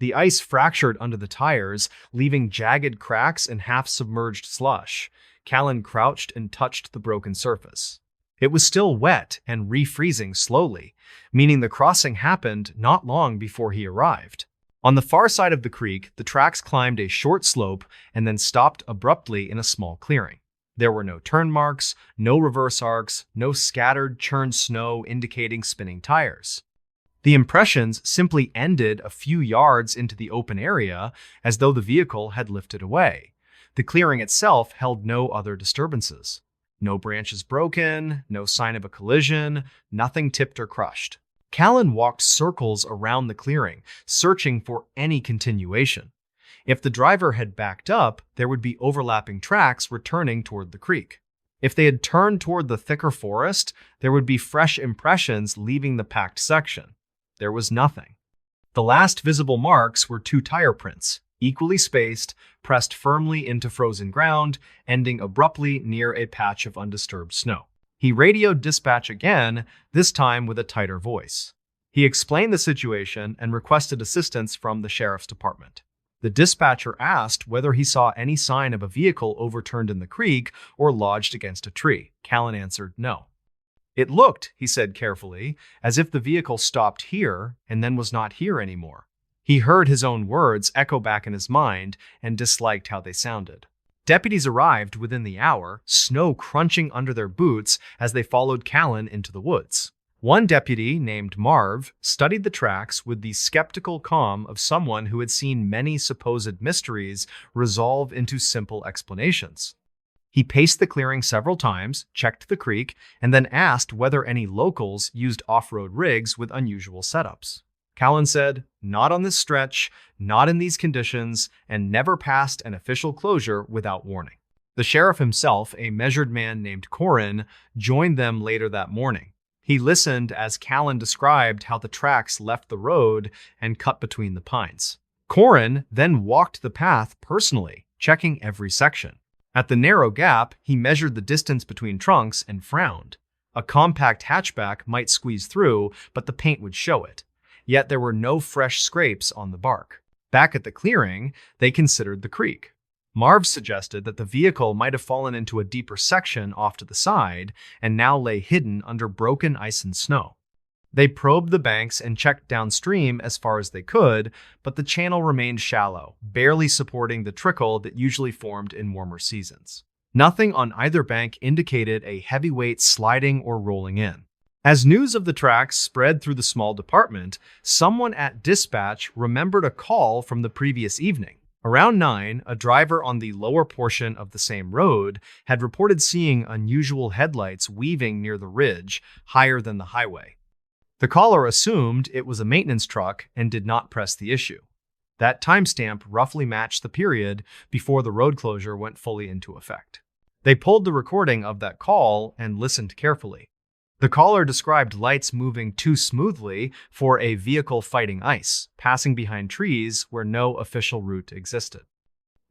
The ice fractured under the tires, leaving jagged cracks and half-submerged slush. Callan crouched and touched the broken surface. It was still wet and refreezing slowly, meaning the crossing happened not long before he arrived. On the far side of the creek, the tracks climbed a short slope and then stopped abruptly in a small clearing. There were no turn marks, no reverse arcs, no scattered, churned snow indicating spinning tires. The impressions simply ended a few yards into the open area, as though the vehicle had lifted away. The clearing itself held no other disturbances. No branches broken, no sign of a collision, nothing tipped or crushed. Callan walked circles around the clearing, searching for any continuation. If the driver had backed up, there would be overlapping tracks returning toward the creek. If they had turned toward the thicker forest, there would be fresh impressions leaving the packed section. There was nothing. The last visible marks were 2 tire prints, equally spaced, pressed firmly into frozen ground, ending abruptly near a patch of undisturbed snow. He radioed dispatch again, this time with a tighter voice. He explained the situation and requested assistance from the sheriff's department. The dispatcher asked whether he saw any sign of a vehicle overturned in the creek or lodged against a tree. Callan answered no. It looked, he said carefully, as if the vehicle stopped here and then was not here anymore. He heard his own words echo back in his mind and disliked how they sounded. Deputies arrived within the hour, snow crunching under their boots as they followed Callan into the woods. One deputy, named Marv, studied the tracks with the skeptical calm of someone who had seen many supposed mysteries resolve into simple explanations. He paced the clearing several times, checked the creek, and then asked whether any locals used off-road rigs with unusual setups. Callan said, "Not on this stretch, not in these conditions, and never passed an official closure without warning." The sheriff himself, a measured man named Corin, joined them later that morning. He listened as Callan described how the tracks left the road and cut between the pines. Corin then walked the path personally, checking every section. At the narrow gap, he measured the distance between trunks and frowned. A compact hatchback might squeeze through, but the paint would show it. Yet there were no fresh scrapes on the bark. Back at the clearing, they considered the creek. Marv suggested that the vehicle might have fallen into a deeper section off to the side and now lay hidden under broken ice and snow. They probed the banks and checked downstream as far as they could, but the channel remained shallow, barely supporting the trickle that usually formed in warmer seasons. Nothing on either bank indicated a heavyweight sliding or rolling in. As news of the tracks spread through the small department, someone at dispatch remembered a call from the previous evening. Around 9, a driver on the lower portion of the same road had reported seeing unusual headlights weaving near the ridge, higher than the highway. The caller assumed it was a maintenance truck and did not press the issue. That timestamp roughly matched the period before the road closure went fully into effect. They pulled the recording of that call and listened carefully. The caller described lights moving too smoothly for a vehicle fighting ice, passing behind trees where no official route existed.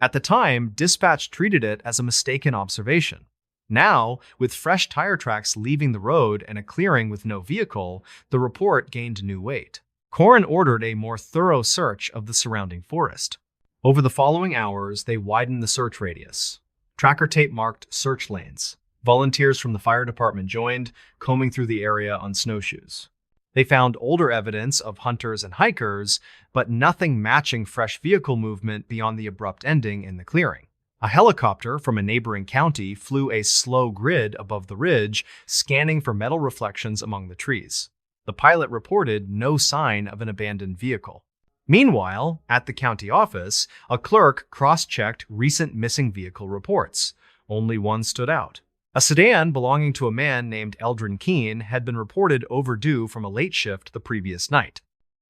At the time, dispatch treated it as a mistaken observation. Now, with fresh tire tracks leaving the road and a clearing with no vehicle, the report gained new weight. Corin ordered a more thorough search of the surrounding forest. Over the following hours, they widened the search radius. Tracker tape marked search lanes. Volunteers from the fire department joined, combing through the area on snowshoes. They found older evidence of hunters and hikers, but nothing matching fresh vehicle movement beyond the abrupt ending in the clearing. A helicopter from a neighboring county flew a slow grid above the ridge, scanning for metal reflections among the trees. The pilot reported no sign of an abandoned vehicle. Meanwhile, at the county office, a clerk cross-checked recent missing vehicle reports. Only one stood out. A sedan belonging to a man named Eldrin Keene had been reported overdue from a late shift the previous night.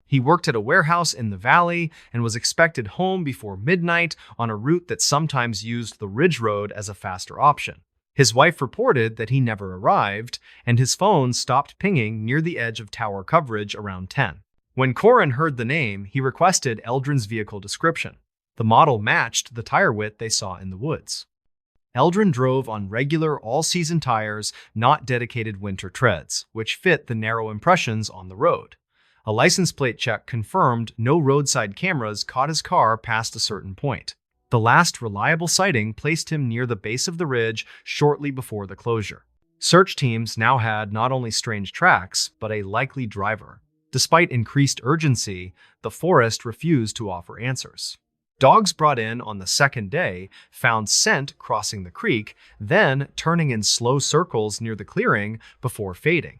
He worked at a warehouse in the valley and was expected home before midnight on a route that sometimes used the Ridge Road as a faster option. His wife reported that he never arrived, and his phone stopped pinging near the edge of tower coverage around 10. When Corin heard the name, he requested Eldrin's vehicle description. The model matched the tire width they saw in the woods. Eldrin drove on regular all-season tires, not dedicated winter treads, which fit the narrow impressions on the road. A license plate check confirmed no roadside cameras caught his car past a certain point. The last reliable sighting placed him near the base of the ridge shortly before the closure. Search teams now had not only strange tracks, but a likely driver. Despite increased urgency, the forest refused to offer answers. Dogs brought in on the second day found scent crossing the creek, then turning in slow circles near the clearing before fading.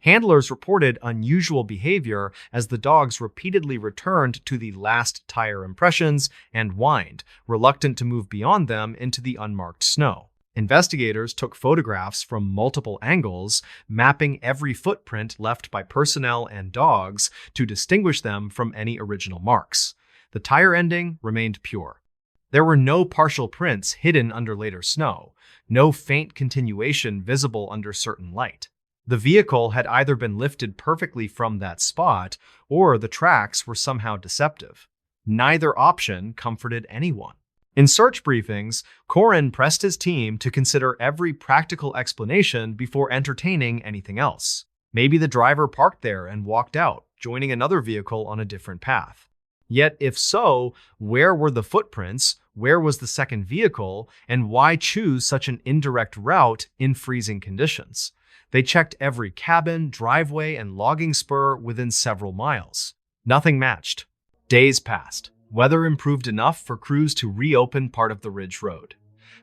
Handlers reported unusual behavior as the dogs repeatedly returned to the last tire impressions and whined, reluctant to move beyond them into the unmarked snow. Investigators took photographs from multiple angles, mapping every footprint left by personnel and dogs to distinguish them from any original marks. The tire ending remained pure. There were no partial prints hidden under later snow, no faint continuation visible under certain light. The vehicle had either been lifted perfectly from that spot, or the tracks were somehow deceptive. Neither option comforted anyone. In search briefings, Corin pressed his team to consider every practical explanation before entertaining anything else. Maybe the driver parked there and walked out, joining another vehicle on a different path. Yet if so, where were the footprints, where was the second vehicle, and why choose such an indirect route in freezing conditions? They checked every cabin, driveway, and logging spur within several miles. Nothing matched. Days passed. Weather improved enough for crews to reopen part of the Ridge Road.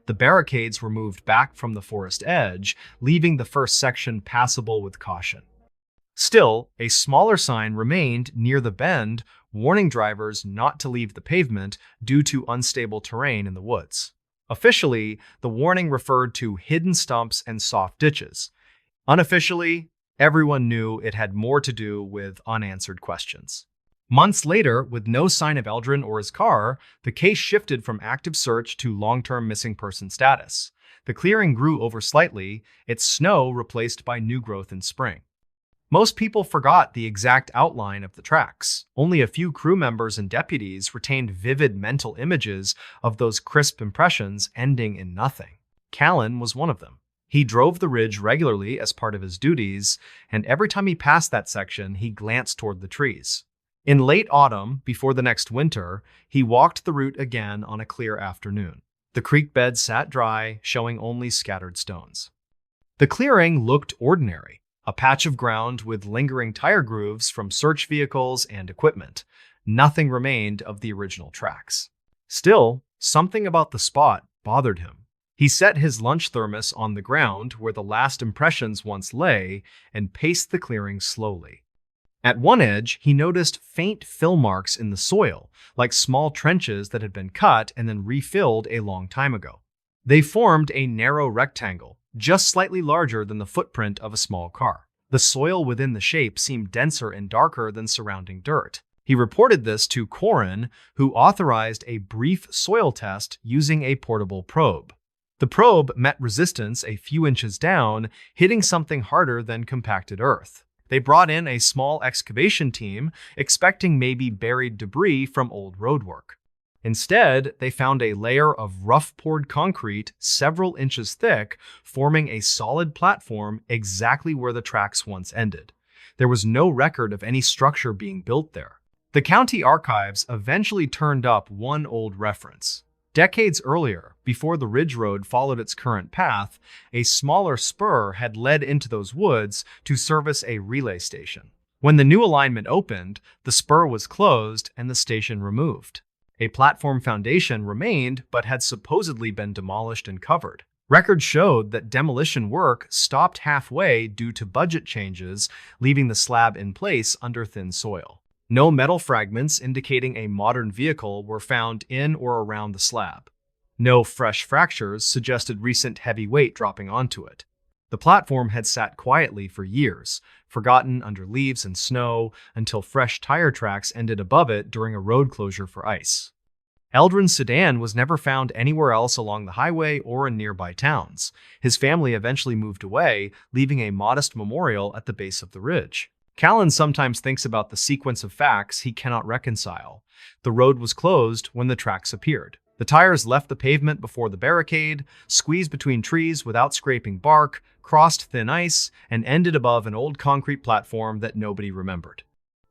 The barricades were moved back from the forest edge, leaving the first section passable with caution. Still, a smaller sign remained near the bend, warning drivers not to leave the pavement due to unstable terrain in the woods. Officially, the warning referred to hidden stumps and soft ditches. Unofficially, everyone knew it had more to do with unanswered questions. Months later, with no sign of Eldrin or his car, the case shifted from active search to long-term missing person status. The clearing grew over slightly, its snow replaced by new growth in spring. Most people forgot the exact outline of the tracks. Only a few crew members and deputies retained vivid mental images of those crisp impressions ending in nothing. Callan was one of them. He drove the ridge regularly as part of his duties, and every time he passed that section, he glanced toward the trees. In late autumn, before the next winter, he walked the route again on a clear afternoon. The creek bed sat dry, showing only scattered stones. The clearing looked ordinary, a patch of ground with lingering tire grooves from search vehicles and equipment. Nothing remained of the original tracks. Still, something about the spot bothered him. He set his lunch thermos on the ground where the last impressions once lay and paced the clearing slowly. At one edge, he noticed faint fill marks in the soil, like small trenches that had been cut and then refilled a long time ago. They formed a narrow rectangle, just slightly larger than the footprint of a small car. The soil within the shape seemed denser and darker than surrounding dirt. He reported this to Corin, who authorized a brief soil test using a portable probe. The probe met resistance a few inches down, hitting something harder than compacted earth. They brought in a small excavation team, expecting maybe buried debris from old roadwork. Instead, they found a layer of rough-poured concrete several inches thick, forming a solid platform exactly where the tracks once ended. There was no record of any structure being built there. The county archives eventually turned up one old reference. Decades earlier, before the Ridge Road followed its current path, a smaller spur had led into those woods to service a relay station. When the new alignment opened, the spur was closed and the station removed. A platform foundation remained but had supposedly been demolished and covered. Records showed that demolition work stopped halfway due to budget changes, leaving the slab in place under thin soil. No metal fragments indicating a modern vehicle were found in or around the slab. No fresh fractures suggested recent heavy weight dropping onto it. The platform had sat quietly for years, forgotten under leaves and snow, until fresh tire tracks ended above it during a road closure for ice. Eldrin's sedan was never found anywhere else along the highway or in nearby towns. His family eventually moved away, leaving a modest memorial at the base of the ridge. Callan sometimes thinks about the sequence of facts he cannot reconcile. The road was closed when the tracks appeared. The tires left the pavement before the barricade, squeezed between trees without scraping bark, crossed thin ice, and ended above an old concrete platform that nobody remembered.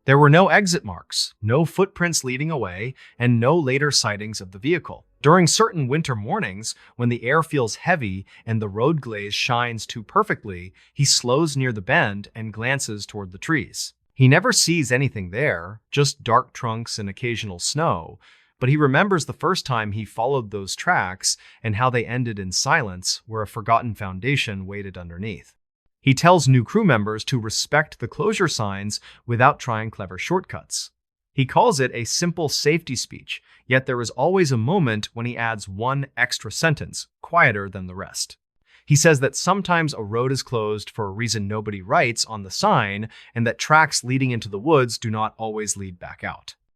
There were no exit marks, no footprints leading away, and no later sightings of the vehicle. During certain winter mornings, when the air feels heavy and the road glaze shines too perfectly, he slows near the bend and glances toward the trees. He never sees anything there, just dark trunks and occasional snow, but he remembers the first time he followed those tracks and how they ended in silence where a forgotten foundation waited underneath. He tells new crew members to respect the closure signs without trying clever shortcuts. He calls it a simple safety speech, yet there is always a moment when he adds one extra sentence, quieter than the rest. He says that sometimes a road is closed for a reason nobody writes on the sign, and that tracks leading into the woods do not always lead back out.